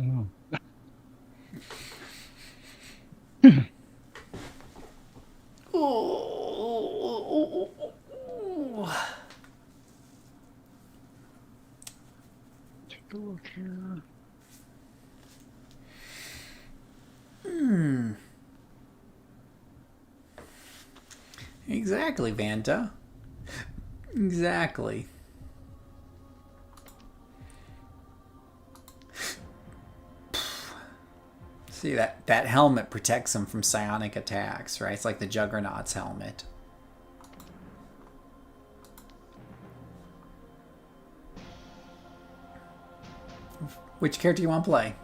B: Oh. Take a look here.
A: Exactly, Vanta. Exactly. See, that helmet protects him from psionic attacks, right? It's like the Juggernaut's helmet. Which character you want to play?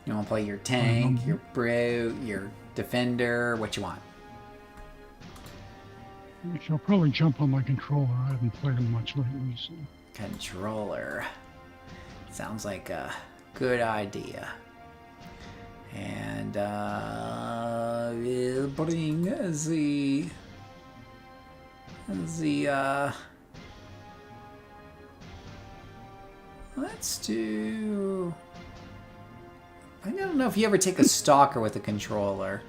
A: You want to play your tank, your brute, your defender? What you want?
B: I'll probably jump on my controller. I haven't played him much lately. So.
A: Controller. Sounds like a good idea. And we'll bring the let's do. I don't know if you ever take a stalker with a controller.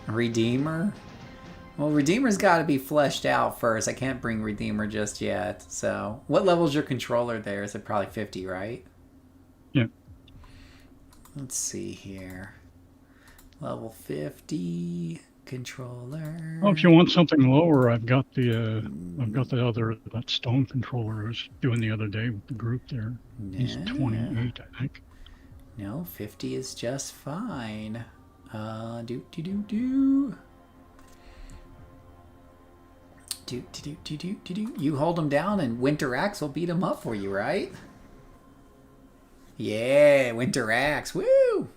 A: Redeemer? Well, Redeemer's got to be fleshed out first. I can't bring Redeemer just yet. So, what level's your controller there? Is it probably 50, right?
B: Yeah.
A: Let's see here. Level 50 controller.
B: Oh, if you want something lower, I've got the that stone controller I was doing the other day with the group there. He's 28, I think.
A: No, 50 is just fine. Do. You hold him down and Winter Axe will beat him up for you, right? Yeah, Winter Axe. Woo!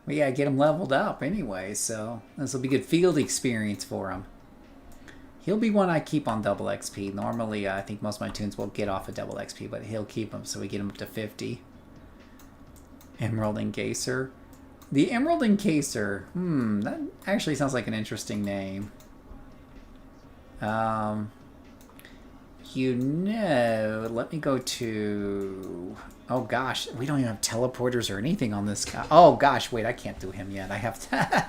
A: We gotta get him leveled up anyway, so this will be good field experience for him. He'll be one I keep on double XP. Normally, I think most of my tunes will get off of double XP, but he'll keep him, so we get him up to 50. Emerald Encaser. The Emerald Encaser. That actually sounds like an interesting name. You know, let me go to... Oh gosh, we don't even have teleporters or anything on this guy. Oh gosh, wait, I can't do him yet. I have to...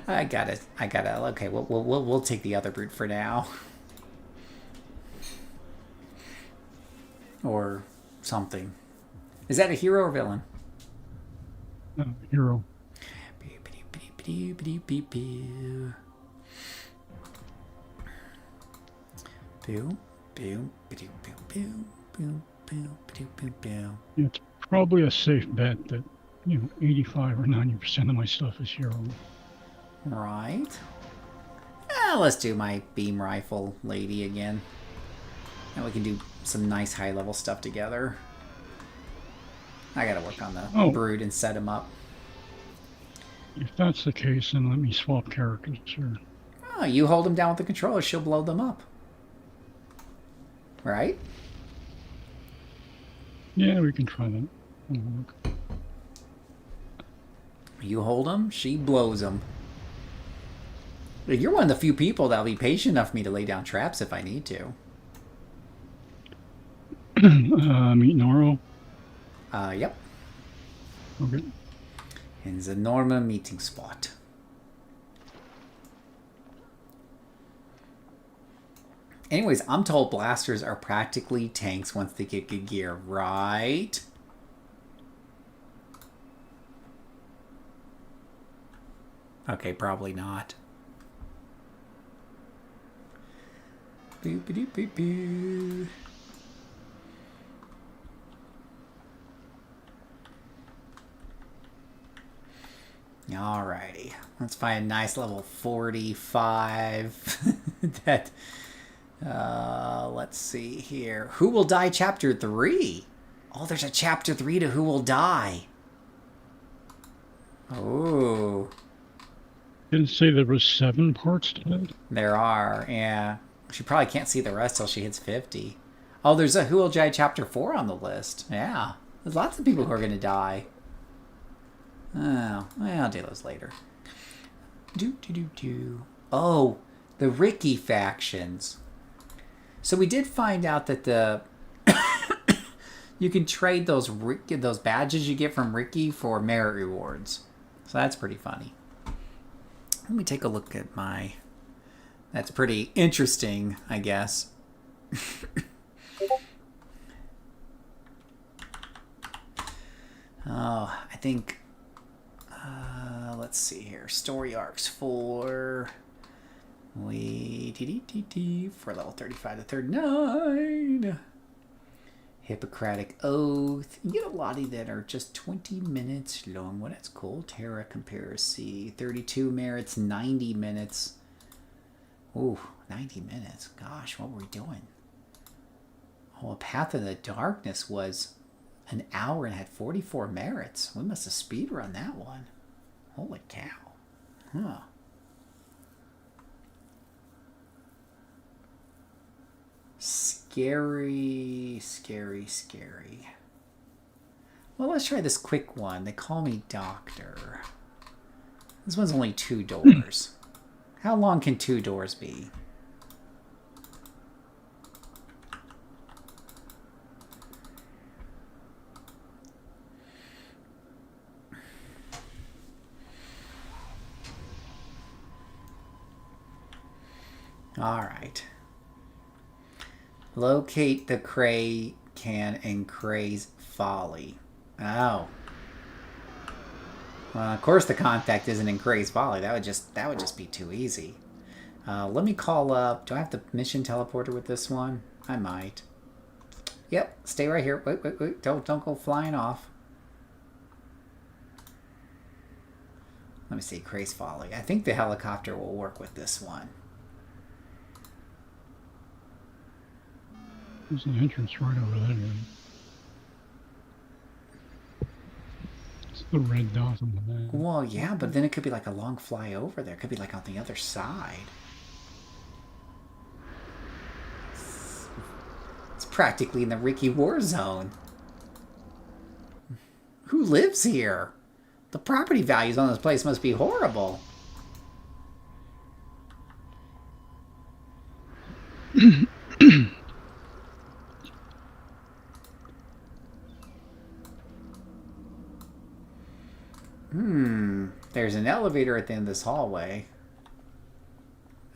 A: I gotta... Okay, we'll take the other brute for now. Or something. Is that a hero or villain?
B: Hero. It's probably a safe bet that 85 or 90% of my stuff is hero.
A: Right. Let's do my beam rifle lady again. And we can do some nice high level stuff together. I gotta work on the brood and set him up.
B: If that's the case, then let me swap characters here.
A: Oh, you hold him down with the controller, she'll blow them up. Right?
B: Yeah, we can try that. That'll work.
A: You hold him, she blows him. You're one of the few people that'll be patient enough for me to lay down traps if I need to.
B: Meet Noro.
A: Yep.
B: Okay.
A: In the normal meeting spot. Anyways, I'm told blasters are practically tanks once they get good gear, right? Okay, probably not. Boop-a-doop-boop-boo. Alrighty, let's find a nice level 45 that, let's see here. Who Will Die Chapter 3? Oh, there's a Chapter 3 to Who Will Die. Oh.
B: Didn't say there was 7 parts to it.
A: There are, yeah. She probably can't see the rest till she hits 50. Oh, there's a Who Will Die Chapter 4 on the list. Yeah, there's lots of people who are going to die. Oh, well, I'll do those later. Oh, the Ricky factions. So we did find out that the you can trade those badges you get from Ricky for merit rewards. So that's pretty funny. Let me take a look at my... That's pretty interesting, I guess. Oh, I think... let's see here. Story arcs for level 35 to 39. Hippocratic Oath. You get a lot of that are just 20 minutes long. Well, that's cool. Terra Comparison. 32 merits, 90 minutes. Ooh, 90 minutes. Gosh, what were we doing? Oh, Path of the Darkness was an hour and had 44 merits. We must have speedrun that one. Holy cow. Huh. Scary, scary, scary. Well, let's try this quick one. They call me Doctor. This one's only 2 doors. How long can 2 doors be? All right. Locate the Cray Can and Cray's Folly. Oh. Well, of course the contact isn't in Cray's Folly. That would just be too easy. Let me call up. Do I have the mission teleporter with this one? I might. Yep. Stay right here. Wait. Don't go flying off. Let me see. Cray's Folly. I think the helicopter will work with this one.
B: There's an entrance right over there. It's the red dot on the map.
A: Well, yeah, but then it could be like a long flyover there. It could be like on the other side. It's practically in the Ricky War Zone. Who lives here? The property values on this place must be horrible. There's an elevator at the end of this hallway.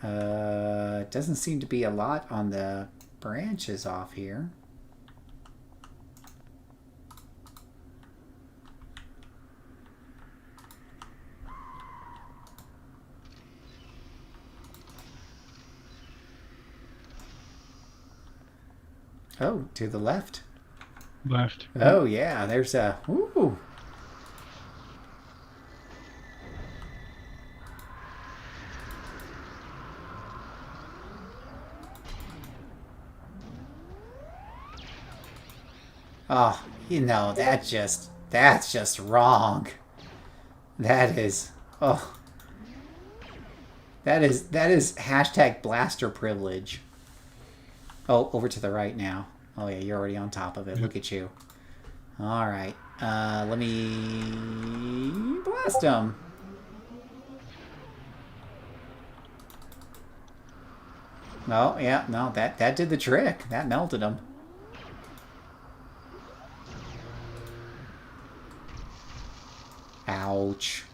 A: Doesn't seem to be a lot on the branches off here. Oh, to the left.
B: Left.
A: Oh, yeah, there's a... Ooh. Oh, you know, that's just wrong. That is, oh. That is hashtag blaster privilege. Oh, over to the right now. Oh yeah, you're already on top of it. Look at you. All right. Let me blast him. Oh, yeah, no, that did the trick. That melted him. Ouch.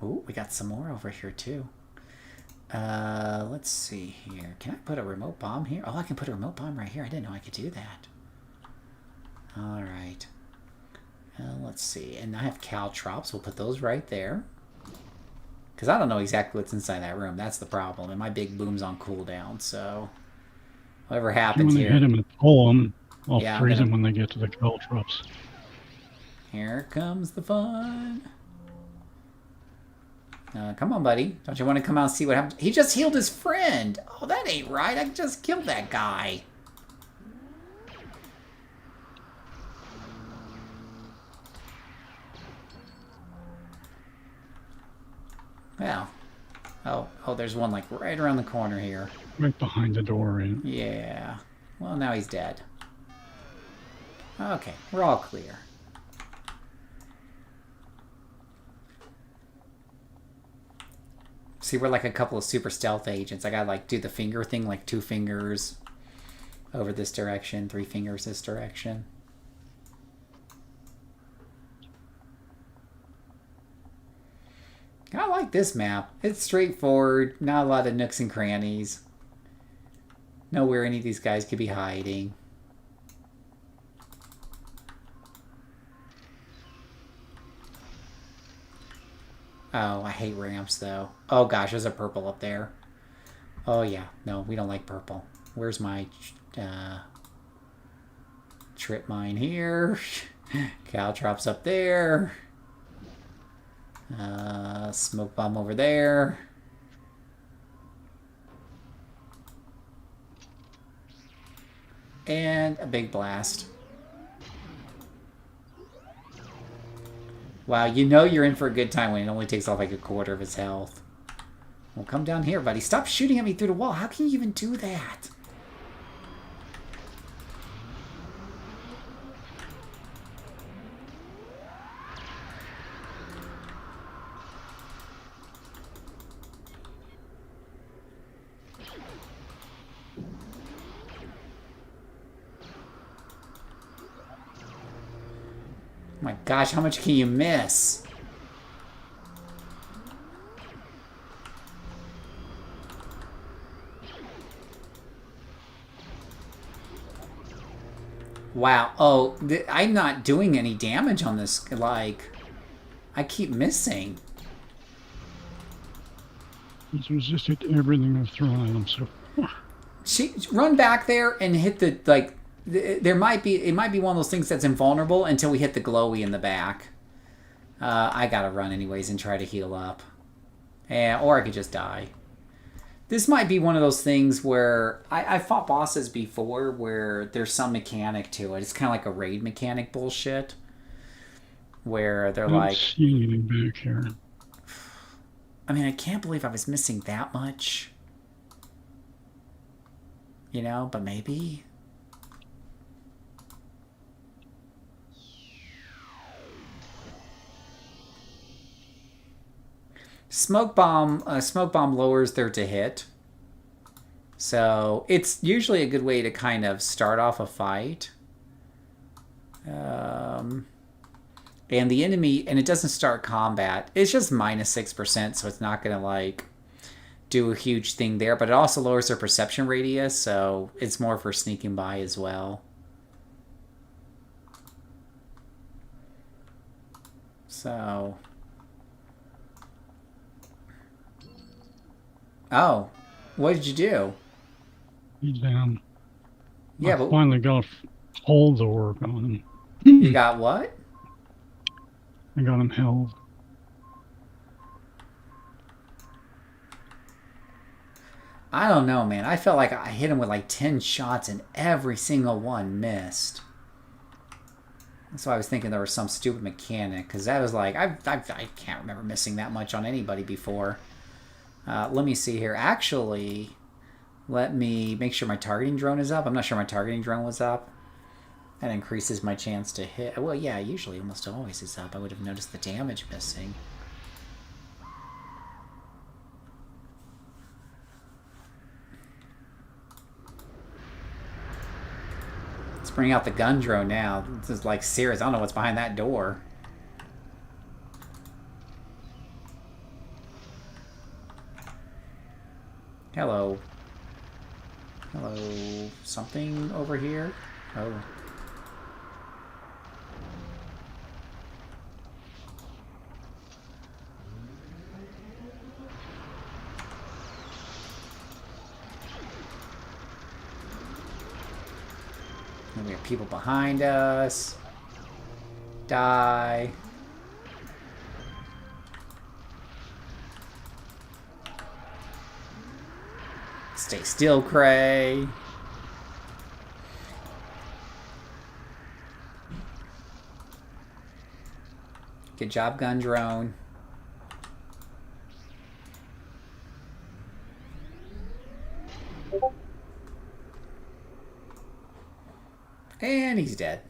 A: Ooh, we got some more over here too. Let's see here. Can I put a remote bomb here? Oh, I can put a remote bomb right here. I didn't know I could do that. All right. Let's see. And I have caltrops. We'll put those right there. Because I don't know exactly what's inside that room. That's the problem. And my big boom's on cooldown, so... Whatever happens
B: when
A: here...
B: they hit him and pull them, I'll
A: Yeah,
B: freeze them when they get to the caltrops.
A: Here comes the fun. Come on, buddy. Don't you want to come out and see what happened? He just healed his friend. Oh, that ain't right. I just killed that guy. Well. Oh, there's one like right around the corner here.
B: Right behind the door.
A: Yeah. Well, now he's dead. Okay, we're all clear. See, we're like a couple of super stealth agents. I gotta like do the finger thing, like 2 fingers over this direction, 3 fingers this direction. I like this map. It's straightforward, not a lot of nooks and crannies. Know where any of these guys could be hiding. Oh, I hate ramps though. Oh gosh, there's a purple up there. Oh yeah, no, we don't like purple. Where's my trip mine here? Caltrops up there. Smoke bomb over there. And a big blast. Wow, you know you're in for a good time when it only takes off like a quarter of his health. Well, come down here, buddy. Stop shooting at me through the wall. How can you even do that? Oh my gosh, how much can you miss? Wow. Oh, I'm not doing any damage on this. Like, I keep missing.
B: He's resisted everything I've thrown at him, so...
A: Run back there and hit the, like... It might be one of those things that's invulnerable until we hit the glowy in the back. I gotta run anyways and try to heal up. Or I could just die. This might be one of those things where... I fought bosses before where there's some mechanic to it. It's kind of like a raid mechanic bullshit. Where they're like...
B: I don't see anything back here.
A: I mean, I can't believe I was missing that much. You know, but maybe... Smoke bomb lowers their to hit. So it's usually a good way to kind of start off a fight. And the enemy, and it doesn't start combat. It's just -6%, so it's not going to like do a huge thing there. But it also lowers their perception radius, so it's more for sneaking by as well. So... Oh, what did you do?
B: He's down.
A: Yeah,
B: I
A: but
B: finally got hold to work on him.
A: You got what?
B: I got him held.
A: I don't know, man. I felt like I hit him with like 10 shots and every single one missed. That's why I was thinking there was some stupid mechanic, because that was like, I can't remember missing that much on anybody before. Let me see here. Actually, let me make sure my targeting drone is up. I'm not sure my targeting drone was up. That increases my chance to hit. Well, yeah, usually almost always is up. I would have noticed the damage missing. Let's bring out the gun drone now. This is like serious. I don't know what's behind that door. Hello. Hello. Something over here? Oh. And we have people behind us. Die. Stay still, Cray. Good job, gun drone. And he's dead.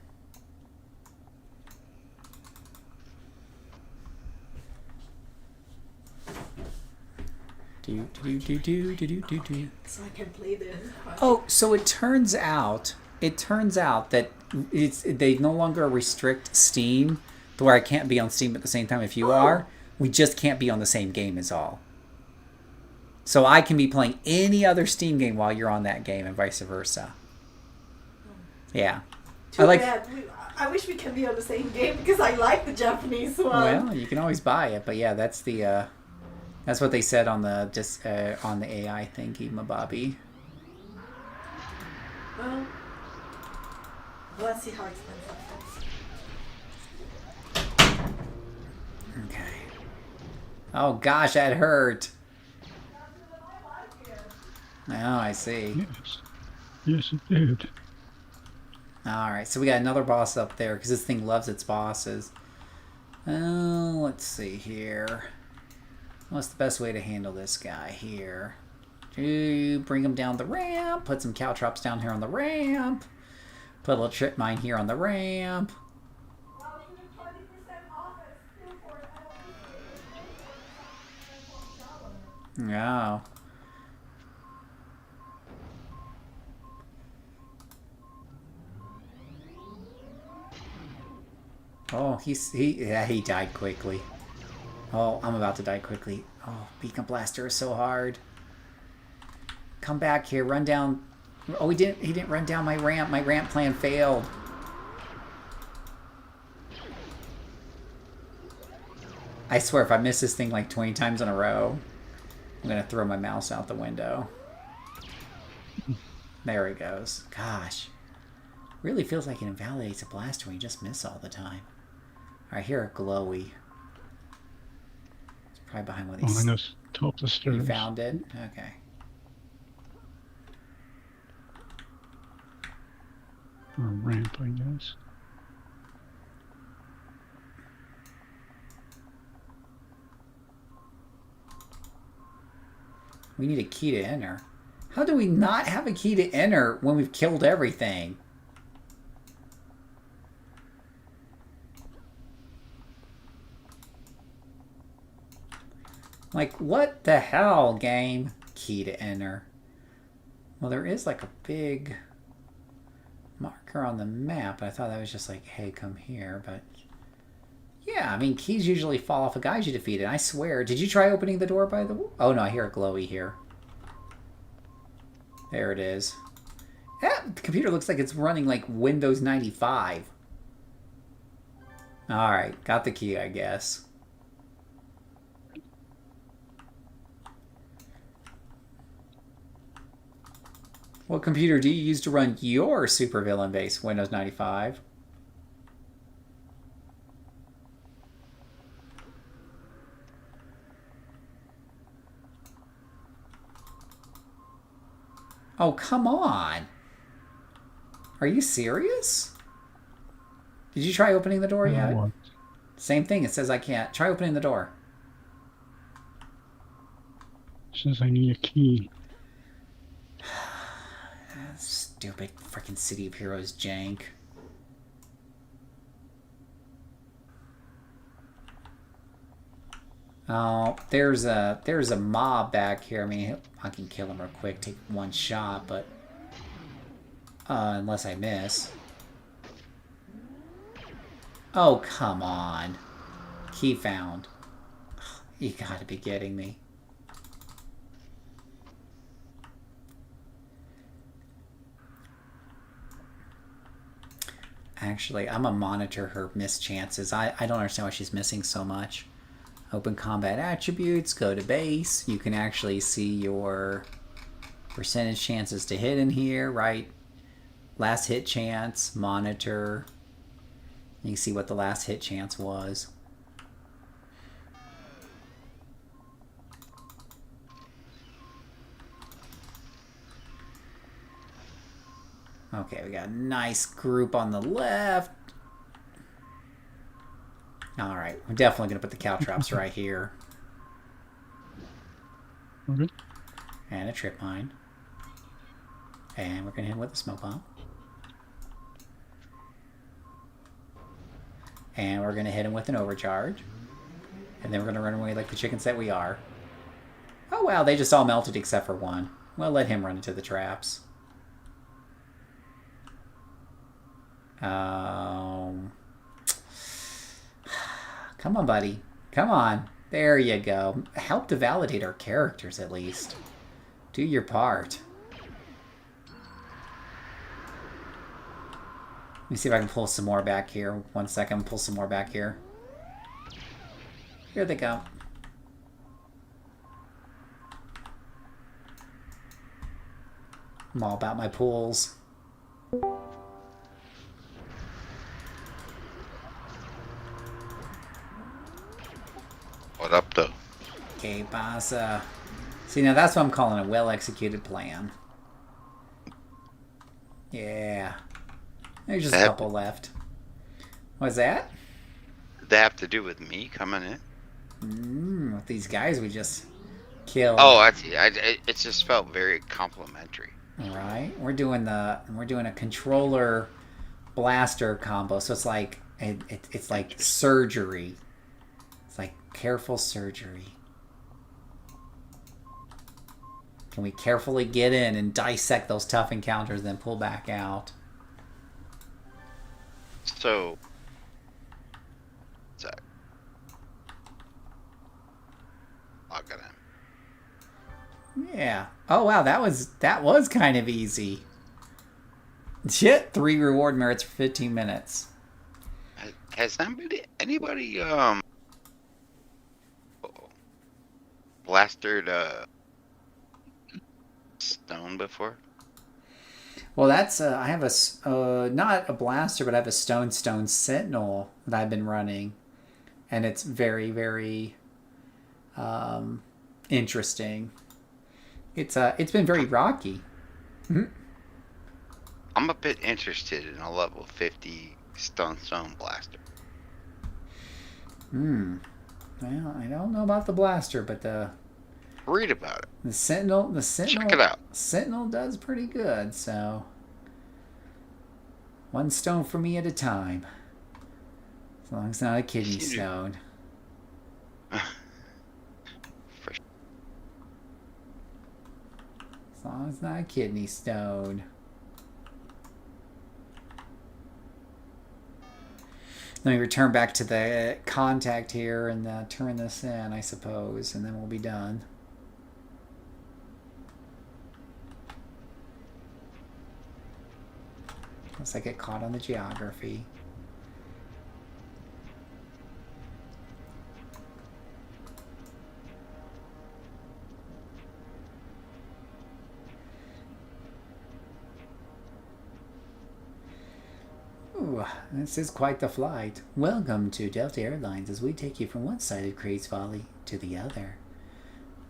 E: So I can play this.
A: Oh, so it turns out that they no longer restrict Steam to where I can't be on Steam at the same time if you are. We just can't be on the same game is all. So I can be playing any other Steam game while you're on that game and vice versa. Yeah.
E: Too bad. I wish we can be on the same game because I like the Japanese one.
A: Well, you can always buy it, but yeah, that's what they said on the on the AI thingy, Mababi.
E: Well, let's see how expensive it is.
A: Okay. Oh gosh, that hurt. Oh, I see.
B: Yes. Yes, it did.
A: Alright, so we got another boss up there because this thing loves its bosses. Oh, let's see here. What's the best way to handle this guy here? Bring him down the ramp. Put some caltrops down here on the ramp. Put a little trip mine here on the ramp. Oh. Oh, he died quickly. Oh, I'm about to die quickly. Oh, Beacon Blaster is so hard. Come back here, run down. Oh, he didn't run down my ramp. My ramp plan failed. I swear, if I miss this thing like 20 times in a row, I'm gonna throw my mouse out the window. There he goes. Gosh. Really feels like it invalidates a blaster when you just miss all the time. Alright, here a glowy. It's probably behind one of these.
B: Behind us, top of the stairs.
A: You found it? Okay.
B: Or a ramp, I guess.
A: We need a key to enter. How do we not have a key to enter when we've killed everything? Like, what the hell, game? Key to enter. Well, there is like a big marker on the map. I thought that was just like, hey, come here. But yeah, I mean, keys usually fall off of guys you defeated. I swear. Did you try opening the door by the... Oh, no, I hear a glowy here. There it is. That computer looks like it's running like Windows 95. Alright, got the key, I guess. What computer do you use to run your supervillain-based Windows 95? Oh, come on. Are you serious? Did you try opening the door yet?
B: What?
A: Same thing. It says I can't. Try opening the door.
B: It says I need a key.
A: Stupid freaking City of Heroes jank. Oh, there's a mob back here. I mean, I can kill him real quick, take one shot, but unless I miss. Oh, come on. Key found. You gotta be kidding me. Actually, I'm gonna monitor her missed chances. I don't understand why she's missing so much. Open combat attributes, go to base. You can actually see your percentage chances to hit in here, right? Last hit chance, monitor. You can see what the last hit chance was. Okay, we got a nice group on the left. Alright, I'm definitely going to put the caltrops right here.
B: Okay.
A: And a trip mine. And we're going to hit him with a smoke bomb. And we're going to hit him with an overcharge. And then we're going to run away like the chickens that we are. Oh wow, they just all melted except for one. Well, let him run into the traps. Come on, buddy. Come on. There you go. Help to validate our characters, at least. Do your part. Let me see if I can pull some more back here. 1 second, pull some more back here. Here they go. I'm all about my pools.
F: What up, though?
A: Okay, pasa. See, now that's what I'm calling a well-executed plan. Yeah. There's just a couple left. What's that?
F: Did that have to do with me coming in?
A: With these guys we just killed.
F: Oh, it just felt very complimentary.
A: All right, we're doing a controller blaster combo, so it's like it's like surgery. It's like careful surgery. Can we carefully get in and dissect those tough encounters, then pull back out?
F: So, I'll get in.
A: Yeah. Oh wow, that was kind of easy. Shit, 3 reward merits for 15 minutes.
F: Has anybody blastered stone before?
A: Well, that's I have a not a blaster, but I have a stone sentinel that I've been running, and it's very, very interesting. It's been very rocky. Mm-hmm.
F: I'm a bit interested in a level 50 stone blaster.
A: Well, I don't know about the blaster, but
F: Read about it.
A: the sentinel
F: Check it out.
A: Sentinel does pretty good. So 1 stone for me at a time. As long as it's not a kidney stone.
F: For sure.
A: As long as it's not a kidney stone. Let me return back to the contact here and turn this in, I suppose, and then we'll be done. Unless I get caught on the geography. Ooh, this is quite the flight. Welcome to Delta Airlines as we take you from one side of Craig's Folly to the other.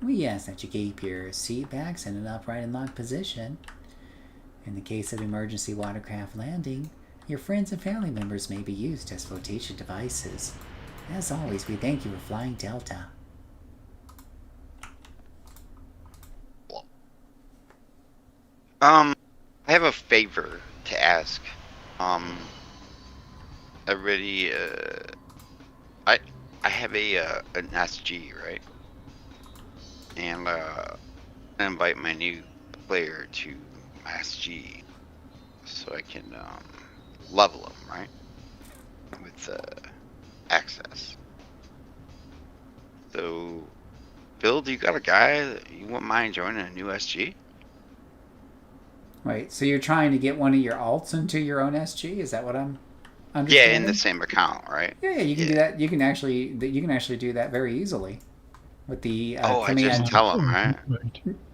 A: We ask that you keep your seat backs in an upright and locked position. In the case of emergency watercraft landing, your friends and family members may be used as flotation devices. As always, we thank you for flying Delta.
F: I have a favor to ask. Everybody, I have an SG, right? And I invite my new player to my SG so I can level them, right? With access. So, Bill, do you got a guy that you wouldn't mind joining a new SG?
A: Wait, so you're trying to get one of your alts into your own SG? Is that what I'm understanding?
F: Yeah, in the same account, right?
A: Yeah, you can do that. You can actually do that very easily with the
F: I
A: command.
F: just tell him, right?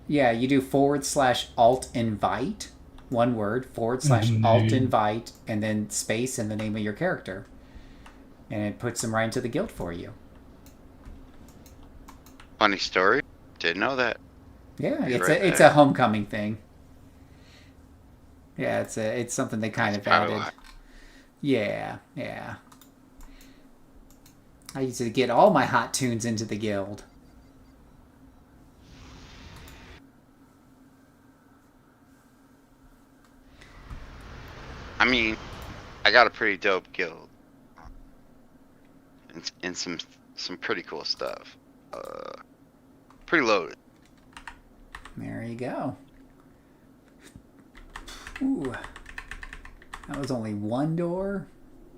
A: Yeah, you do /alt invite, one word, /alt invite, and then space and the name of your character, and it puts them right into the guild for you.
F: Funny story. Didn't know that.
A: Yeah,
F: You're
A: it's
F: right
A: a homecoming thing. Yeah, it's something they kind of added. Yeah. I used to get all my hot tunes into the guild.
F: I mean, I got a pretty dope guild. And some pretty cool stuff. Pretty loaded.
A: There you go. Ooh. That was only one door.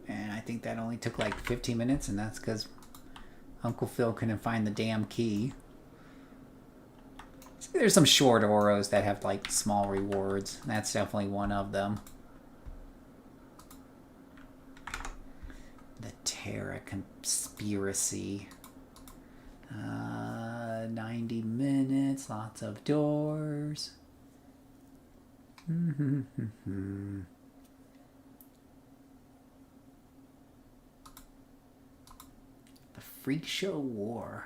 A: And I think that only took like 15 minutes. And that's because Uncle Phil couldn't find the damn key. See, there's some short Ouros that have like small rewards. That's definitely one of them. The Terra Conspiracy. 90 minutes, lots of doors. The Freak Show War.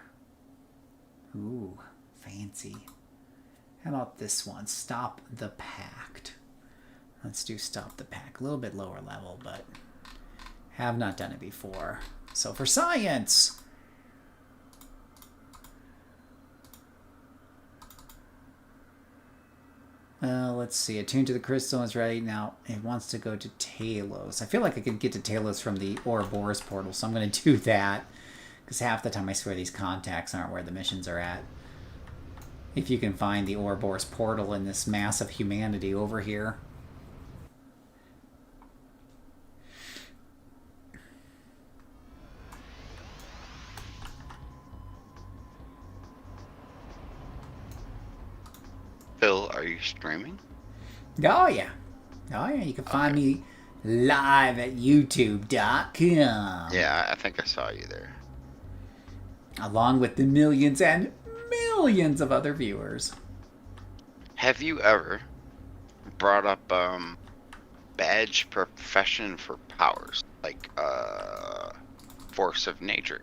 A: Ooh, fancy. How about this one? Stop the Pact. Let's do Stop the Pact. A little bit lower level, but have not done it before. So for science! Let's see. Attuned to the crystal is ready. Now it wants to go to Talos. I feel like I could get to Talos from the Ouroboros portal, so I'm going to do that. Because half the time I swear these contacts aren't where the missions are at. If you can find the Ouroboros portal in this mass of humanity over here.
F: Phil, are you streaming?
A: Oh, yeah. Oh, yeah. You can find me live at youtube.com.
F: Yeah, I think I saw you there.
A: Along with the millions and millions of other viewers.
F: Have you ever brought up badge profession for powers? Like force of nature.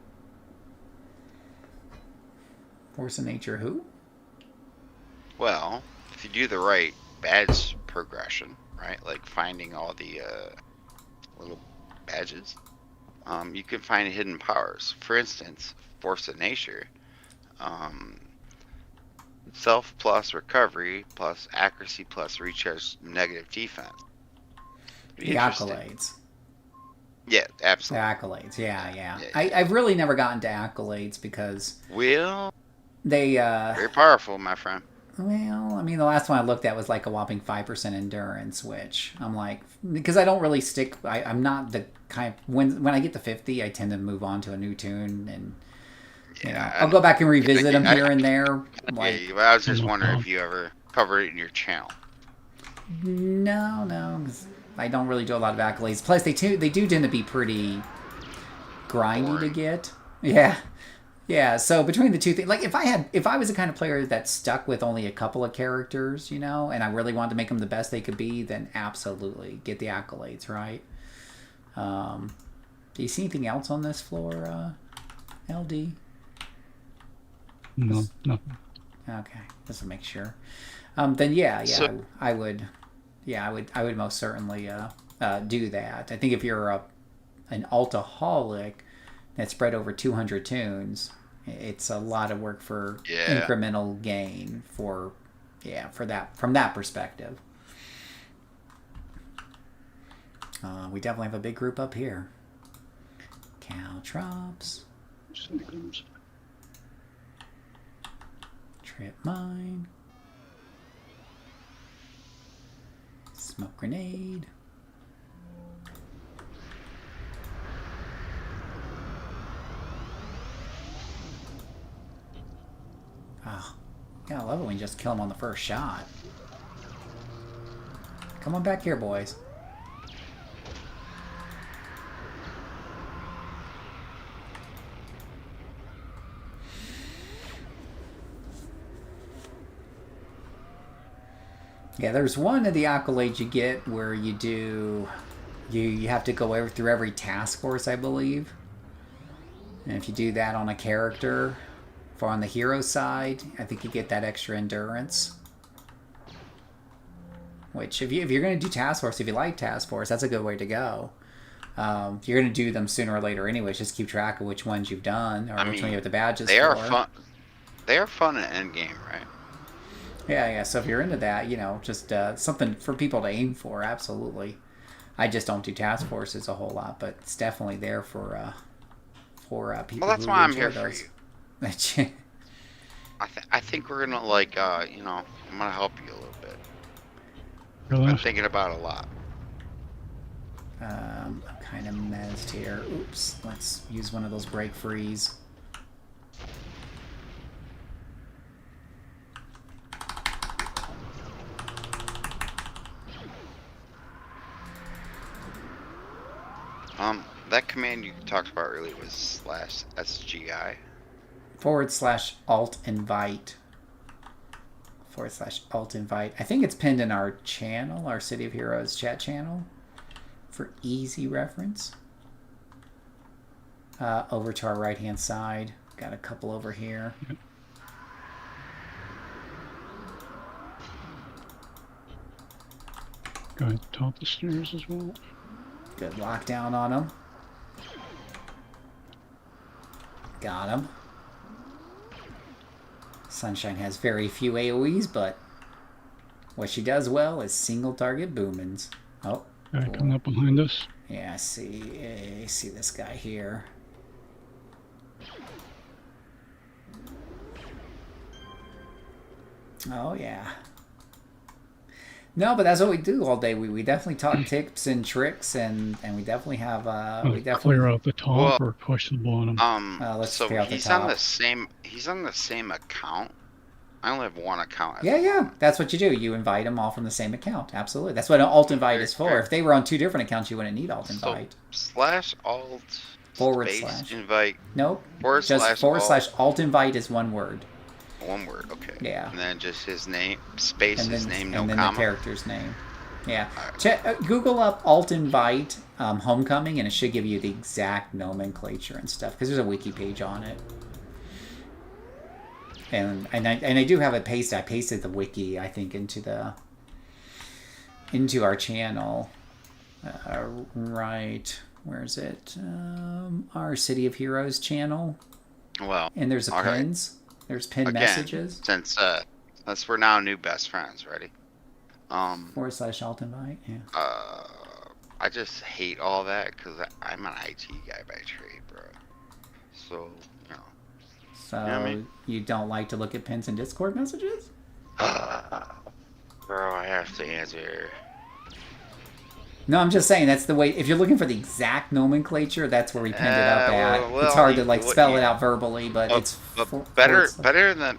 A: Force of nature who?
F: Well, if you do the right badge progression, right? Like finding all the little badges, you can find hidden powers. For instance, force of nature, self plus recovery plus accuracy plus recharge negative defense.
A: The accolades.
F: Yeah,
A: The
F: absolutely.
A: accolades, yeah.
F: Yeah.
A: I've really never gotten to accolades because
F: Well,
A: they,
F: very powerful, my friend.
A: well, I mean, the last one I looked at was like a whopping 5% endurance, which I'm like, because I don't really stick, I'm not the kind of, when I get to 50, I tend to move on to a new tune, and you know, I'll go back and revisit them here and there. Like,
F: Yeah, I was just wondering if you ever covered it in your channel.
A: no, 'cause I don't really do a lot of accolades. Plus, they do tend to be pretty grindy to
F: Boring.
A: get. Yeah. So between the two things, like if I was the kind of player that stuck with only a couple of characters, you know, and I really wanted to make them the best they could be, then absolutely get the accolades, right? Do you see anything else on this floor, LD?
B: No, nothing.
A: Okay, just to make sure. Then yeah,
F: So-
A: I would most certainly do that. I think if you're an altaholic that's spread over 200 tunes, it's a lot of work for
F: Yeah.
A: incremental gain for that from that perspective. We definitely have a big group up here. Caltrops, trip mine. Smoke grenade. Oh, yeah, I love it when you just kill them on the first shot. Come on back here, boys. Yeah, there's one of the accolades you get where you have to go through every task force, I believe. And if you do that on a character, for on the hero side, I think you get that extra endurance. Which, if you're going to do task force, if you like task force, that's a good way to go. You're going to do them sooner or later anyways. Just keep track of which ones you've done or which one you have the badges
F: they
A: for.
F: are fun. They are fun at endgame, right?
A: Yeah. So if you're into that, you know, just something for people to aim for. Absolutely. I just don't do task forces a whole lot, but it's definitely there for people.
F: Well, that's
A: who
F: why I'm
A: enjoy
F: here for
A: those.
F: you. I think we're gonna like you know, I'm gonna help you a little bit.
B: Your
F: Been
B: left.
F: thinking about it a lot.
A: I'm kind of mezzed here. Oops. Let's use one of those break frees.
F: That command you talked about earlier was /SGI.
A: /alt invite. /alt invite. I think it's pinned in our channel, our City of Heroes chat channel, for easy reference. Over to our right hand side. Got a couple over here.
B: Yep. Go ahead, top the stairs as well.
A: Good lockdown on them. Got him. Sunshine has very few AoEs, but what she does well is single target boomins. Oh,
B: Guy coming up behind us.
A: yeah, I see this guy here. Oh yeah. No, but that's what we do all day. We definitely talk tips and tricks, and we definitely have we definitely
B: Clear out the top
F: Well,
B: or push the bottom.
A: let's
F: So
A: clear out the
F: he's on
A: top.
F: the same. He's on the same account. I only have one account.
A: Yeah. That's what you do. You invite them all from the same account. Absolutely. That's what an alt invite is for. If they were on two different accounts, you wouldn't need alt invite.
F: So /alt
A: /
F: invite
A: Nope.
F: /
A: Just / alt invite is one word.
F: one word. Okay.
A: Yeah.
F: And then just his name space
A: And
F: his
A: then,
F: name no
A: and then
F: comma.
A: the character's name. Yeah.
F: Alright.
A: Google up alt invite homecoming, and it should give you the exact nomenclature and stuff, because there's a wiki page on it. And I do have it pasted. I pasted the wiki, I think, into our channel. Right. Where is it? Our City of Heroes channel.
F: Well.
A: And there's
F: okay.
A: pins. There's pinned
F: Again,
A: messages.
F: Since we're now new best friends, ready?
A: / alt invite. Yeah.
F: I just hate all that because I'm an IT guy by trade, bro. So you know.
A: So
F: You know what I mean?
A: you don't like to look at pins and Discord messages?
F: Bro, I have to answer.
A: No, I'm just saying that's the way. If you're looking for the exact nomenclature, that's where we pinned it up at.
F: well,
A: it's hard to
F: what
A: spell it out verbally, but it's
F: better than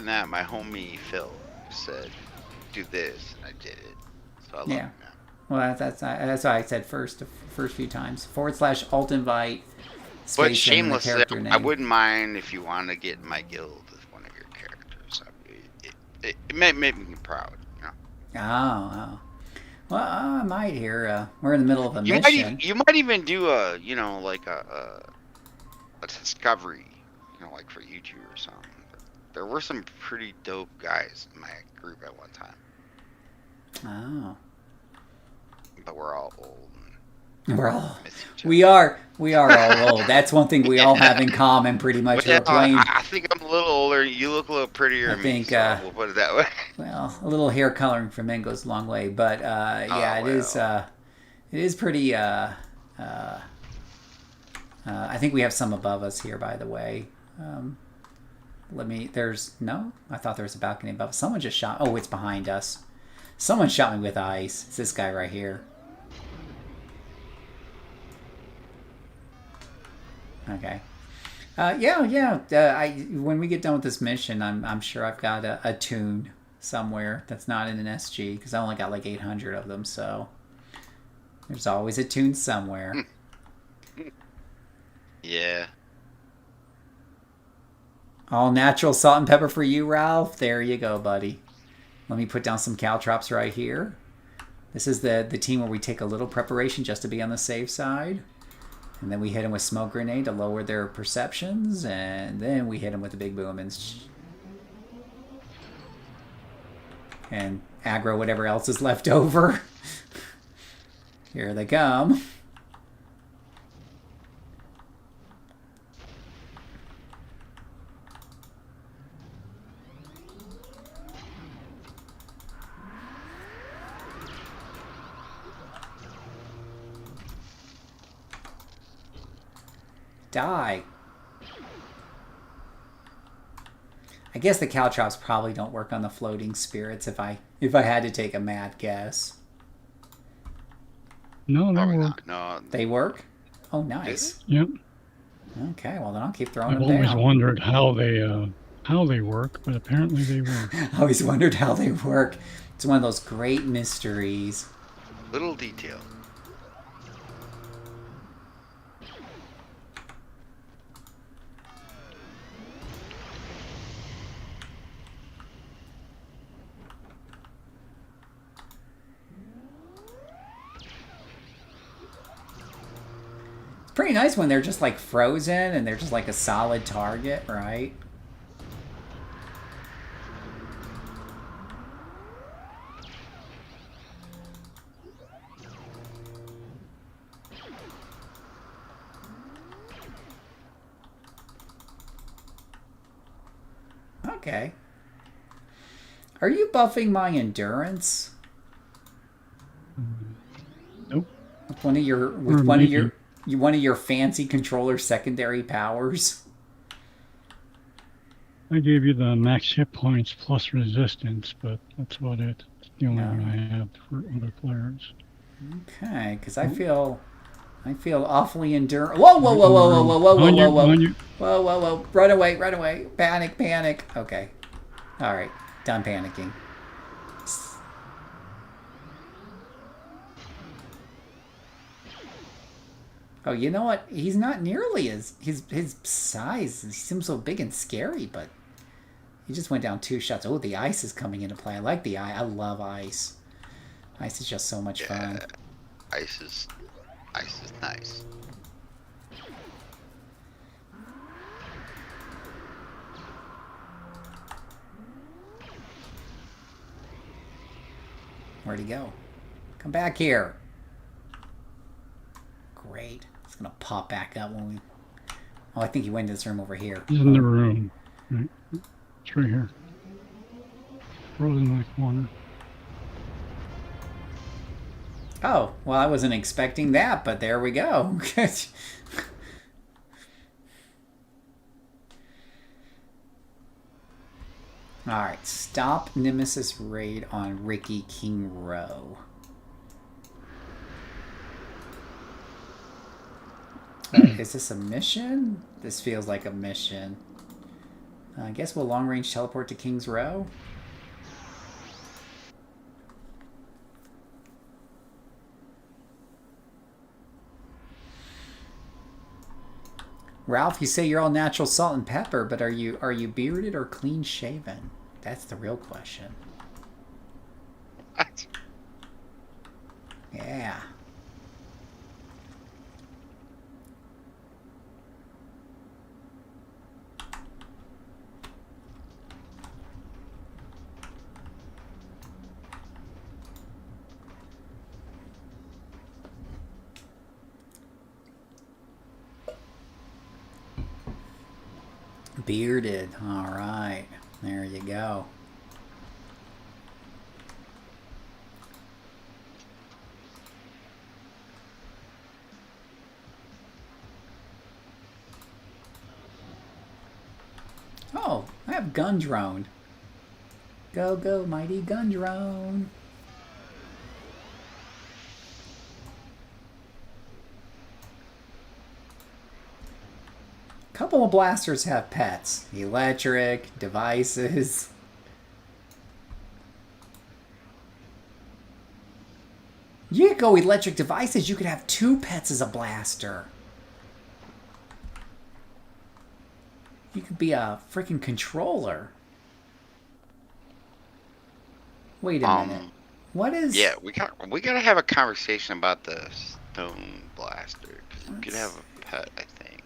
F: that. My homie Phil said, "Do this," and I did it. So I love
A: Yeah.
F: him now.
A: Well, that's why I said the first few times / alt invite.
F: But
A: Space and the
F: shamelessly,
A: character name.
F: I wouldn't mind if you want to get in my guild with one of your characters. It may make me proud. You know?
A: Oh. Well, I might here. We're in the middle of a mission.
F: You might even do a like a discovery, like for YouTube or something. There were some pretty dope guys in my group at one time,
A: Oh.
F: but we're all old.
A: We are all old. That's one thing we all have in common, pretty much.
F: Yeah,
A: We're playing.
F: I think I'm a little older. You look a little prettier.
A: I think,
F: so we'll put it that way.
A: Well, a little hair coloring for men goes a long way, but yeah, it is pretty. I think we have some above us here, by the way. I thought there was a balcony above. Someone just shot. Oh, it's behind us. Someone shot me with ice. It's this guy right here. Okay. When we get done with this mission, I'm sure I've got a tune somewhere that's not in an SG, because I only got like 800 of them, so there's always a tune somewhere.
F: Yeah.
A: All natural salt and pepper for you, Ralph. There you go, buddy. Let me put down some caltrops right here. This is the team where we take a little preparation just to be on the safe side. And then we hit them with smoke grenade to lower their perceptions, and then we hit them with the big boomins. And aggro whatever else is left over. Here they come. Die. I guess the caltrops probably don't work on the floating spirits if I had to take a mad guess.
B: No, they
F: Probably
B: work.
F: not. No.
A: They work? Oh, nice.
B: Yep.
A: Okay, well then I'll keep throwing
B: I've
A: them
B: always
A: down.
B: wondered how they work, but apparently they work.
A: I always wondered how they work. It's one of those great mysteries.
F: Little detail.
A: Pretty nice when they're just like frozen and they're just like a solid target, right? Okay. Are you buffing my endurance?
B: Nope.
A: With one of your fancy controller secondary powers?
B: I gave you the max hit points plus resistance, but that's about it. It's the only one I have for other players.
A: Okay, because I feel awfully endurance. Whoa, whoa, whoa, whoa, whoa, whoa, whoa, whoa, whoa, whoa, whoa, whoa, whoa! Run away! Panic, panic. Okay, all right, done panicking. Oh, you know what? He's not nearly as his size. He seems so big and scary, but he just went down 2 shots. Oh, the ice is coming into play. I like the ice. I love ice. Ice is just so much fun.
F: Ice is nice.
A: Where'd he go? Come back here. Great. It's gonna pop back up when we. Oh, I think he went into this room over here.
B: He's in the room. Right. It's right here. Frozen in the corner.
A: Oh, well, I wasn't expecting that, but there we go. Alright, stop Nemesis raid on Ricky King Row. Is this a mission? This feels like a mission. I guess we'll long range teleport to King's Row. Ralph, you say you're all natural salt and pepper, but are you bearded or clean shaven? That's the real question.
F: What?
A: Yeah. Bearded. All right. There you go. Oh, I have gun drone. Go, go, mighty gun drone. Couple of blasters have pets. Electric, devices. You could go electric devices. You could have 2 pets as a blaster. You could be a freaking controller. Wait a minute. What is...
F: Yeah, we gotta have a conversation about the stone blaster. 'Cause you could have a pet, I think.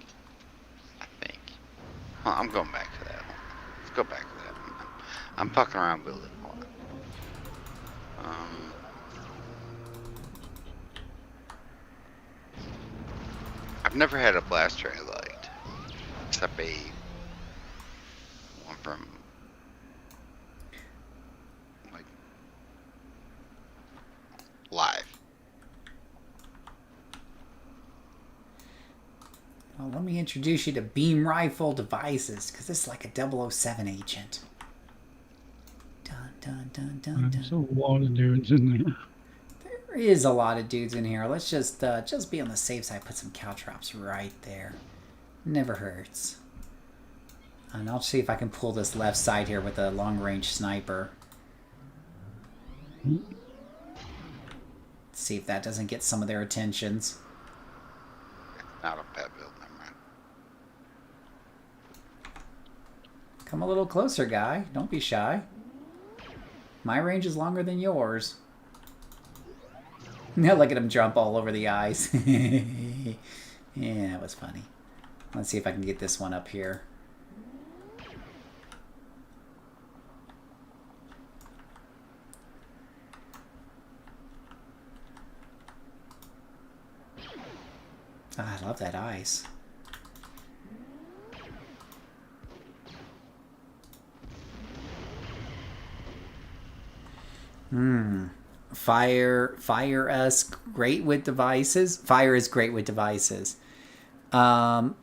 F: Well, I'm going back to that one. Let's go back to that one. I'm fucking around building more. I've never had a blaster I liked, except one from like Live.
A: Well, let me introduce you to beam rifle devices, because this is like a 007 agent. Dun, dun, dun, dun, dun.
B: There's a lot of dudes in there.
A: There is a lot of dudes in here. Let's just be on the safe side. Put some caltrops right there. Never hurts. And I'll see if I can pull this left side here with a long-range sniper. See if that doesn't get some of their attentions.
F: Not a bad build, never mind.
A: Come a little closer, guy. Don't be shy. My range is longer than yours. Now look at him jump all over the ice. Yeah, that was funny. Let's see if I can get this one up here. Ah, I love that ice. Fire-esque, great with devices. Fire is great with devices. I'm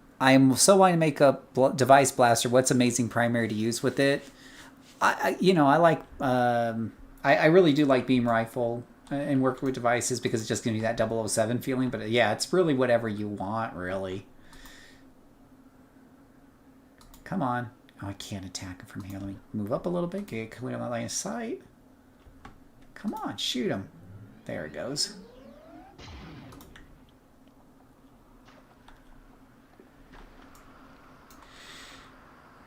A: so wanting to make a device blaster. What's amazing primary to use with it? I really do like beam rifle and work with devices because it just gives me that 007 feeling. But yeah, it's really whatever you want, really. Come on. Oh, I can't attack him from here. Let me move up a little bit. Get clear on my line of sight. Come on, shoot him. There it goes.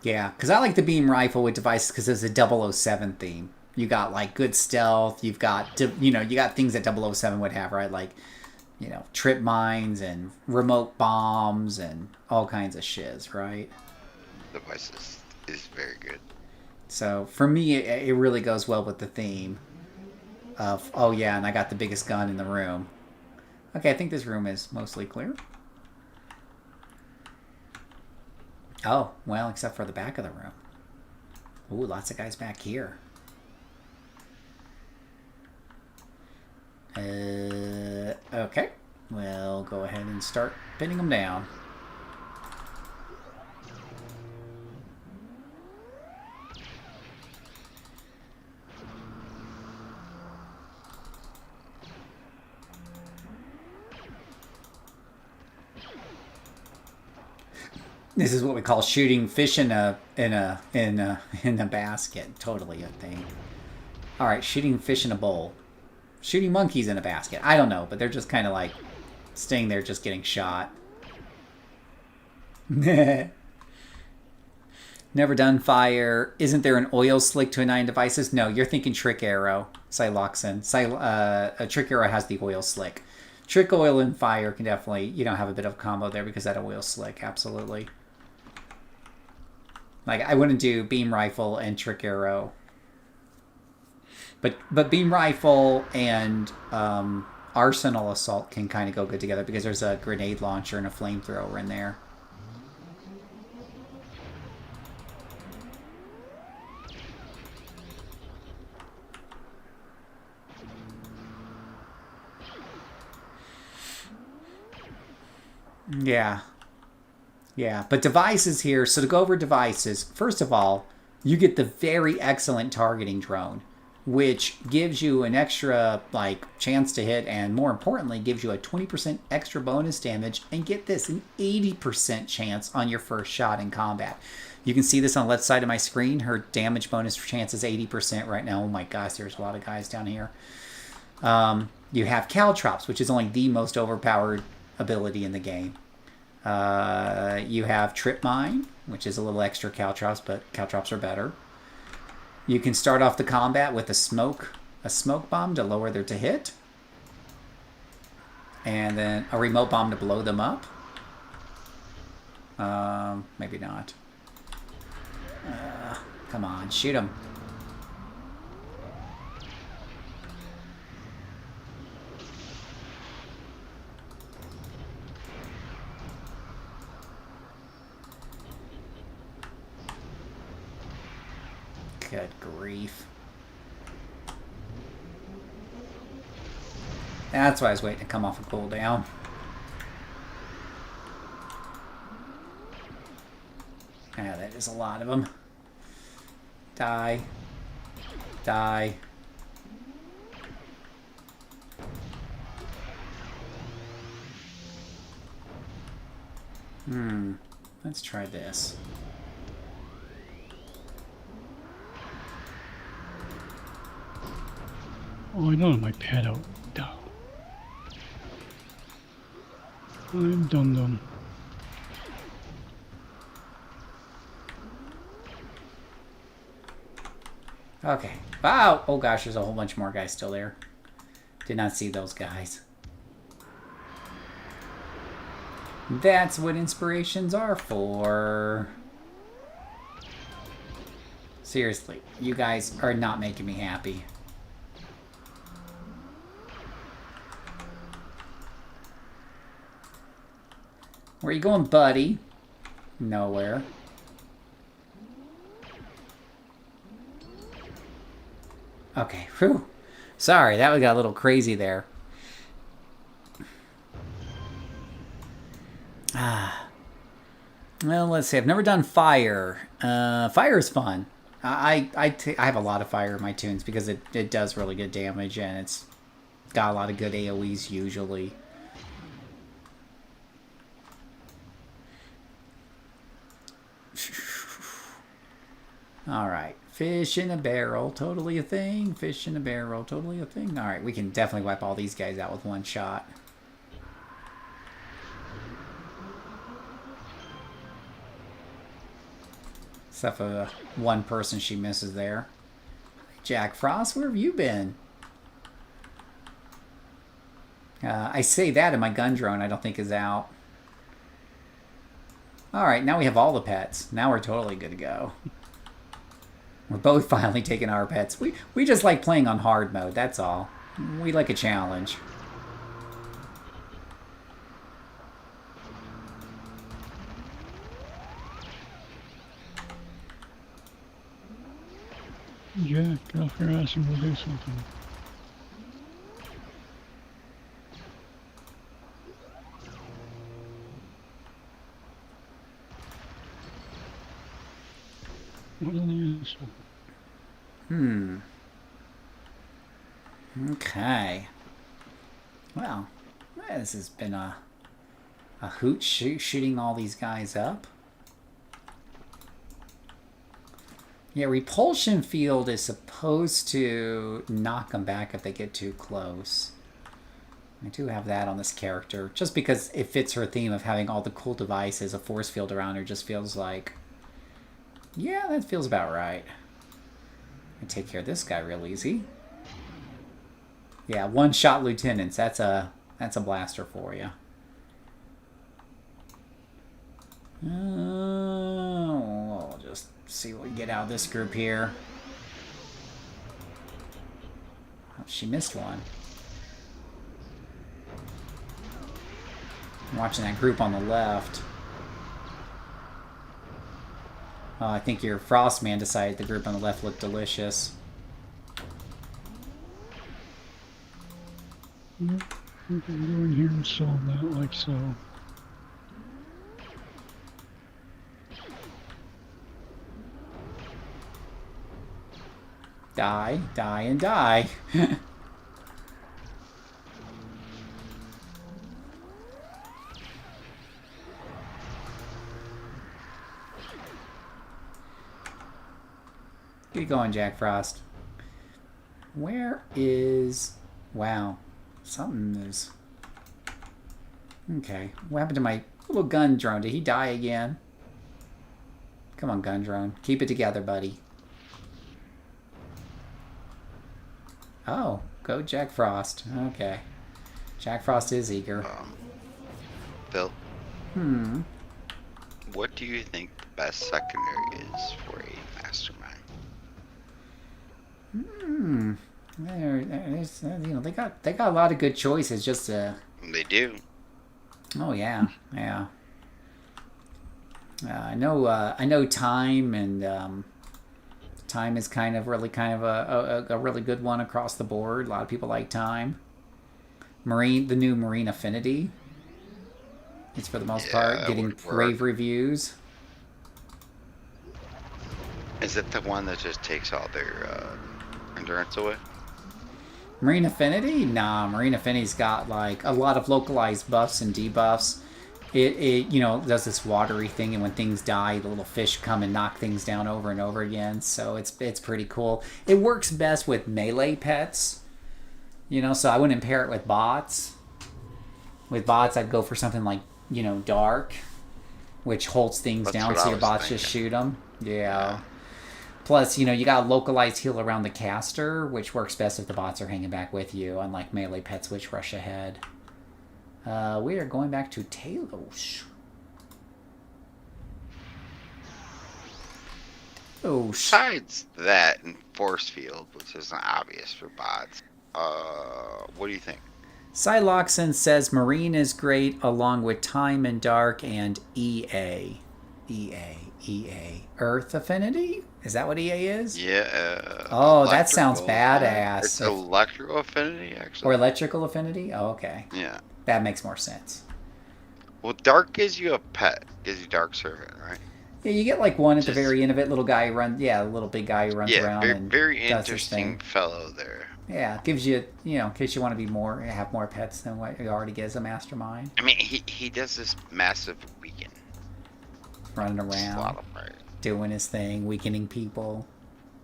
A: Yeah, because I like the beam rifle with devices because it's a 007 theme. You got like good stealth. You've got, you got things that 007 would have, right? Like, trip mines and remote bombs and all kinds of shiz, right?
F: Devices is very good.
A: So for me, it really goes well with the theme of, oh yeah, and I got the biggest gun in the room. Okay, I think this room is mostly clear. Oh, well, except for the back of the room. Ooh, lots of guys back here. Okay. We'll go ahead and start pinning them down. This is what we call shooting fish in a basket. Totally a thing. All right, shooting fish in a bowl. Shooting monkeys in a basket. I don't know, but they're just kind of like staying there, just getting shot. Never done fire. Isn't there an oil slick to annihilating devices? No, you're thinking trick arrow. Siloxane. A trick arrow has the oil slick. Trick oil and fire can definitely, have a bit of a combo there because that oil slick, absolutely. Like, I wouldn't do beam rifle and trick arrow. But beam rifle and arsenal assault can kind of go good together because there's a grenade launcher and a flamethrower in there. Yeah, but devices here, so to go over devices, first of all, you get the very excellent targeting drone, which gives you an extra, chance to hit, and more importantly, gives you a 20% extra bonus damage, and get this, an 80% chance on your first shot in combat. You can see this on the left side of my screen. Her damage bonus chance is 80% right now. Oh my gosh, there's a lot of guys down here. You have caltrops, which is only the most overpowered ability in the game. You have trip mine, which is a little extra caltrops, but caltrops are better. You can start off the combat with a smoke bomb to lower their to hit, and then a remote bomb to blow them up. Maybe not. Come on, shoot them. Good grief. That's why I was waiting to come off a cooldown. Yeah, that is a lot of them. Die. Die. Let's try this.
B: Oh, I don't have my pet out. Duh. I'm dum-dum.
A: Okay. Wow! Oh gosh, there's a whole bunch more guys still there. Did not see those guys. That's what inspirations are for. Seriously, you guys are not making me happy. Where you going, buddy? Nowhere. Okay, whew. Sorry, that got a little crazy there. Well, let's see. I've never done fire. Fire is fun. I have a lot of fire in my tunes because it does really good damage and it's got a lot of good AoEs usually. Alright. Fish in a barrel. Totally a thing. Fish in a barrel. Totally a thing. Alright, we can definitely wipe all these guys out with one shot. Except for the one person she misses there. Jack Frost, where have you been? I say that and my gun drone I don't think is out. Alright, now we have all the pets. Now we're totally good to go. We're both finally taking our pets. We just like playing on hard mode, that's all. We like a challenge.
B: Jack, get off your ass and go do something. What an asshole.
A: Okay. Well, this has been a hoot shooting all these guys up. Yeah, repulsion field is supposed to knock them back if they get too close. I do have that on this character, just because it fits her theme of having all the cool devices. A force field around her just feels like, yeah, that feels about right. I take care of this guy real easy. Yeah, one-shot lieutenants. That's a blaster for you. We'll just see what we get out of this group here. Oh, she missed one. I'm watching that group on the left. Oh, I think your Frost Man decided the group on the left looked delicious.
B: Yep, we can go in here and solve that like so.
A: Die, die, and die. Get going, Jack Frost. Where is... Wow. Something is... Okay. What happened to my little gun drone? Did he die again? Come on, gun drone. Keep it together, buddy. Oh, go Jack Frost. Okay. Jack Frost is eager.
F: Phil,
A: Hmm.
F: what do you think the best secondary is for a mastermind?
A: Hmm. There's, you know, they got a lot of good choices. Just
F: They do.
A: Oh yeah, yeah. I know time and time is kind of a really good one across the board. A lot of people like time. The new Marine Affinity. It's for the most part getting rave reviews.
F: Is it the one that just takes all their endurance away?
A: Marine Affinity? Nah, Marine Affinity's got like a lot of localized buffs and debuffs. It does this watery thing, and when things die, the little fish come and knock things down over and over again. So it's pretty cool. It works best with melee pets. So I wouldn't pair it with bots. With bots, I'd go for something like dark, which holds things
F: That's
A: down,
F: what
A: so
F: I
A: your
F: was
A: bots
F: thinking.
A: just shoot them. Yeah. Plus, you got a localized heal around the caster, which works best if the bots are hanging back with you, unlike melee pets, which rush ahead. We are going back to Talos.
F: Besides that and force field, which isn't obvious for bots, what do you think?
A: Siloxen says Marine is great along with Time and Dark and EA. EA. Earth Affinity? Is that what EA is?
F: Yeah.
A: Oh, that sounds
F: electrical,
A: badass.
F: It's electrical affinity, actually.
A: Or Electrical Affinity? Oh, okay.
F: Yeah.
A: That makes more sense.
F: Well, Dark gives you a pet. Gives you Dark Servant, right?
A: Yeah, you get like one at the
F: Just-
A: very end of it. Little guy who runs. Yeah, a little big guy who runs around
F: very,
A: and
F: very
A: does his
F: interesting
A: thing.
F: fellow there.
A: Yeah, gives you, in case you want to be have more pets than what you already get as a mastermind.
F: I mean, he does this massive weekend.
A: Running
F: It's a lot
A: around,
F: of right.
A: doing his thing, weakening people.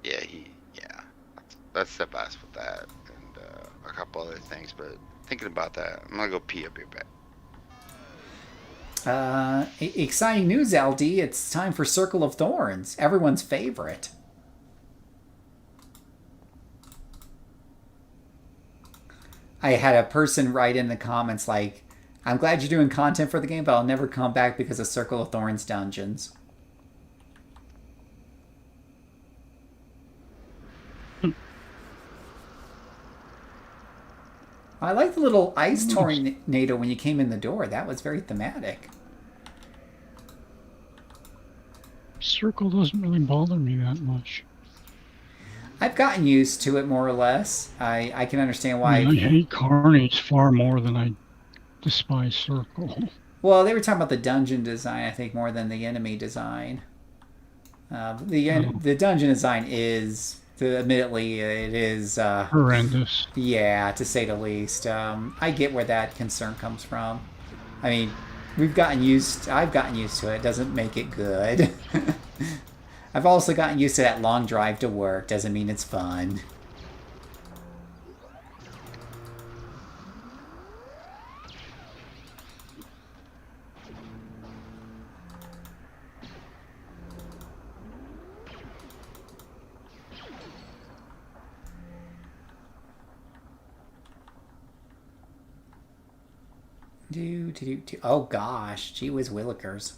F: Yeah, that's the best with that, and a couple other things. But thinking about that, I'm gonna go pee up your bed.
A: Exciting news, LD. It's time for Circle of Thorns, everyone's favorite. I had a person write in the comments like, I'm glad you're doing content for the game, but I'll never come back because of Circle of Thorns dungeons. I like the little ice tornado when you came in the door. That was very thematic.
B: Circle doesn't really bother me that much.
A: I've gotten used to it more or less. I can understand why.
B: I hate Carnage far more than I despise Circle.
A: Well, they were talking about the dungeon design, I think, more than the enemy design. The dungeon design is, admittedly, it is
B: Horrendous.
A: Yeah, to say the least. I get where that concern comes from. I mean, I've gotten used to it. Doesn't make it good. I've also gotten used to that long drive to work. Doesn't mean it's fun. Oh gosh, gee whiz willikers.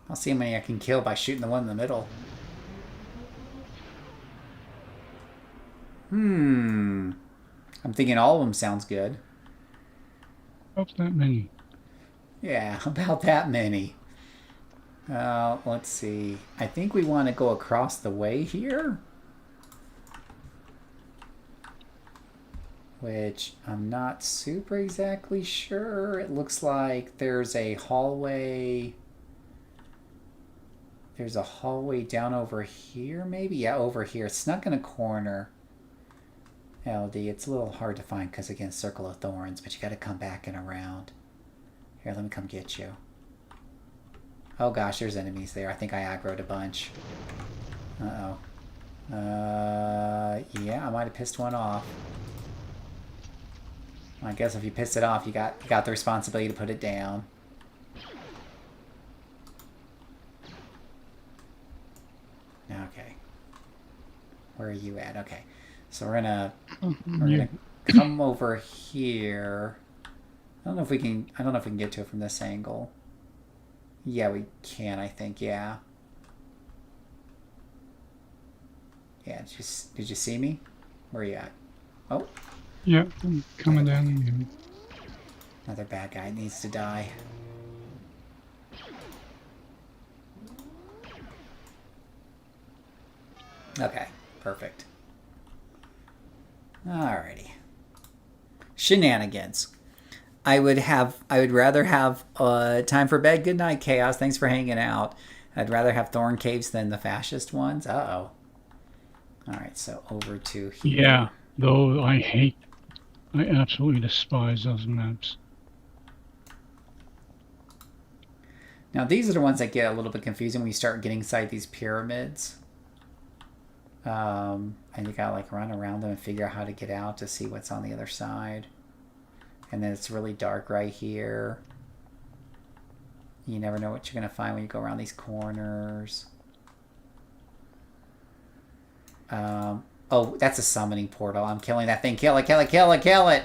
A: I'll see how many I can kill by shooting the one in the middle. I'm thinking all of them sounds good.
B: About that many.
A: Yeah, about that many. Let's see. I think we want to go across the way here. Which I'm not super exactly sure. It looks like there's a hallway. There's a hallway down over here, maybe? Yeah, over here. Snuck in a corner. LD, it's a little hard to find because, again, Circle of Thorns, but you got to come back and around. Here, let me come get you. Oh gosh, there's enemies there. I think I aggroed a bunch. Uh-oh. Yeah, I might have pissed one off. I guess if you piss it off, you got the responsibility to put it down. Okay. Where are you at? Okay. So we're gonna come over here. I don't know if we can get to it from this angle. Yeah, we can, I think, yeah. Yeah, did you see me? Where are you at? Oh.
B: Yeah, I'm coming down again.
A: Another bad guy needs to die. Okay, perfect. Alrighty. Shenanigans. I would rather have time for bed. Good night, Chaos. Thanks for hanging out. I'd rather have Thorn Caves than the fascist ones. Uh-oh. All right, so over to here.
B: Yeah, though I absolutely despise those maps.
A: Now, these are the ones that get a little bit confusing when you start getting inside these pyramids. And you gotta like run around them and figure out how to get out to see what's on the other side. And then it's really dark right here. You never know what you're gonna find when you go around these corners. Oh, that's a summoning portal. I'm killing that thing. Kill it, kill it, kill it, kill it!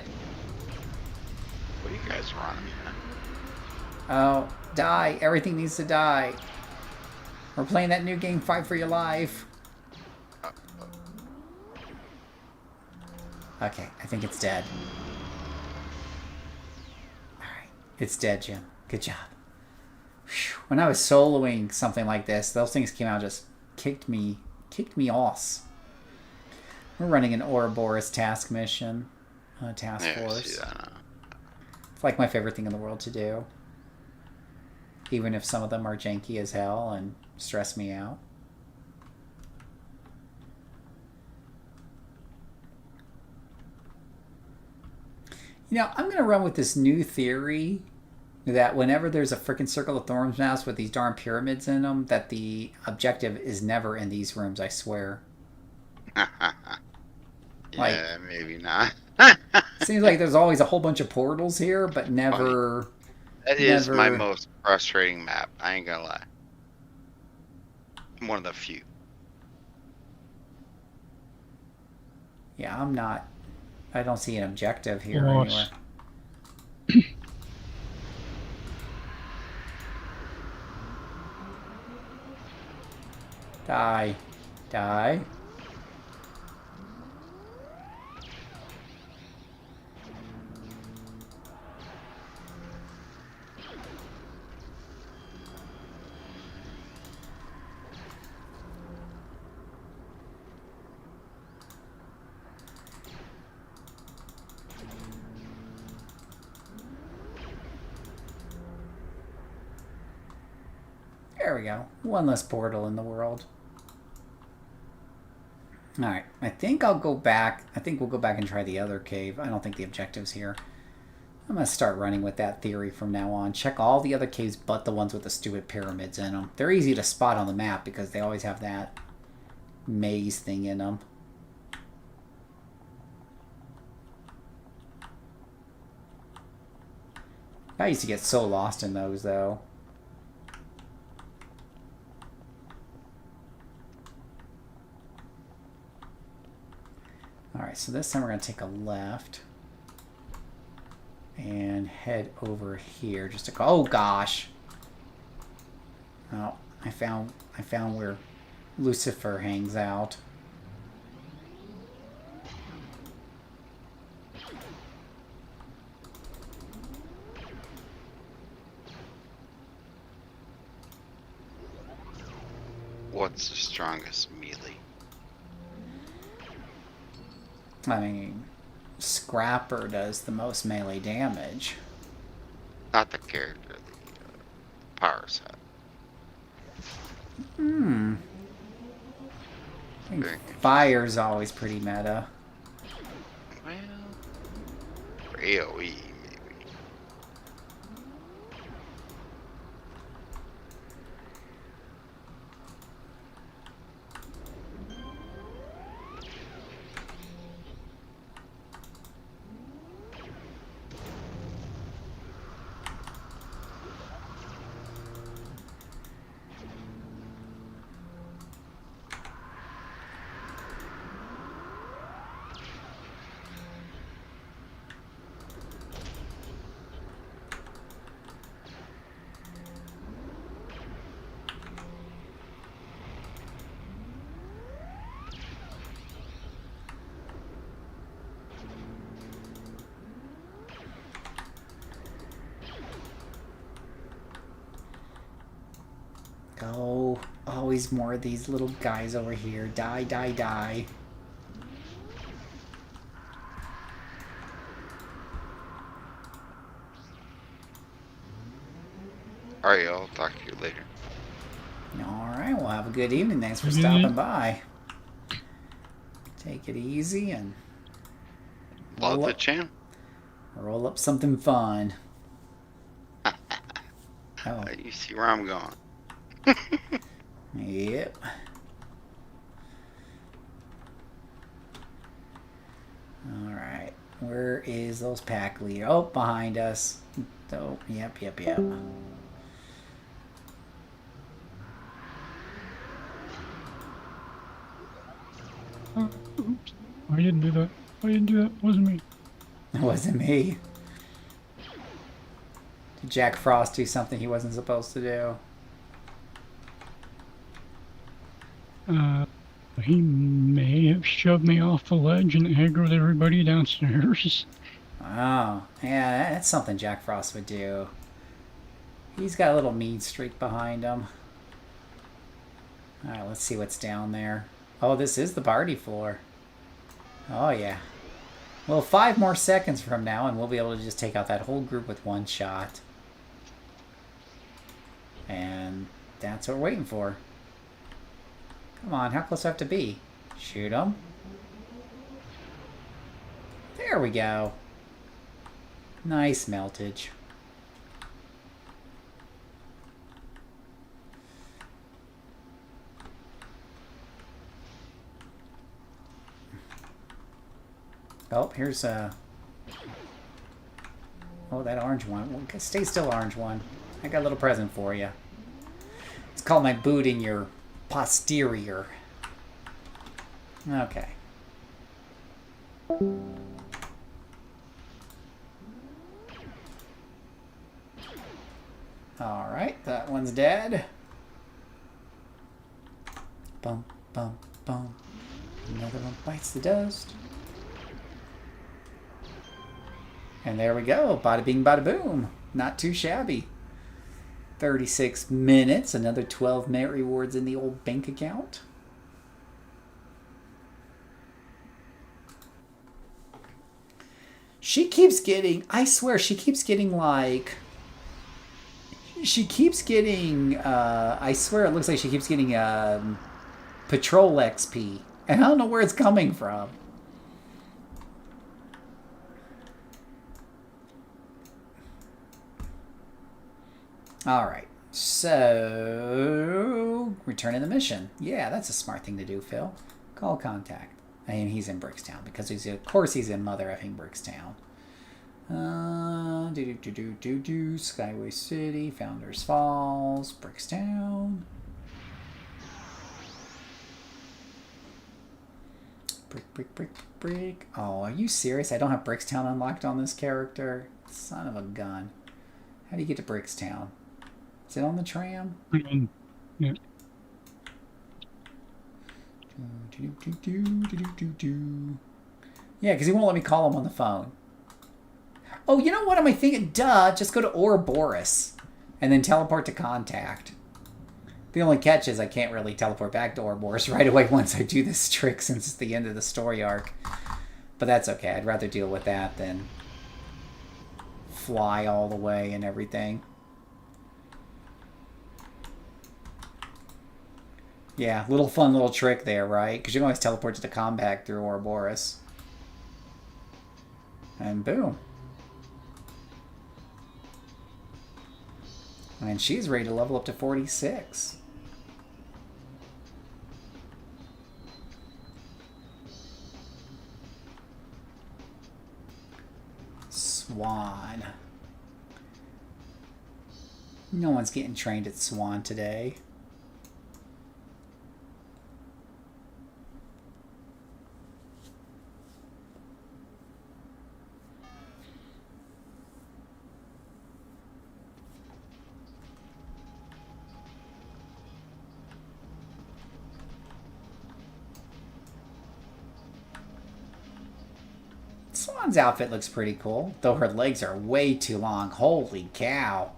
F: What are you guys running, man?
A: Oh, die. Everything needs to die. We're playing that new game, Fight for Your Life. Okay, I think it's dead. Alright, it's dead, Jim. Good job. Whew. When I was soloing something like this, those things came out and just kicked me off. We're running an Ouroboros task mission. Task force.
F: I see that now.
A: It's like my favorite thing in the world to do. Even if some of them are janky as hell and stress me out. You know, I'm going to run with this new theory that whenever there's a freaking Circle of Thorns mouse with these darn pyramids in them, that the objective is never in these rooms, I swear.
F: Yeah, maybe not.
A: Seems like there's always a whole bunch of portals here, but never...
F: That is my most frustrating map, I ain't gonna lie. One of the few.
A: Yeah, I'm not... I don't see an objective here
B: Lost.
A: anywhere. Die. Die. There we go. One less portal in the world. Alright, I think I'll go back. I think we'll go back and try the other cave. I don't think the objective's here. I'm going to start running with that theory from now on. Check all the other caves but the ones with the stupid pyramids in them. They're easy to spot on the map because they always have that maze thing in them. I used to get so lost in those, though. Alright, so this time we're going to take a left and head over here just to... Oh, gosh! Oh, I found where Lucifer hangs out.
F: What's the strongest melee?
A: I mean, Scrapper does the most melee damage.
F: Not the character, the power set.
A: I think Fire's always pretty meta.
F: Well, for AoE, maybe.
A: Oh, always more of these little guys over here. Die, die, die.
F: Alright, I'll talk to you later.
A: Alright, well, have a good evening. Thanks for
B: Good
A: stopping
B: night.
A: by. Take it easy and
F: Love it, champ.
A: roll up something fun. Oh,
F: You see where I'm going.
A: yep. Alright, where is those pack leader? Oh, behind us. Oh, yep.
B: Oops. I didn't do that. It wasn't me.
A: It wasn't me. Did Jack Frost do something he wasn't supposed to do?
B: He may have shoved me off the ledge and aggroed everybody downstairs.
A: Oh, yeah, that's something Jack Frost would do. He's got a little mean streak behind him. Alright, let's see what's down there. Oh, this is the party floor. Oh, yeah. Well, 5 more seconds from now, and we'll be able to just take out that whole group with one shot. And that's what we're waiting for. Come on, how close do I have to be? Shoot him. There we go. Nice meltage. Oh, here's a... Oh, that orange one. Stay still, orange one. I got a little present for you. It's called my boot in your posterior. Okay. Alright, that one's dead. Bum, bum, bum. Another one bites the dust. And there we go. Bada bing, bada boom. Not too shabby. 36 minutes. Another 12 merit rewards in the old bank account. She keeps getting... I swear, she keeps getting like... She keeps getting... I swear it looks like she keeps getting patrol XP. And I don't know where it's coming from. Alright, so returning the mission. Yeah, that's a smart thing to do, Phil. Call contact. I mean, he's in Brickstown because of course he's in mother effing Brickstown. Skyway City, Founders Falls, Brickstown. Brick. Oh, are you serious? I don't have Brickstown unlocked on this character? Son of a gun. How do you get to Brickstown? Is it on the tram?
B: Yeah.
A: Yeah, because he won't let me call him on the phone. Oh, you know what am I thinking? Duh, just go to Ouroboros and then teleport to contact. The only catch is I can't really teleport back to Ouroboros right away once I do this trick since it's the end of the story arc. But that's okay. I'd rather deal with that than fly all the way and everything. Yeah, fun little trick there, right? Because you can always teleport to the combat through Ouroboros. And boom. And she's ready to level up to 46. Swan. No one's getting trained at Swan today. Swan's outfit looks pretty cool, though her legs are way too long. Holy cow.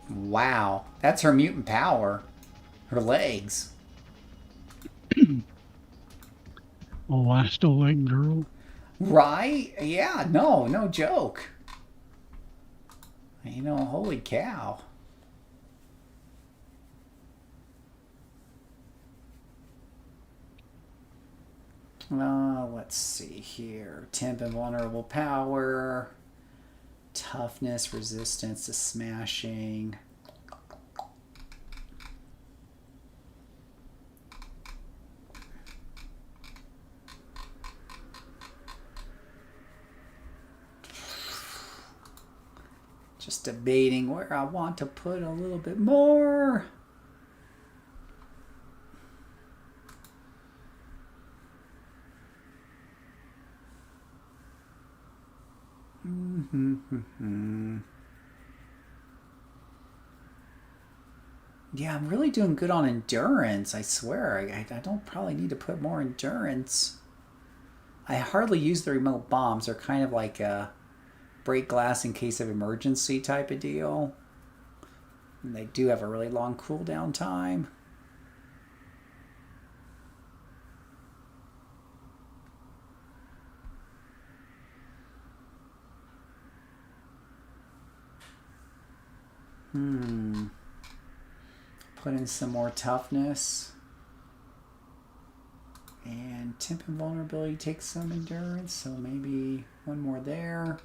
A: Wow. That's her mutant power. Her legs.
B: Elasto-leg girl.
A: Right? Yeah, no joke. You know, holy cow. Let's see here. Temp and vulnerable power. Toughness, resistance to smashing. Just debating where I want to put a little bit more. Yeah, I'm really doing good on endurance, I swear. I don't probably need to put more endurance. I hardly use the remote bombs. They're kind of like a break glass in case of emergency type of deal. And they do have a really long cooldown time. Put in some more toughness. And temp and vulnerability takes some endurance, so maybe one more there.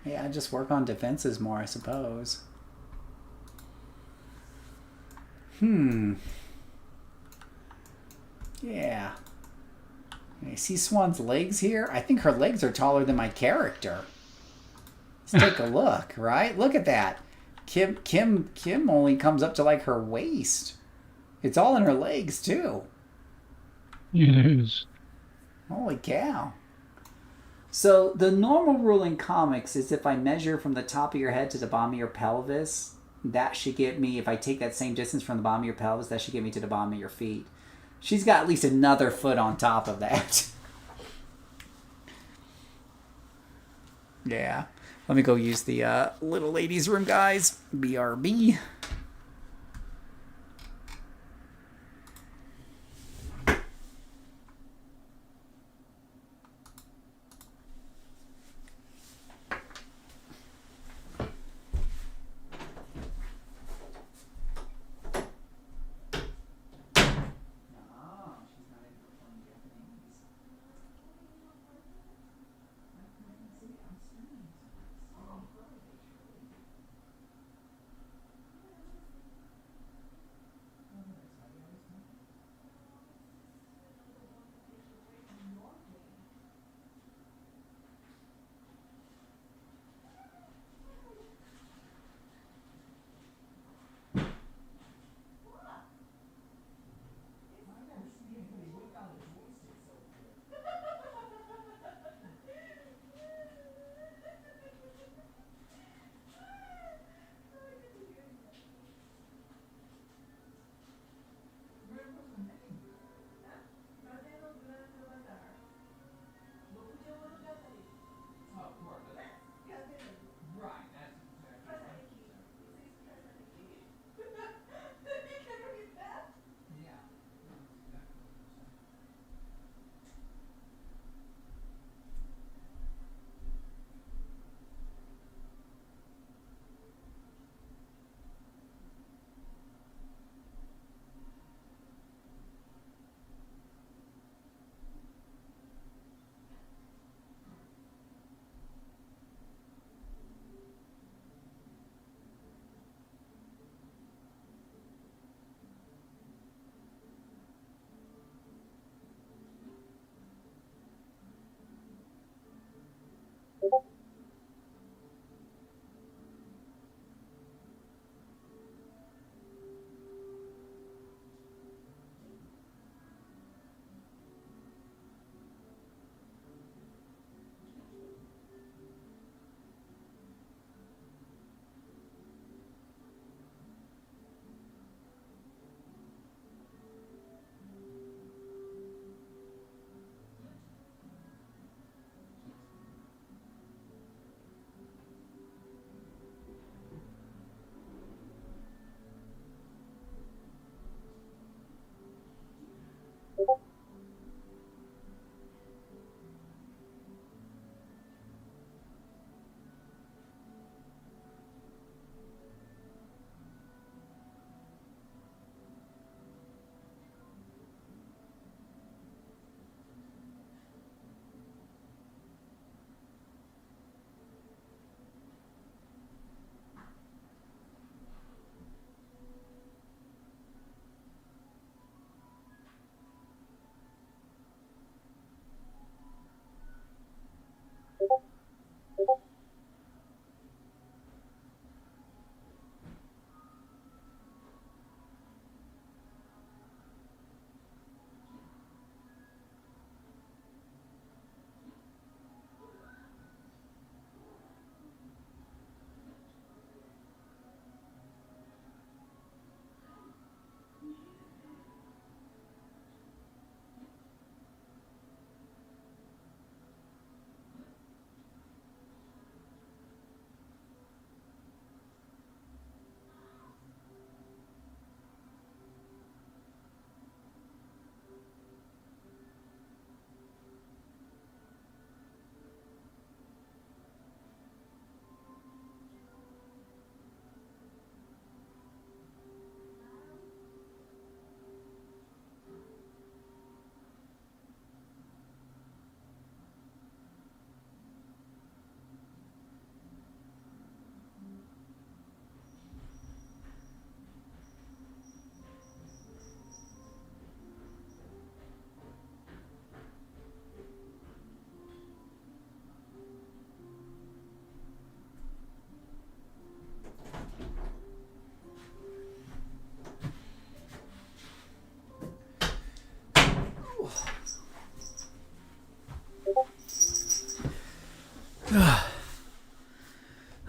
A: Yeah, just work on defenses more, I suppose. Yeah. You see Swan's legs here? I think her legs are taller than my character. Let's take a look, right? Look at that. Kim only comes up to like her waist. It's all in her legs too.
B: It is.
A: Holy cow. So the normal rule in comics is if I measure from the top of your head to the bottom of your pelvis, that should get me, if I take that same distance from the bottom of your pelvis, that should get me to the bottom of your feet. She's got at least another foot on top of that. Yeah. Let me go use the little ladies' room, guys. BRB.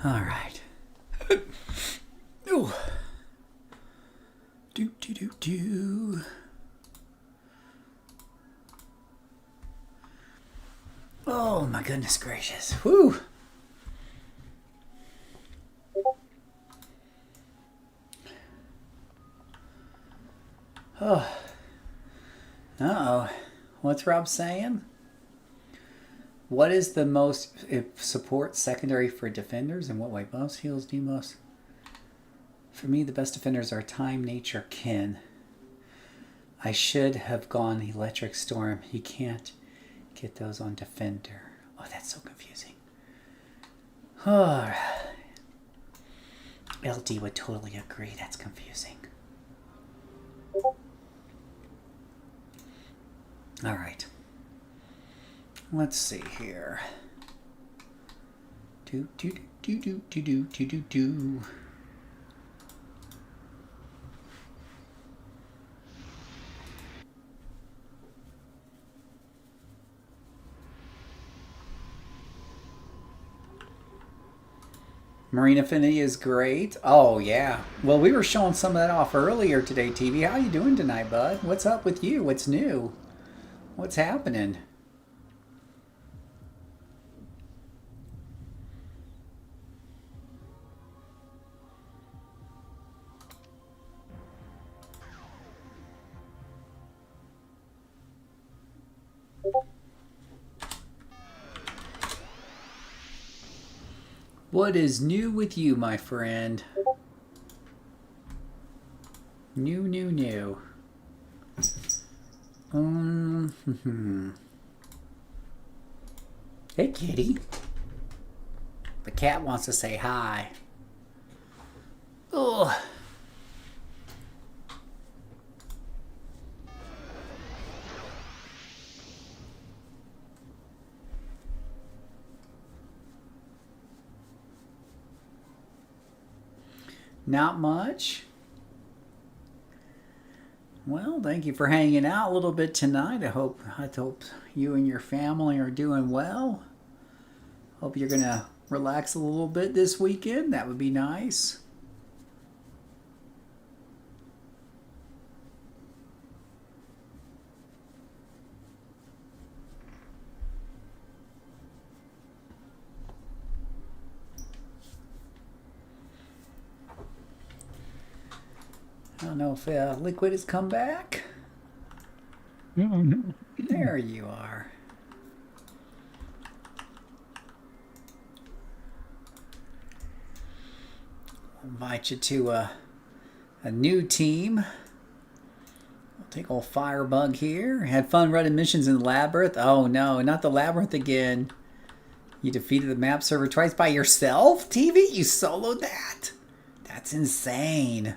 A: Alright. Ooh. Do. Oh my goodness gracious. Whew. Oh. Uh-oh. What's Rob saying? What is the most support secondary for defenders? In what way? Most heals do most. For me, the best defenders are time, nature, kin. I should have gone electric storm. You can't get those on defender. Oh, that's so confusing. Oh. LD would totally agree. That's confusing. All right. Let's see here. Do. Marine Affinity is great. Oh, yeah. Well, we were showing some of that off earlier today, TV. How you doing tonight, bud? What's up with you? What's new? What's happening? What is new with you, my friend? New. Hey, kitty. The cat wants to say hi. Ugh. Not much. Well, thank you for hanging out a little bit tonight. I hope you and your family are doing well. Hope you're gonna relax a little bit this weekend. That would be nice. I don't know if Liquid has come back.
B: No.
A: There you are. I'll invite you to a new team. I'll take old Firebug here. Had fun running missions in the Labyrinth. Oh no, not the Labyrinth again. You defeated the map server twice by yourself? TV? You soloed that? That's insane.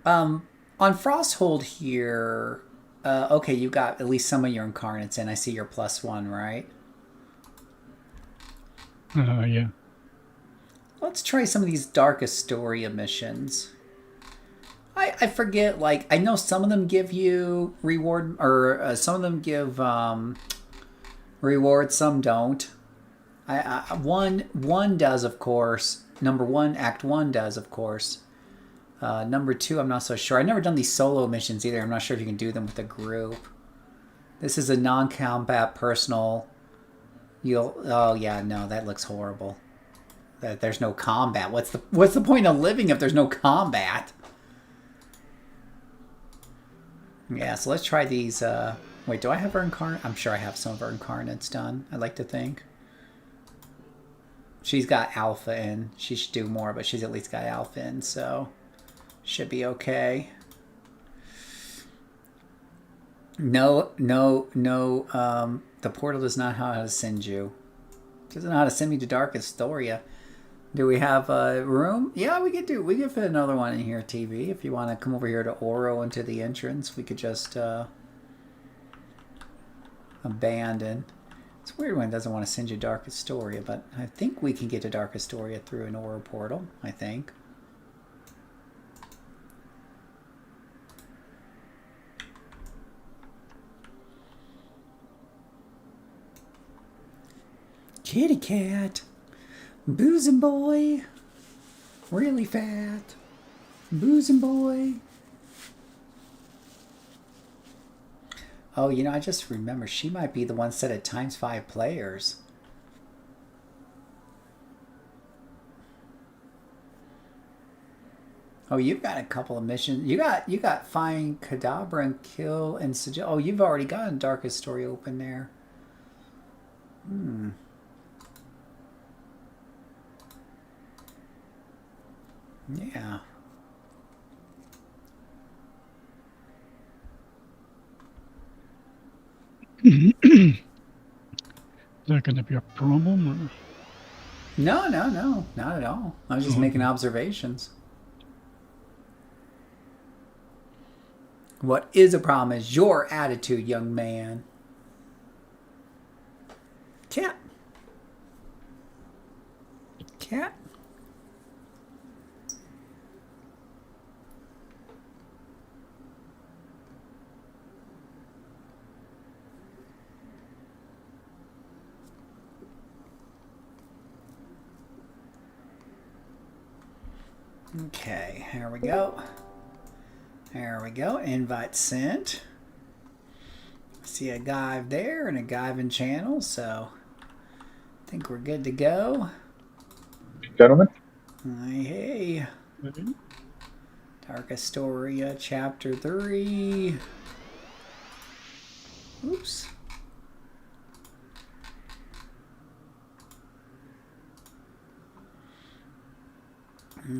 A: On Frosthold here, okay, you got at least some of your incarnates in. I see your +1, right?
B: Yeah.
A: Let's try some of these Dark Astoria missions. I forget, like, I know some of them give you reward, or some of them give reward, some don't. One does, of course. Number 1, Act 1 does, of course. Number 2, I'm not so sure. I've never done these solo missions either. I'm not sure if you can do them with a group. This is a non-combat personal. Oh yeah, no, that looks horrible. There's no combat. What's the point of living if there's no combat? Yeah, so let's try these. Wait, do I have her incarnate? I'm sure I have some of her incarnates done. I'd like to think. She's got alpha in. She should do more, but she's at least got alpha in, so should be okay. No. The portal does not know how to send you. It doesn't know how to send me to Dark Astoria. Do we have room? Yeah, we could fit another one in here, TV. If you want to come over here to Ouro into the entrance, we could just abandon. It's weird when it doesn't want to send you Dark Astoria, but I think we can get to Dark Astoria through an Ouro portal, I think. Kitty cat. Boozing boy. Really fat. Boozing boy. Oh, you know, I just remember she might be the one set at ×5 players. Oh, you've got a couple of missions. You got find Kadabra and kill and suggest. Oh, you've already gotten Darkest Story open there. Hmm. Yeah.
B: Is that going to be a problem? Or?
A: No, not at all. I was just making observations. What is a problem is your attitude, young man. Cat. Cat. Okay, here we go. There we go. Invite sent. See a Give there and a Give in channel, so I think we're good to go.
G: Gentlemen?
A: Hey. Darkest Story, Chapter 3. Oops.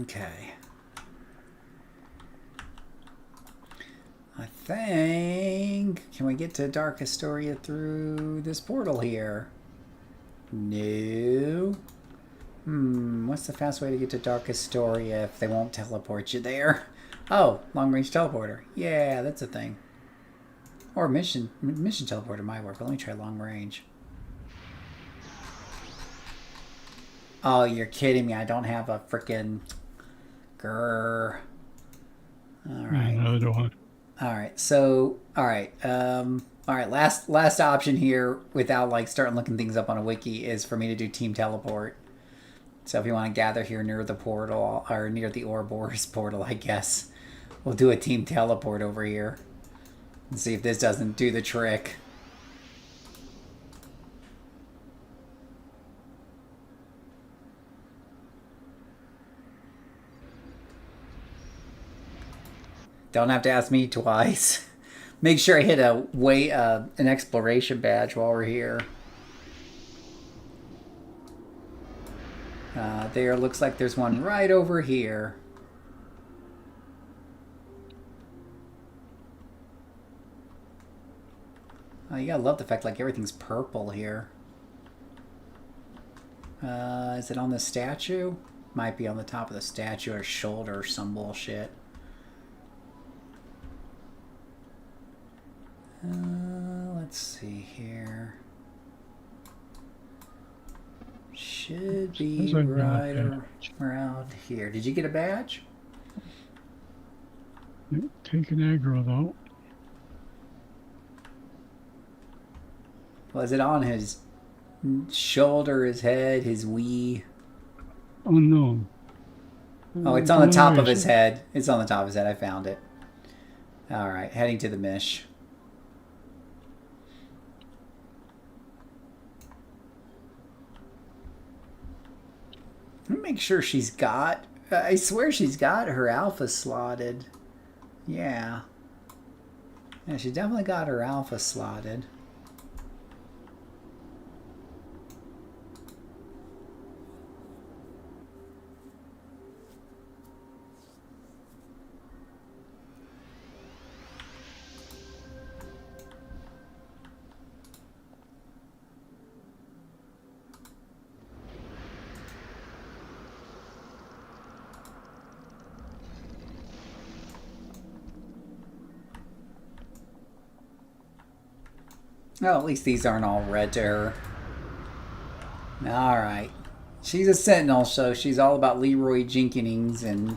A: Okay. I think... Can we get to Darkest Storia through this portal here? No. What's the fast way to get to Darkest Storia if they won't teleport you there? Oh, long-range teleporter. Yeah, that's a thing. Or mission teleporter might work. Let me try long-range. Oh, you're kidding me. I don't have a frickin' grrr. Alright.
B: No, do I.
A: Alright, so, alright, last option here, without, like, starting looking things up on a wiki, is for me to do team teleport. So if you want to gather here near the portal, or near the Ouroboros portal, I guess, we'll do a team teleport over here. And see if this doesn't do the trick. Don't have to ask me twice. Make sure I hit an exploration badge while we're here. There looks like there's one right over here. Oh, you gotta love the fact like everything's purple here. Is it on the statue? Might be on the top of the statue or shoulder or some bullshit. Let's see here. Should be right around here. Did you get a badge?
B: Take an aggro though.
A: Was it on his shoulder, his head, his Wii?
B: Oh no.
A: Oh, it's on the top of his head. It's on the top of his head. I found it. Alright, heading to the Mish. Let me make sure she's got... I swear she's got her alpha slotted. Yeah. Yeah, she definitely got her alpha slotted. Well, at least these aren't all red to her. Alright. She's a sentinel, so she's all about Leroy Jenkinings and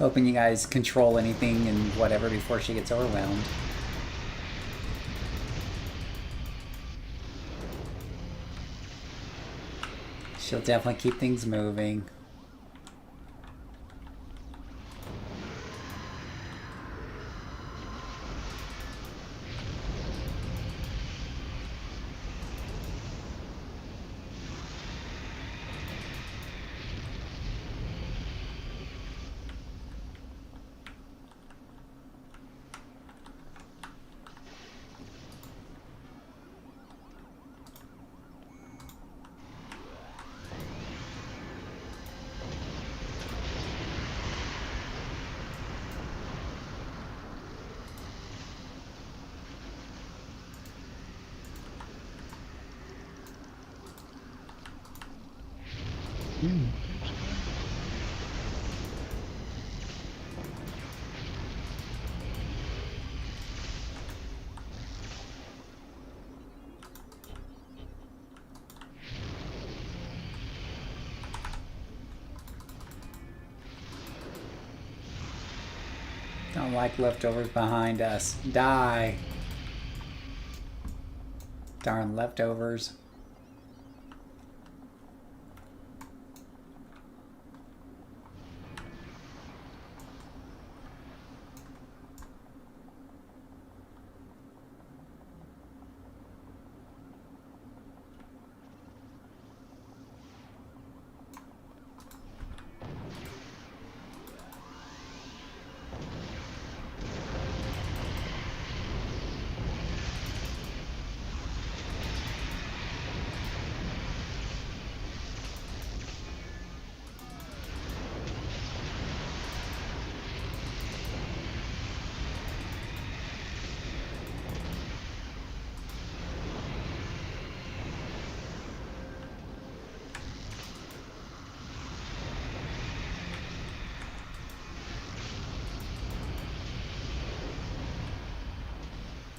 A: hoping you guys control anything and whatever before she gets overwhelmed. She'll definitely keep things moving. Don't like leftovers behind us. Die. Darn leftovers.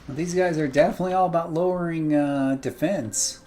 A: Well, these guys are definitely all about lowering defense.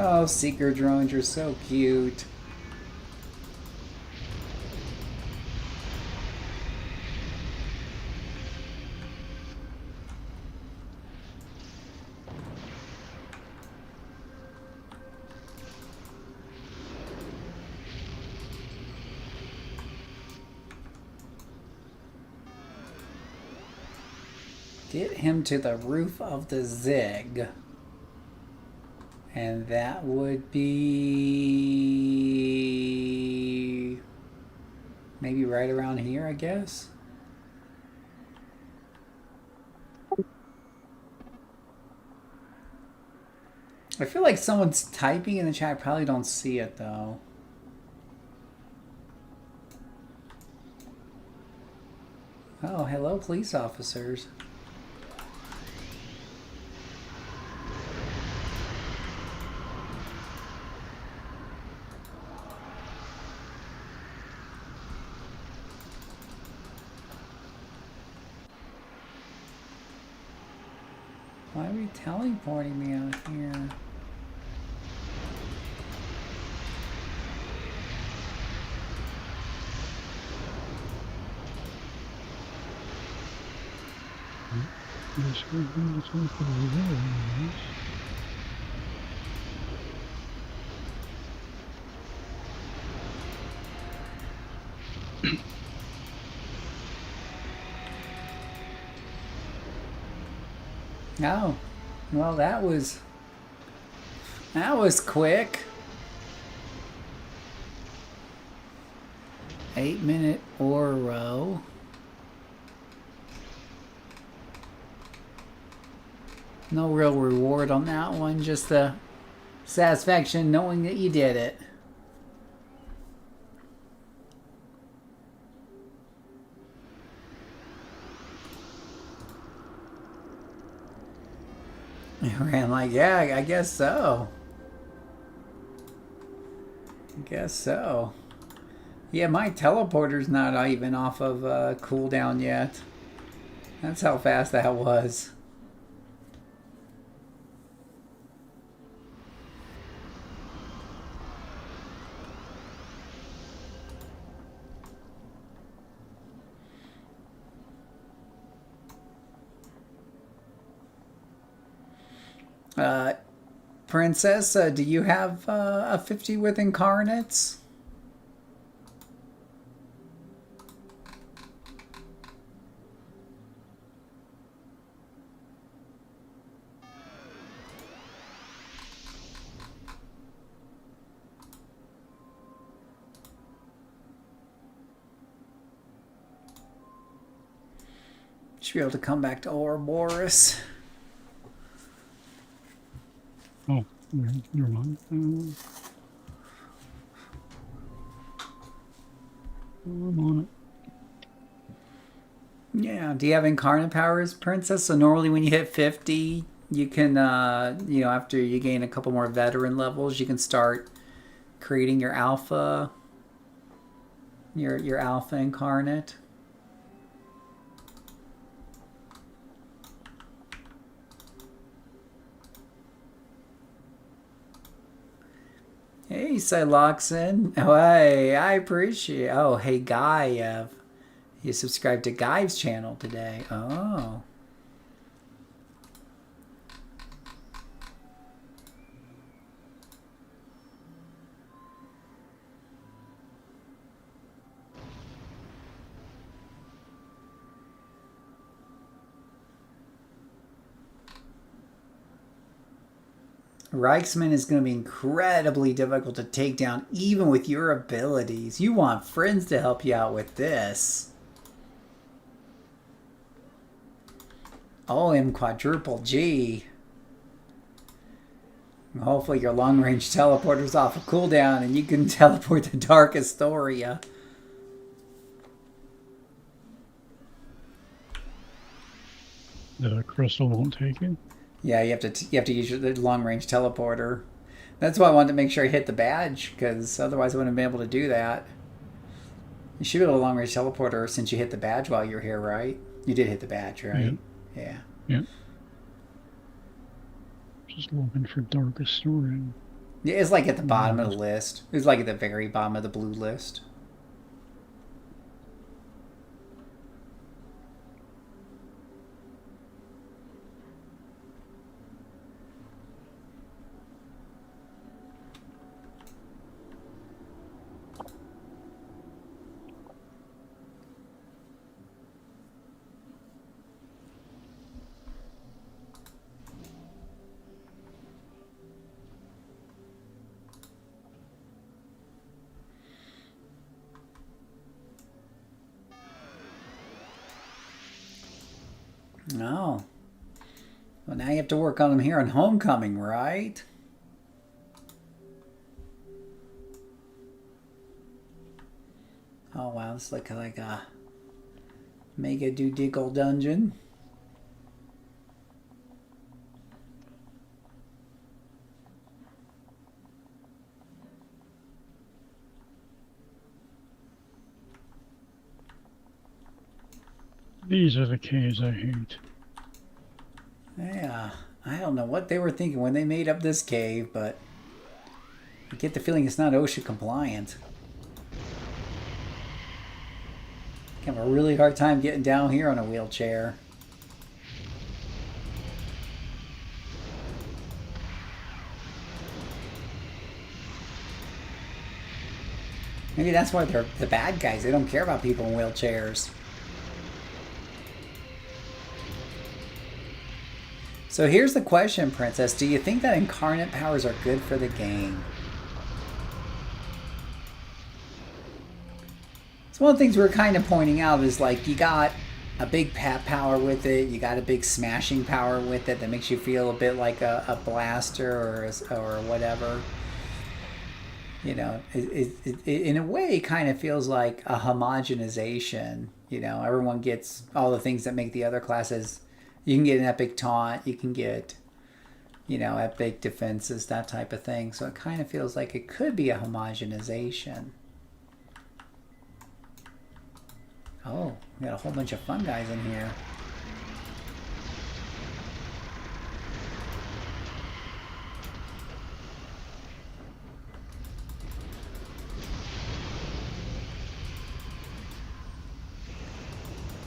A: Oh, seeker drones, you're so cute. Get him to the roof of the zig. And that would be maybe right around here, I guess. I feel like someone's typing in the chat. I probably don't see it though. Oh, hello, police officers. you teleporting me out here? Oh, well, that was quick. 8-minute Ouro. No real reward on that one, just the satisfaction knowing that you did it. And like, yeah, I guess so. I guess so. Yeah, my teleporter's not even off of cooldown yet. That's how fast that was. Princess, do you have a 50 with incarnates? Should be able to come back to Ouroboros.
B: Oh, never mind. I'm on it.
A: Yeah. Do you have incarnate powers, Princess? So normally when you hit 50, you can, you know, after you gain a couple more veteran levels, you can start creating your alpha, your alpha incarnate. Hey, Siloxen. Oh, hey, I appreciate. Oh, hey, Guy. You subscribed to Guy's channel today. Oh. Reichsman is going to be incredibly difficult to take down, even with your abilities. You want friends to help you out with this. OM quadruple G. Hopefully your long-range teleporter's off of cooldown and you can teleport to Dark Astoria.
B: The crystal won't take it.
A: Yeah, you have to use your long-range teleporter. That's why I wanted to make sure I hit the badge, because otherwise I wouldn't have been able to do that. You should be able to long-range teleporter since you hit the badge while you're here, right? You did hit the badge, right? Yeah.
B: Yeah. Just looking for Dark Astoria.
A: Yeah, it's like at the bottom of the list. It's like at the very bottom of the blue list. No. Well, now you have to work on them here on Homecoming, right? Oh, wow. This looks like a mega Doodickle dungeon.
B: These are the caves I hate.
A: Yeah. I don't know what they were thinking when they made up this cave, but I get the feeling it's not OSHA compliant. I have a really hard time getting down here on a wheelchair. Maybe that's why they're the bad guys. They don't care about people in wheelchairs. So here's the question, Princess. Do you think that incarnate powers are good for the game? So one of the things we're kind of pointing out is like you got a big power with it. You got a big smashing power with it that makes you feel a bit like a blaster or whatever. You know, it in a way kind of feels like a homogenization. You know, everyone gets all the things that make the other classes. You can get an epic taunt, you can get, you know, epic defenses, that type of thing. So it kind of feels like it could be a homogenization. Oh, we got a whole bunch of fun guys in here.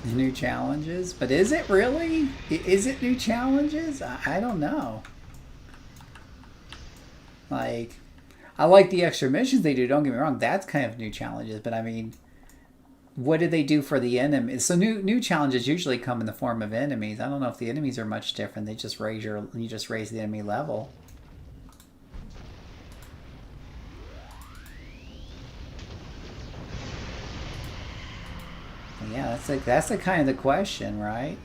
A: New challenges, but is it really? Is it new challenges? I don't know. Like, I like the extra missions they do, don't get me wrong, that's kind of new challenges, but I mean, what did they do for the enemies? So new challenges usually come in the form of enemies. I don't know if the enemies are much different. They just raise you just raise the enemy level. Yeah, that's the kind of the question, right?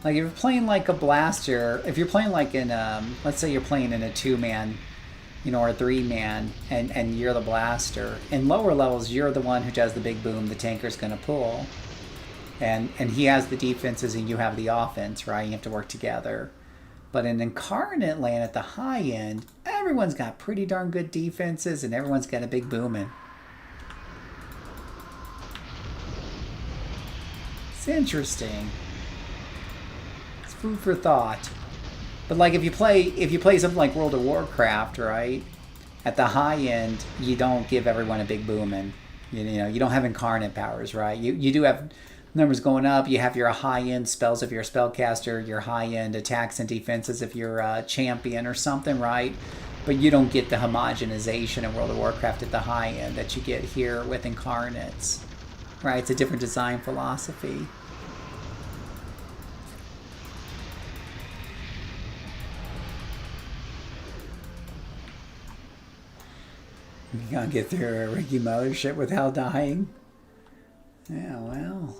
A: Like if you're playing like a blaster, if you're playing like in let's say you're playing in a 2-man, you know, or a 3-man, and you're the blaster. In lower levels, you're the one who does the big boom. The tanker's going to pull, and he has the defenses and you have the offense, right? You have to work together. But in Incarnate Land at the high end, everyone's got pretty darn good defenses and everyone's got a big booming. Interesting. It's food for thought. But like if you play something like World of Warcraft, right? At the high end, you don't give everyone a big booming. You know, you don't have incarnate powers, right? You do have numbers going up. You have your high end spells if you're a spellcaster, your high end attacks and defenses if you're a champion or something, right? But you don't get the homogenization in World of Warcraft at the high end that you get here with incarnates. Right, it's a different design philosophy. You can't get through a Ricky Mothership without dying? Yeah, well,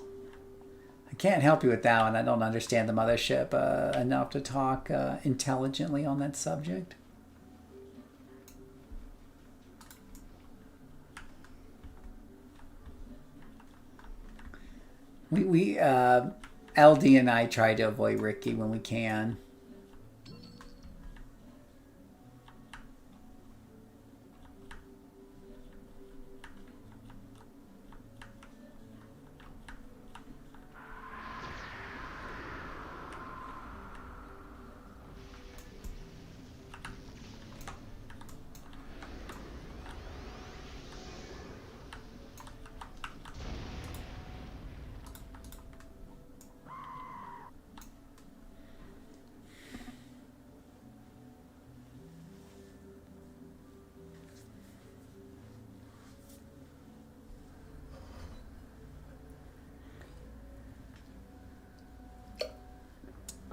A: I can't help you with that one. I don't understand the Mothership enough to talk intelligently on that subject. We LD and I try to avoid Ricky when we can.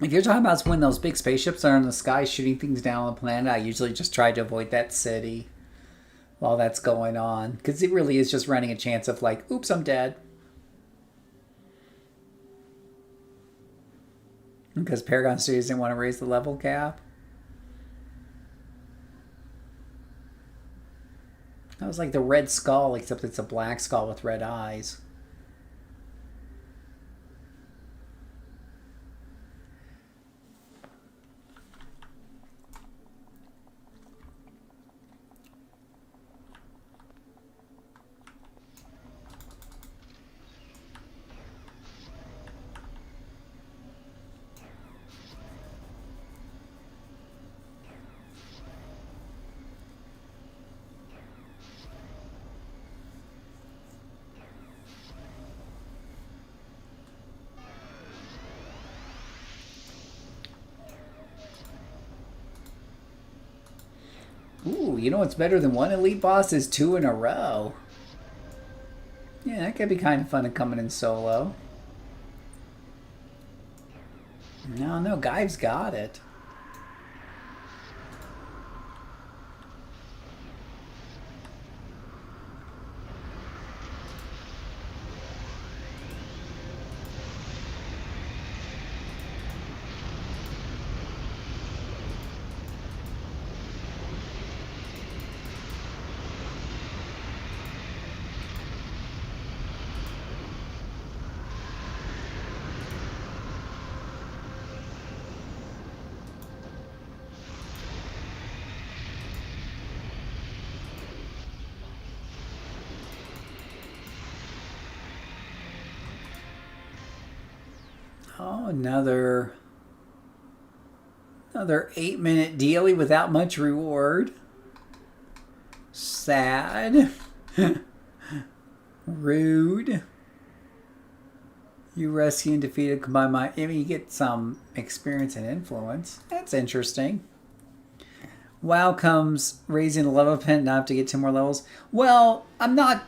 A: If you're talking about when those big spaceships are in the sky shooting things down on the planet, I usually just try to avoid that city while that's going on. Because it really is just running a chance of like, oops, I'm dead. Because Paragon Studios didn't want to raise the level cap. That was like the Red Skull, except it's a black skull with red eyes. Ooh, you know what's better than one elite boss is 2 in a row. Yeah, that could be kind of fun to coming in solo. No, Guy's got it. Oh, another 8-minute dealie without much reward. Sad. Rude. You rescue and defeat a combined mind. I mean, you get some experience and influence. That's interesting. WoW comes raising the level limit, not have to get 10 more levels. Well, I'm not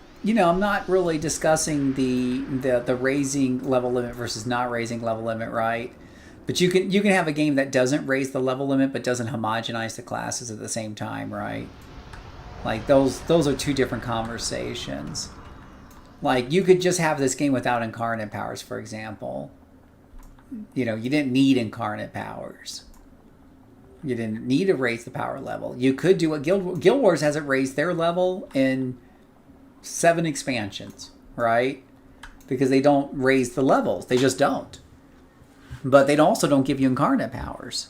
A: really discussing the raising level limit versus not raising level limit, right? But you can have a game that doesn't raise the level limit but doesn't homogenize the classes at the same time, right? Like those are two different conversations. Like you could just have this game without incarnate powers, for example. You didn't need incarnate powers. You didn't need to raise the power level. You could do what Guild Wars hasn't raised their level in 7 expansions, right? Because they don't raise the levels. They just don't. But they also don't give you incarnate powers.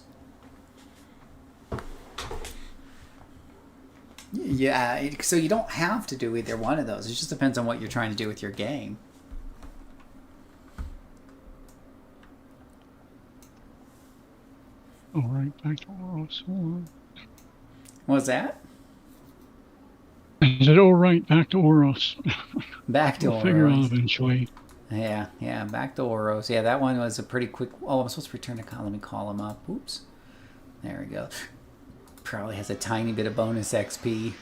A: Yeah, so you don't have to do either one of those. It just depends on what you're trying to do with your game.
B: All right, back to Ouros. Hold on.
A: What's that?
B: I said, all right, back to Ouros.
A: Back to
B: we'll
A: Ouros.
B: Figure out eventually.
A: Yeah, back to Ouros. Yeah, that one was a pretty quick... Oh, I'm supposed to return a call. Let me call him up. Oops. There we go. Probably has a tiny bit of bonus XP.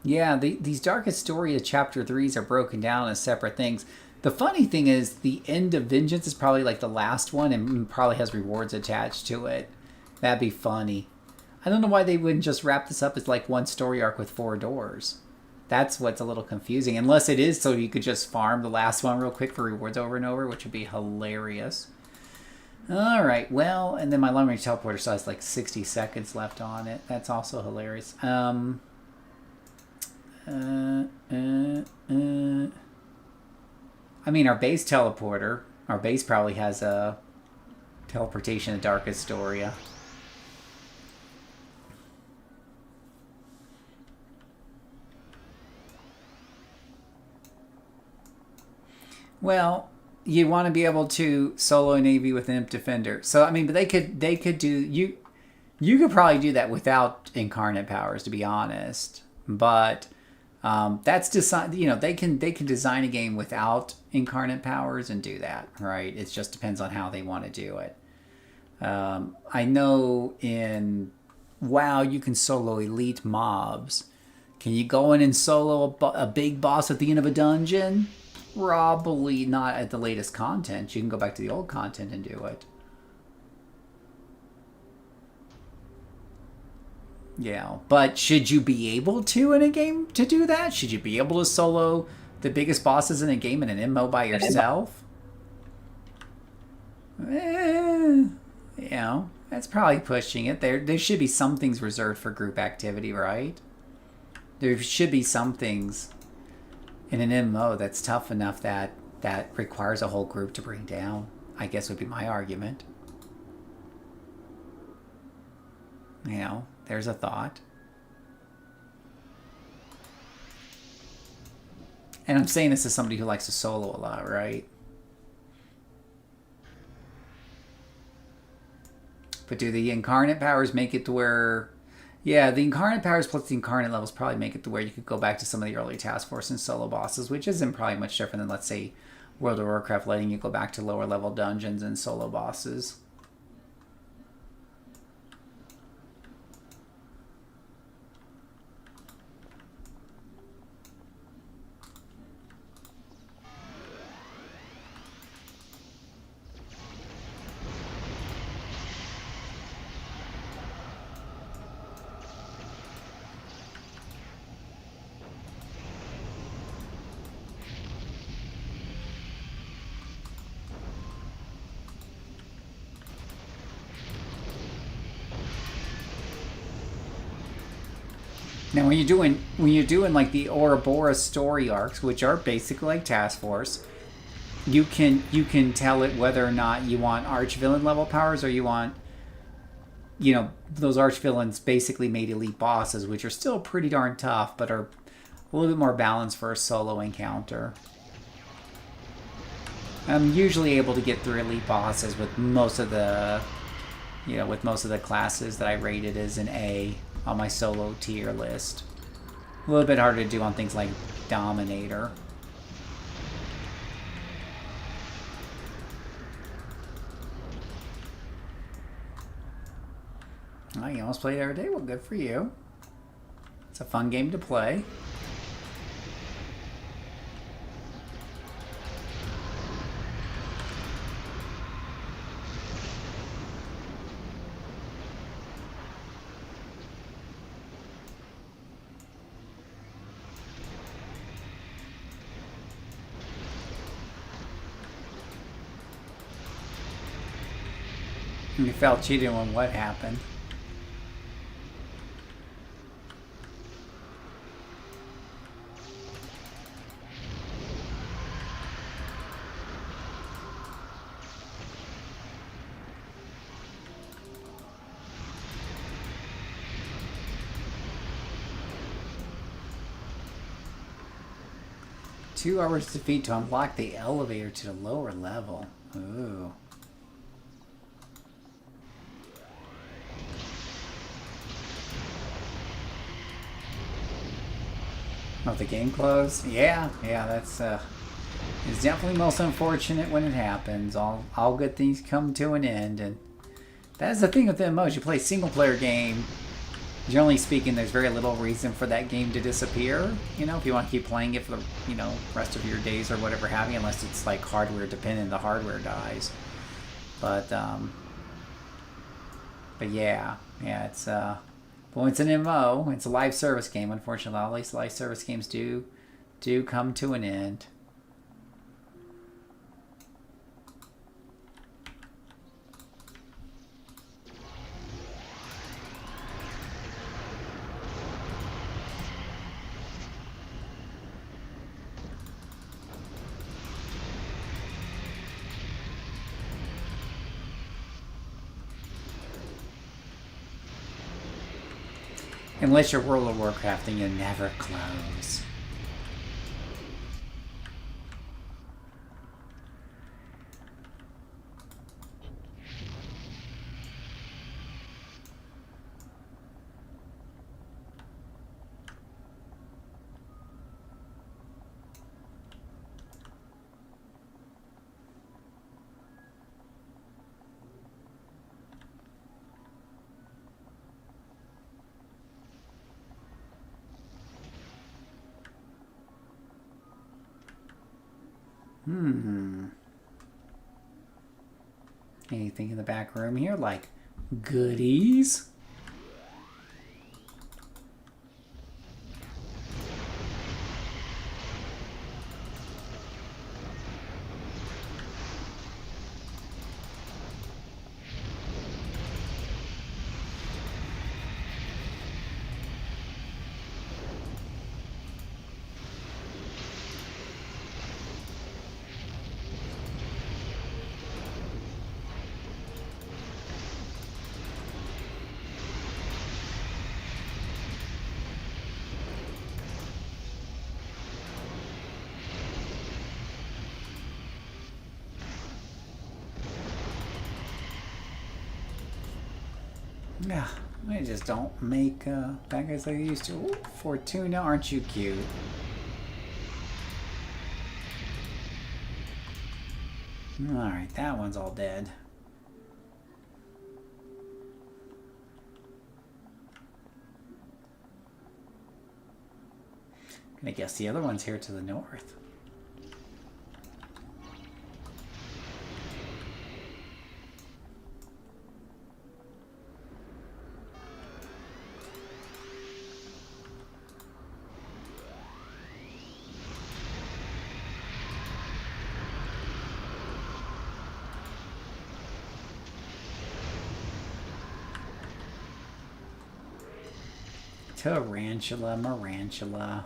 A: Yeah, these Darkest Story of Chapter 3s are broken down as separate things. The funny thing is, the End of Vengeance is probably like the last one and probably has rewards attached to it. That'd be funny. I don't know why they wouldn't just wrap this up as like one story arc with 4 doors. That's what's a little confusing. Unless it is so you could just farm the last one real quick for rewards over and over, which would be hilarious. Alright, well, and then my long range teleporter still has like 60 seconds left on it. That's also hilarious. I mean, our base teleporter. Our base probably has a teleportation of Darkest Storia. Well, you want to be able to solo a navy with an imp defender. So I mean, but they could do you could probably do that without incarnate powers, to be honest. But that's design. They can design a game without incarnate powers and do that, right? It just depends on how they want to do it. I know in WoW you can solo elite mobs. Can you go in and solo a big boss at the end of a dungeon? Probably not at the latest content. You can go back to the old content and do it. Yeah, but should you be able to in a game to do that? Should you be able to solo the biggest bosses in a game in an MMO by yourself? That's probably pushing it. There should be some things reserved for group activity, right? There should be some things in an MMO that's tough enough that requires a whole group to bring down, I guess would be my argument. There's a thought. And I'm saying this as somebody who likes to solo a lot, right? But do the incarnate powers make it to where... Yeah, the incarnate powers plus the incarnate levels probably make it to where you could go back to some of the early task force and solo bosses, which isn't probably much different than, let's say, World of Warcraft letting you go back to lower level dungeons and solo bosses. Now, when you're doing like the Ouroboros story arcs, which are basically like Task Force, you can tell it whether or not you want arch-villain level powers or you want, you know, those arch-villains basically made elite bosses, which are still pretty darn tough, but are a little bit more balanced for a solo encounter. I'm usually able to get through elite bosses with most of the, you know, with most of the classes that I rated as an A on my solo tier list. A little bit harder to do on things like Dominator. Oh, you almost played every day? Well, good for you. It's a fun game to play. You felt cheated when what happened? Two hours to defeat to unlock the elevator to the lower level. Ooh. Oh, the game closed? Yeah, that's it's definitely most unfortunate when it happens. All good things come to an end, and that's the thing with the MMOs. You play a single player game, generally speaking, there's very little reason for that game to disappear. You know, if you want to keep playing it for the, you know, rest of your days or whatever have you, unless it's like hardware dependent, the hardware dies. But yeah, it's well, it's an MMO. It's a live service game. Unfortunately, all these live service games do come to an end. Unless you're World of Warcraft, then you never close. Anything in the back room here, like goodies? Yeah, I just don't make bad guys like I used to. Ooh, Fortuna, aren't you cute? Alright, that one's all dead. I guess the other one's here to the north. Tarantula, Marantula.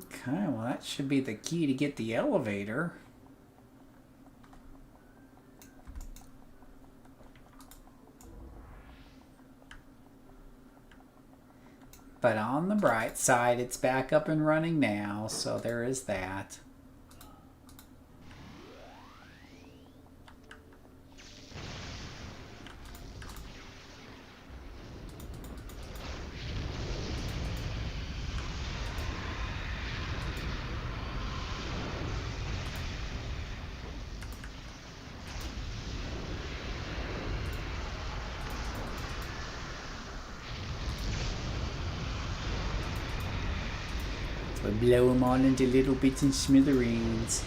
A: Okay, well that should be the key to get the elevator. But on the bright side, it's back up and running now, so there is that. So blow them all into little bits and smithereens.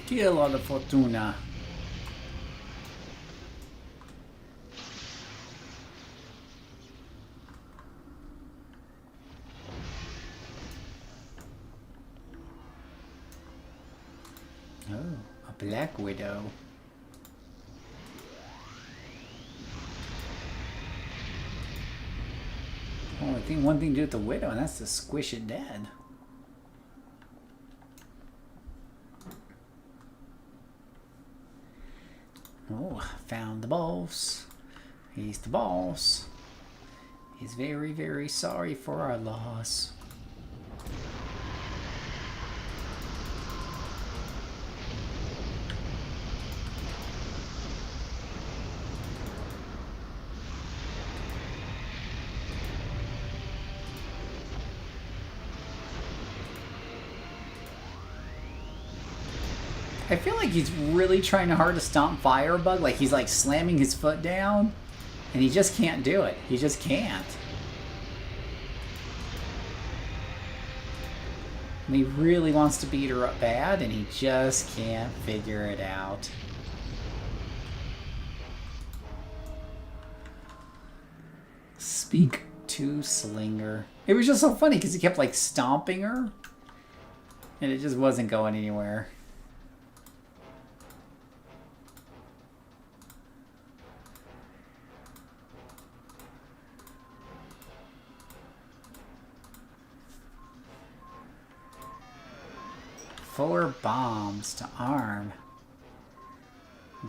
A: Kill all the Fortuna. Oh, a Black Widow. Only thing, one thing to do with the Widow, and that's to squish it dead. Oh, found the boss. He's the boss. He's very, very sorry for our loss. I feel like he's really trying hard to stomp Firebug. Like he's like slamming his foot down. And he just can't do it. He just can't. And he really wants to beat her up bad. And he just can't figure it out. Speak to Slinger. It was just so funny because he kept like stomping her. And it just wasn't going anywhere. Four bombs to arm.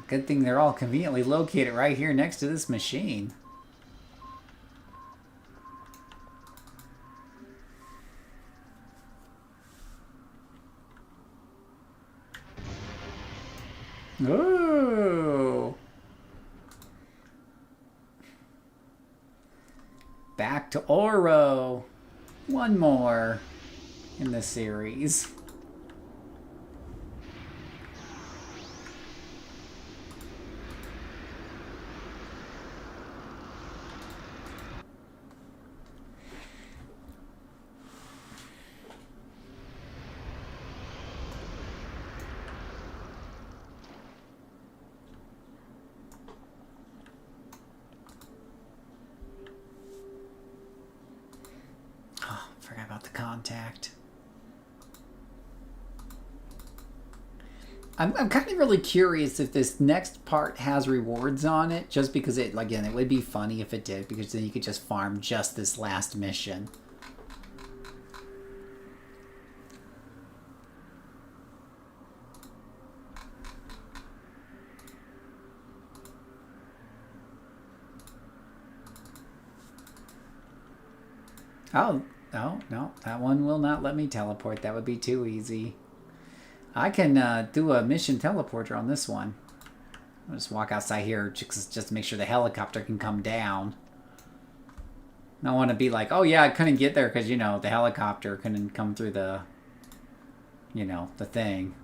A: Good thing they're all conveniently located right here next to this machine. Ooh. Back to Ouro. One more in the series. Forgot about the contact. I'm kind of really curious if this next part has rewards on it, just because it, again, it would be funny if it did, because then you could just farm just this last mission. Oh, no, that one will not let me teleport. That would be too easy. I can do a mission teleporter on this one. I'll just walk outside here just to make sure the helicopter can come down. I don't want to be like, oh yeah, I couldn't get there because, you know, the helicopter couldn't come through the, you know, the thing.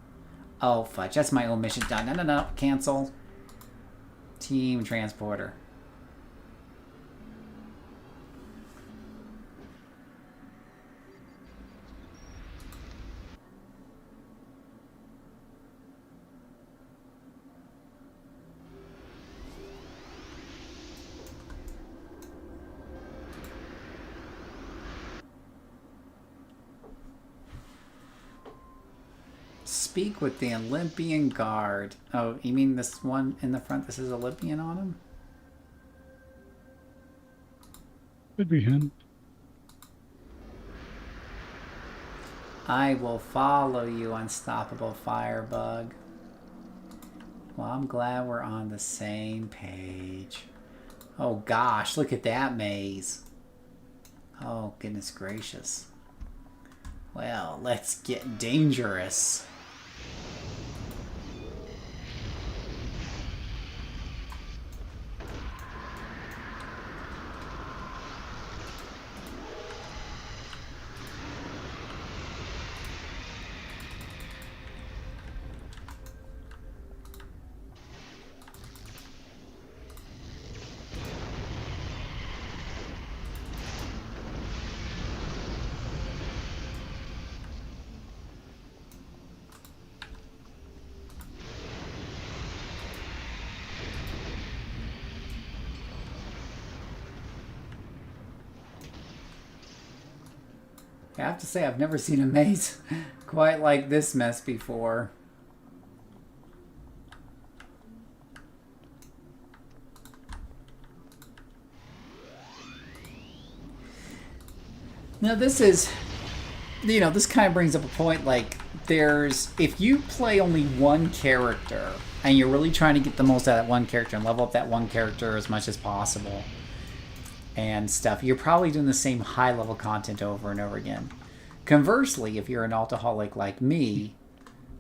A: Oh, fudge. That's my own mission done. No. Cancel. Team transporter. Speak with the Olympian Guard. Oh, you mean this one in the front? This is Olympian on him?
B: Could be him.
A: I will follow you, unstoppable firebug. Well, I'm glad we're on the same page. Oh gosh, look at that maze. Oh, goodness gracious. Well, let's get dangerous. I have to say, I've never seen a maze quite like this mess before. Now this is, you know, this kind of brings up a point, like, if you play only one character, and you're really trying to get the most out of that one character and level up that one character as much as possible, and stuff, you're probably doing the same high-level content over and over again. Conversely, if you're an alcoholic like me,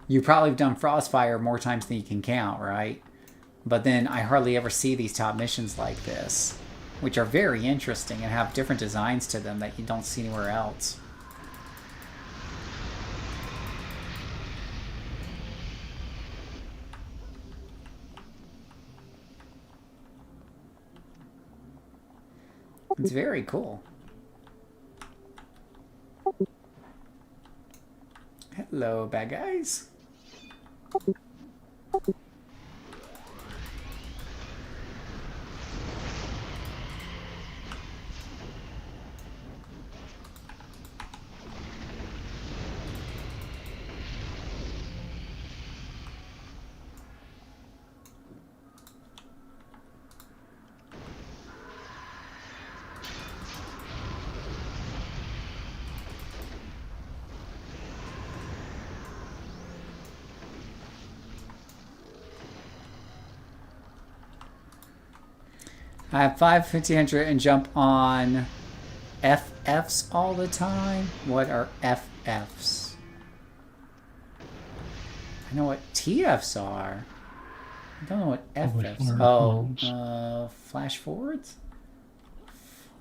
A: you probably have done Frostfire more times than you can count, right? But then I hardly ever see these top missions like this, which are very interesting and have different designs to them that you don't see anywhere else. It's very cool. Hello, bad guys. I have 5, 1500, and jump on FFs all the time. What are FFs? I know what TFs are. I don't know what FFs. Oh, flash forwards?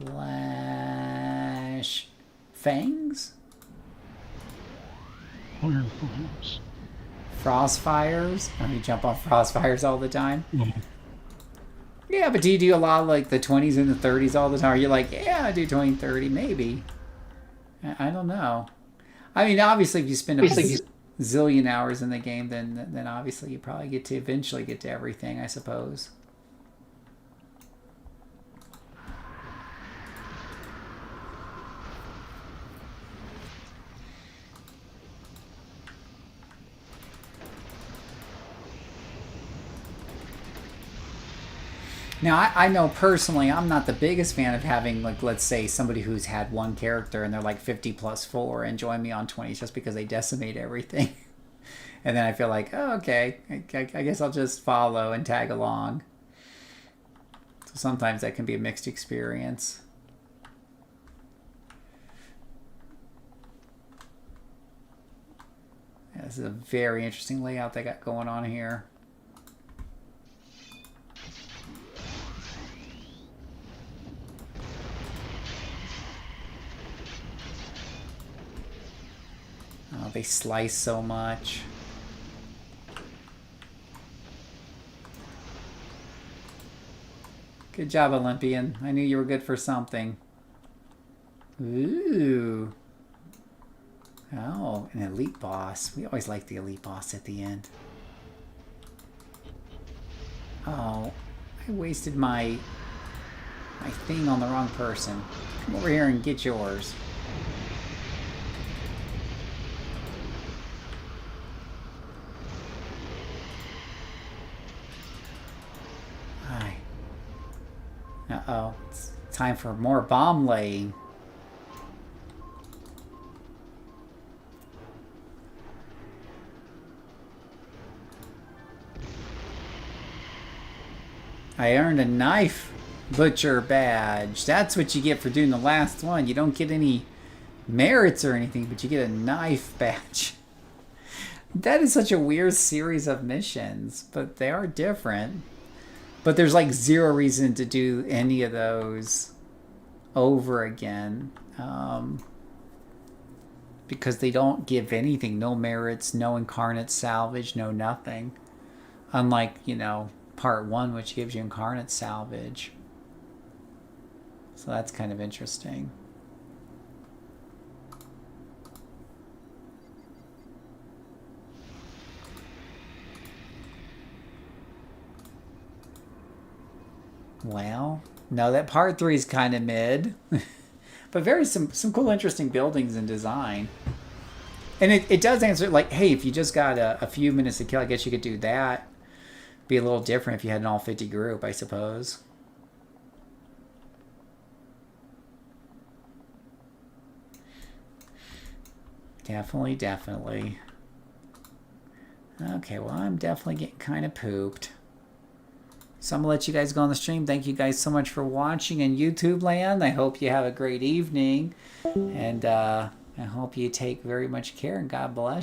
A: Flash fangs?
B: Fireflies.
A: Frostfires? Oh, you jump on frostfires all the time?
B: Well,
A: Yeah, but do you do a lot of like the 20s and the 30s all the time? Are you like, yeah, I do 20 and 30, maybe. I don't know. I mean, obviously, if you spend a zillion hours in the game, then obviously you probably get to eventually get to everything, I suppose. Now, I know personally, I'm not the biggest fan of having, like, let's say somebody who's had one character and they're like 50 plus 4 and join me on 20s just because they decimate everything. And then I feel like, oh, okay, I guess I'll just follow and tag along. So sometimes that can be a mixed experience. Yeah, this is a very interesting layout they got going on here. Oh, they slice so much. Good job, Olympian. I knew you were good for something. Ooh. Oh, an elite boss. We always like the elite boss at the end. Oh, I wasted my thing on the wrong person. Come over here and get yours. Uh-oh. It's time for more bomb laying. I earned a knife butcher badge. That's what you get for doing the last one. You don't get any merits or anything, but you get a knife badge. That is such a weird series of missions, but they are different. But there's like zero reason to do any of those over again. Because they don't give anything. No merits, no incarnate salvage, no nothing. Unlike, you know, part 1, which gives you incarnate salvage. So that's kind of interesting. Well, no, that part 3 is kind of mid. But very some cool, interesting buildings and design. And it does answer, like, hey, if you just got a few minutes to kill, I guess you could do that. Be a little different if you had an all 50 group, I suppose. Definitely, definitely. Okay, well, I'm definitely getting kind of pooped. So I'm going to let you guys go on the stream. Thank you guys so much for watching in YouTube land. I hope you have a great evening. And I hope you take very much care, and God bless.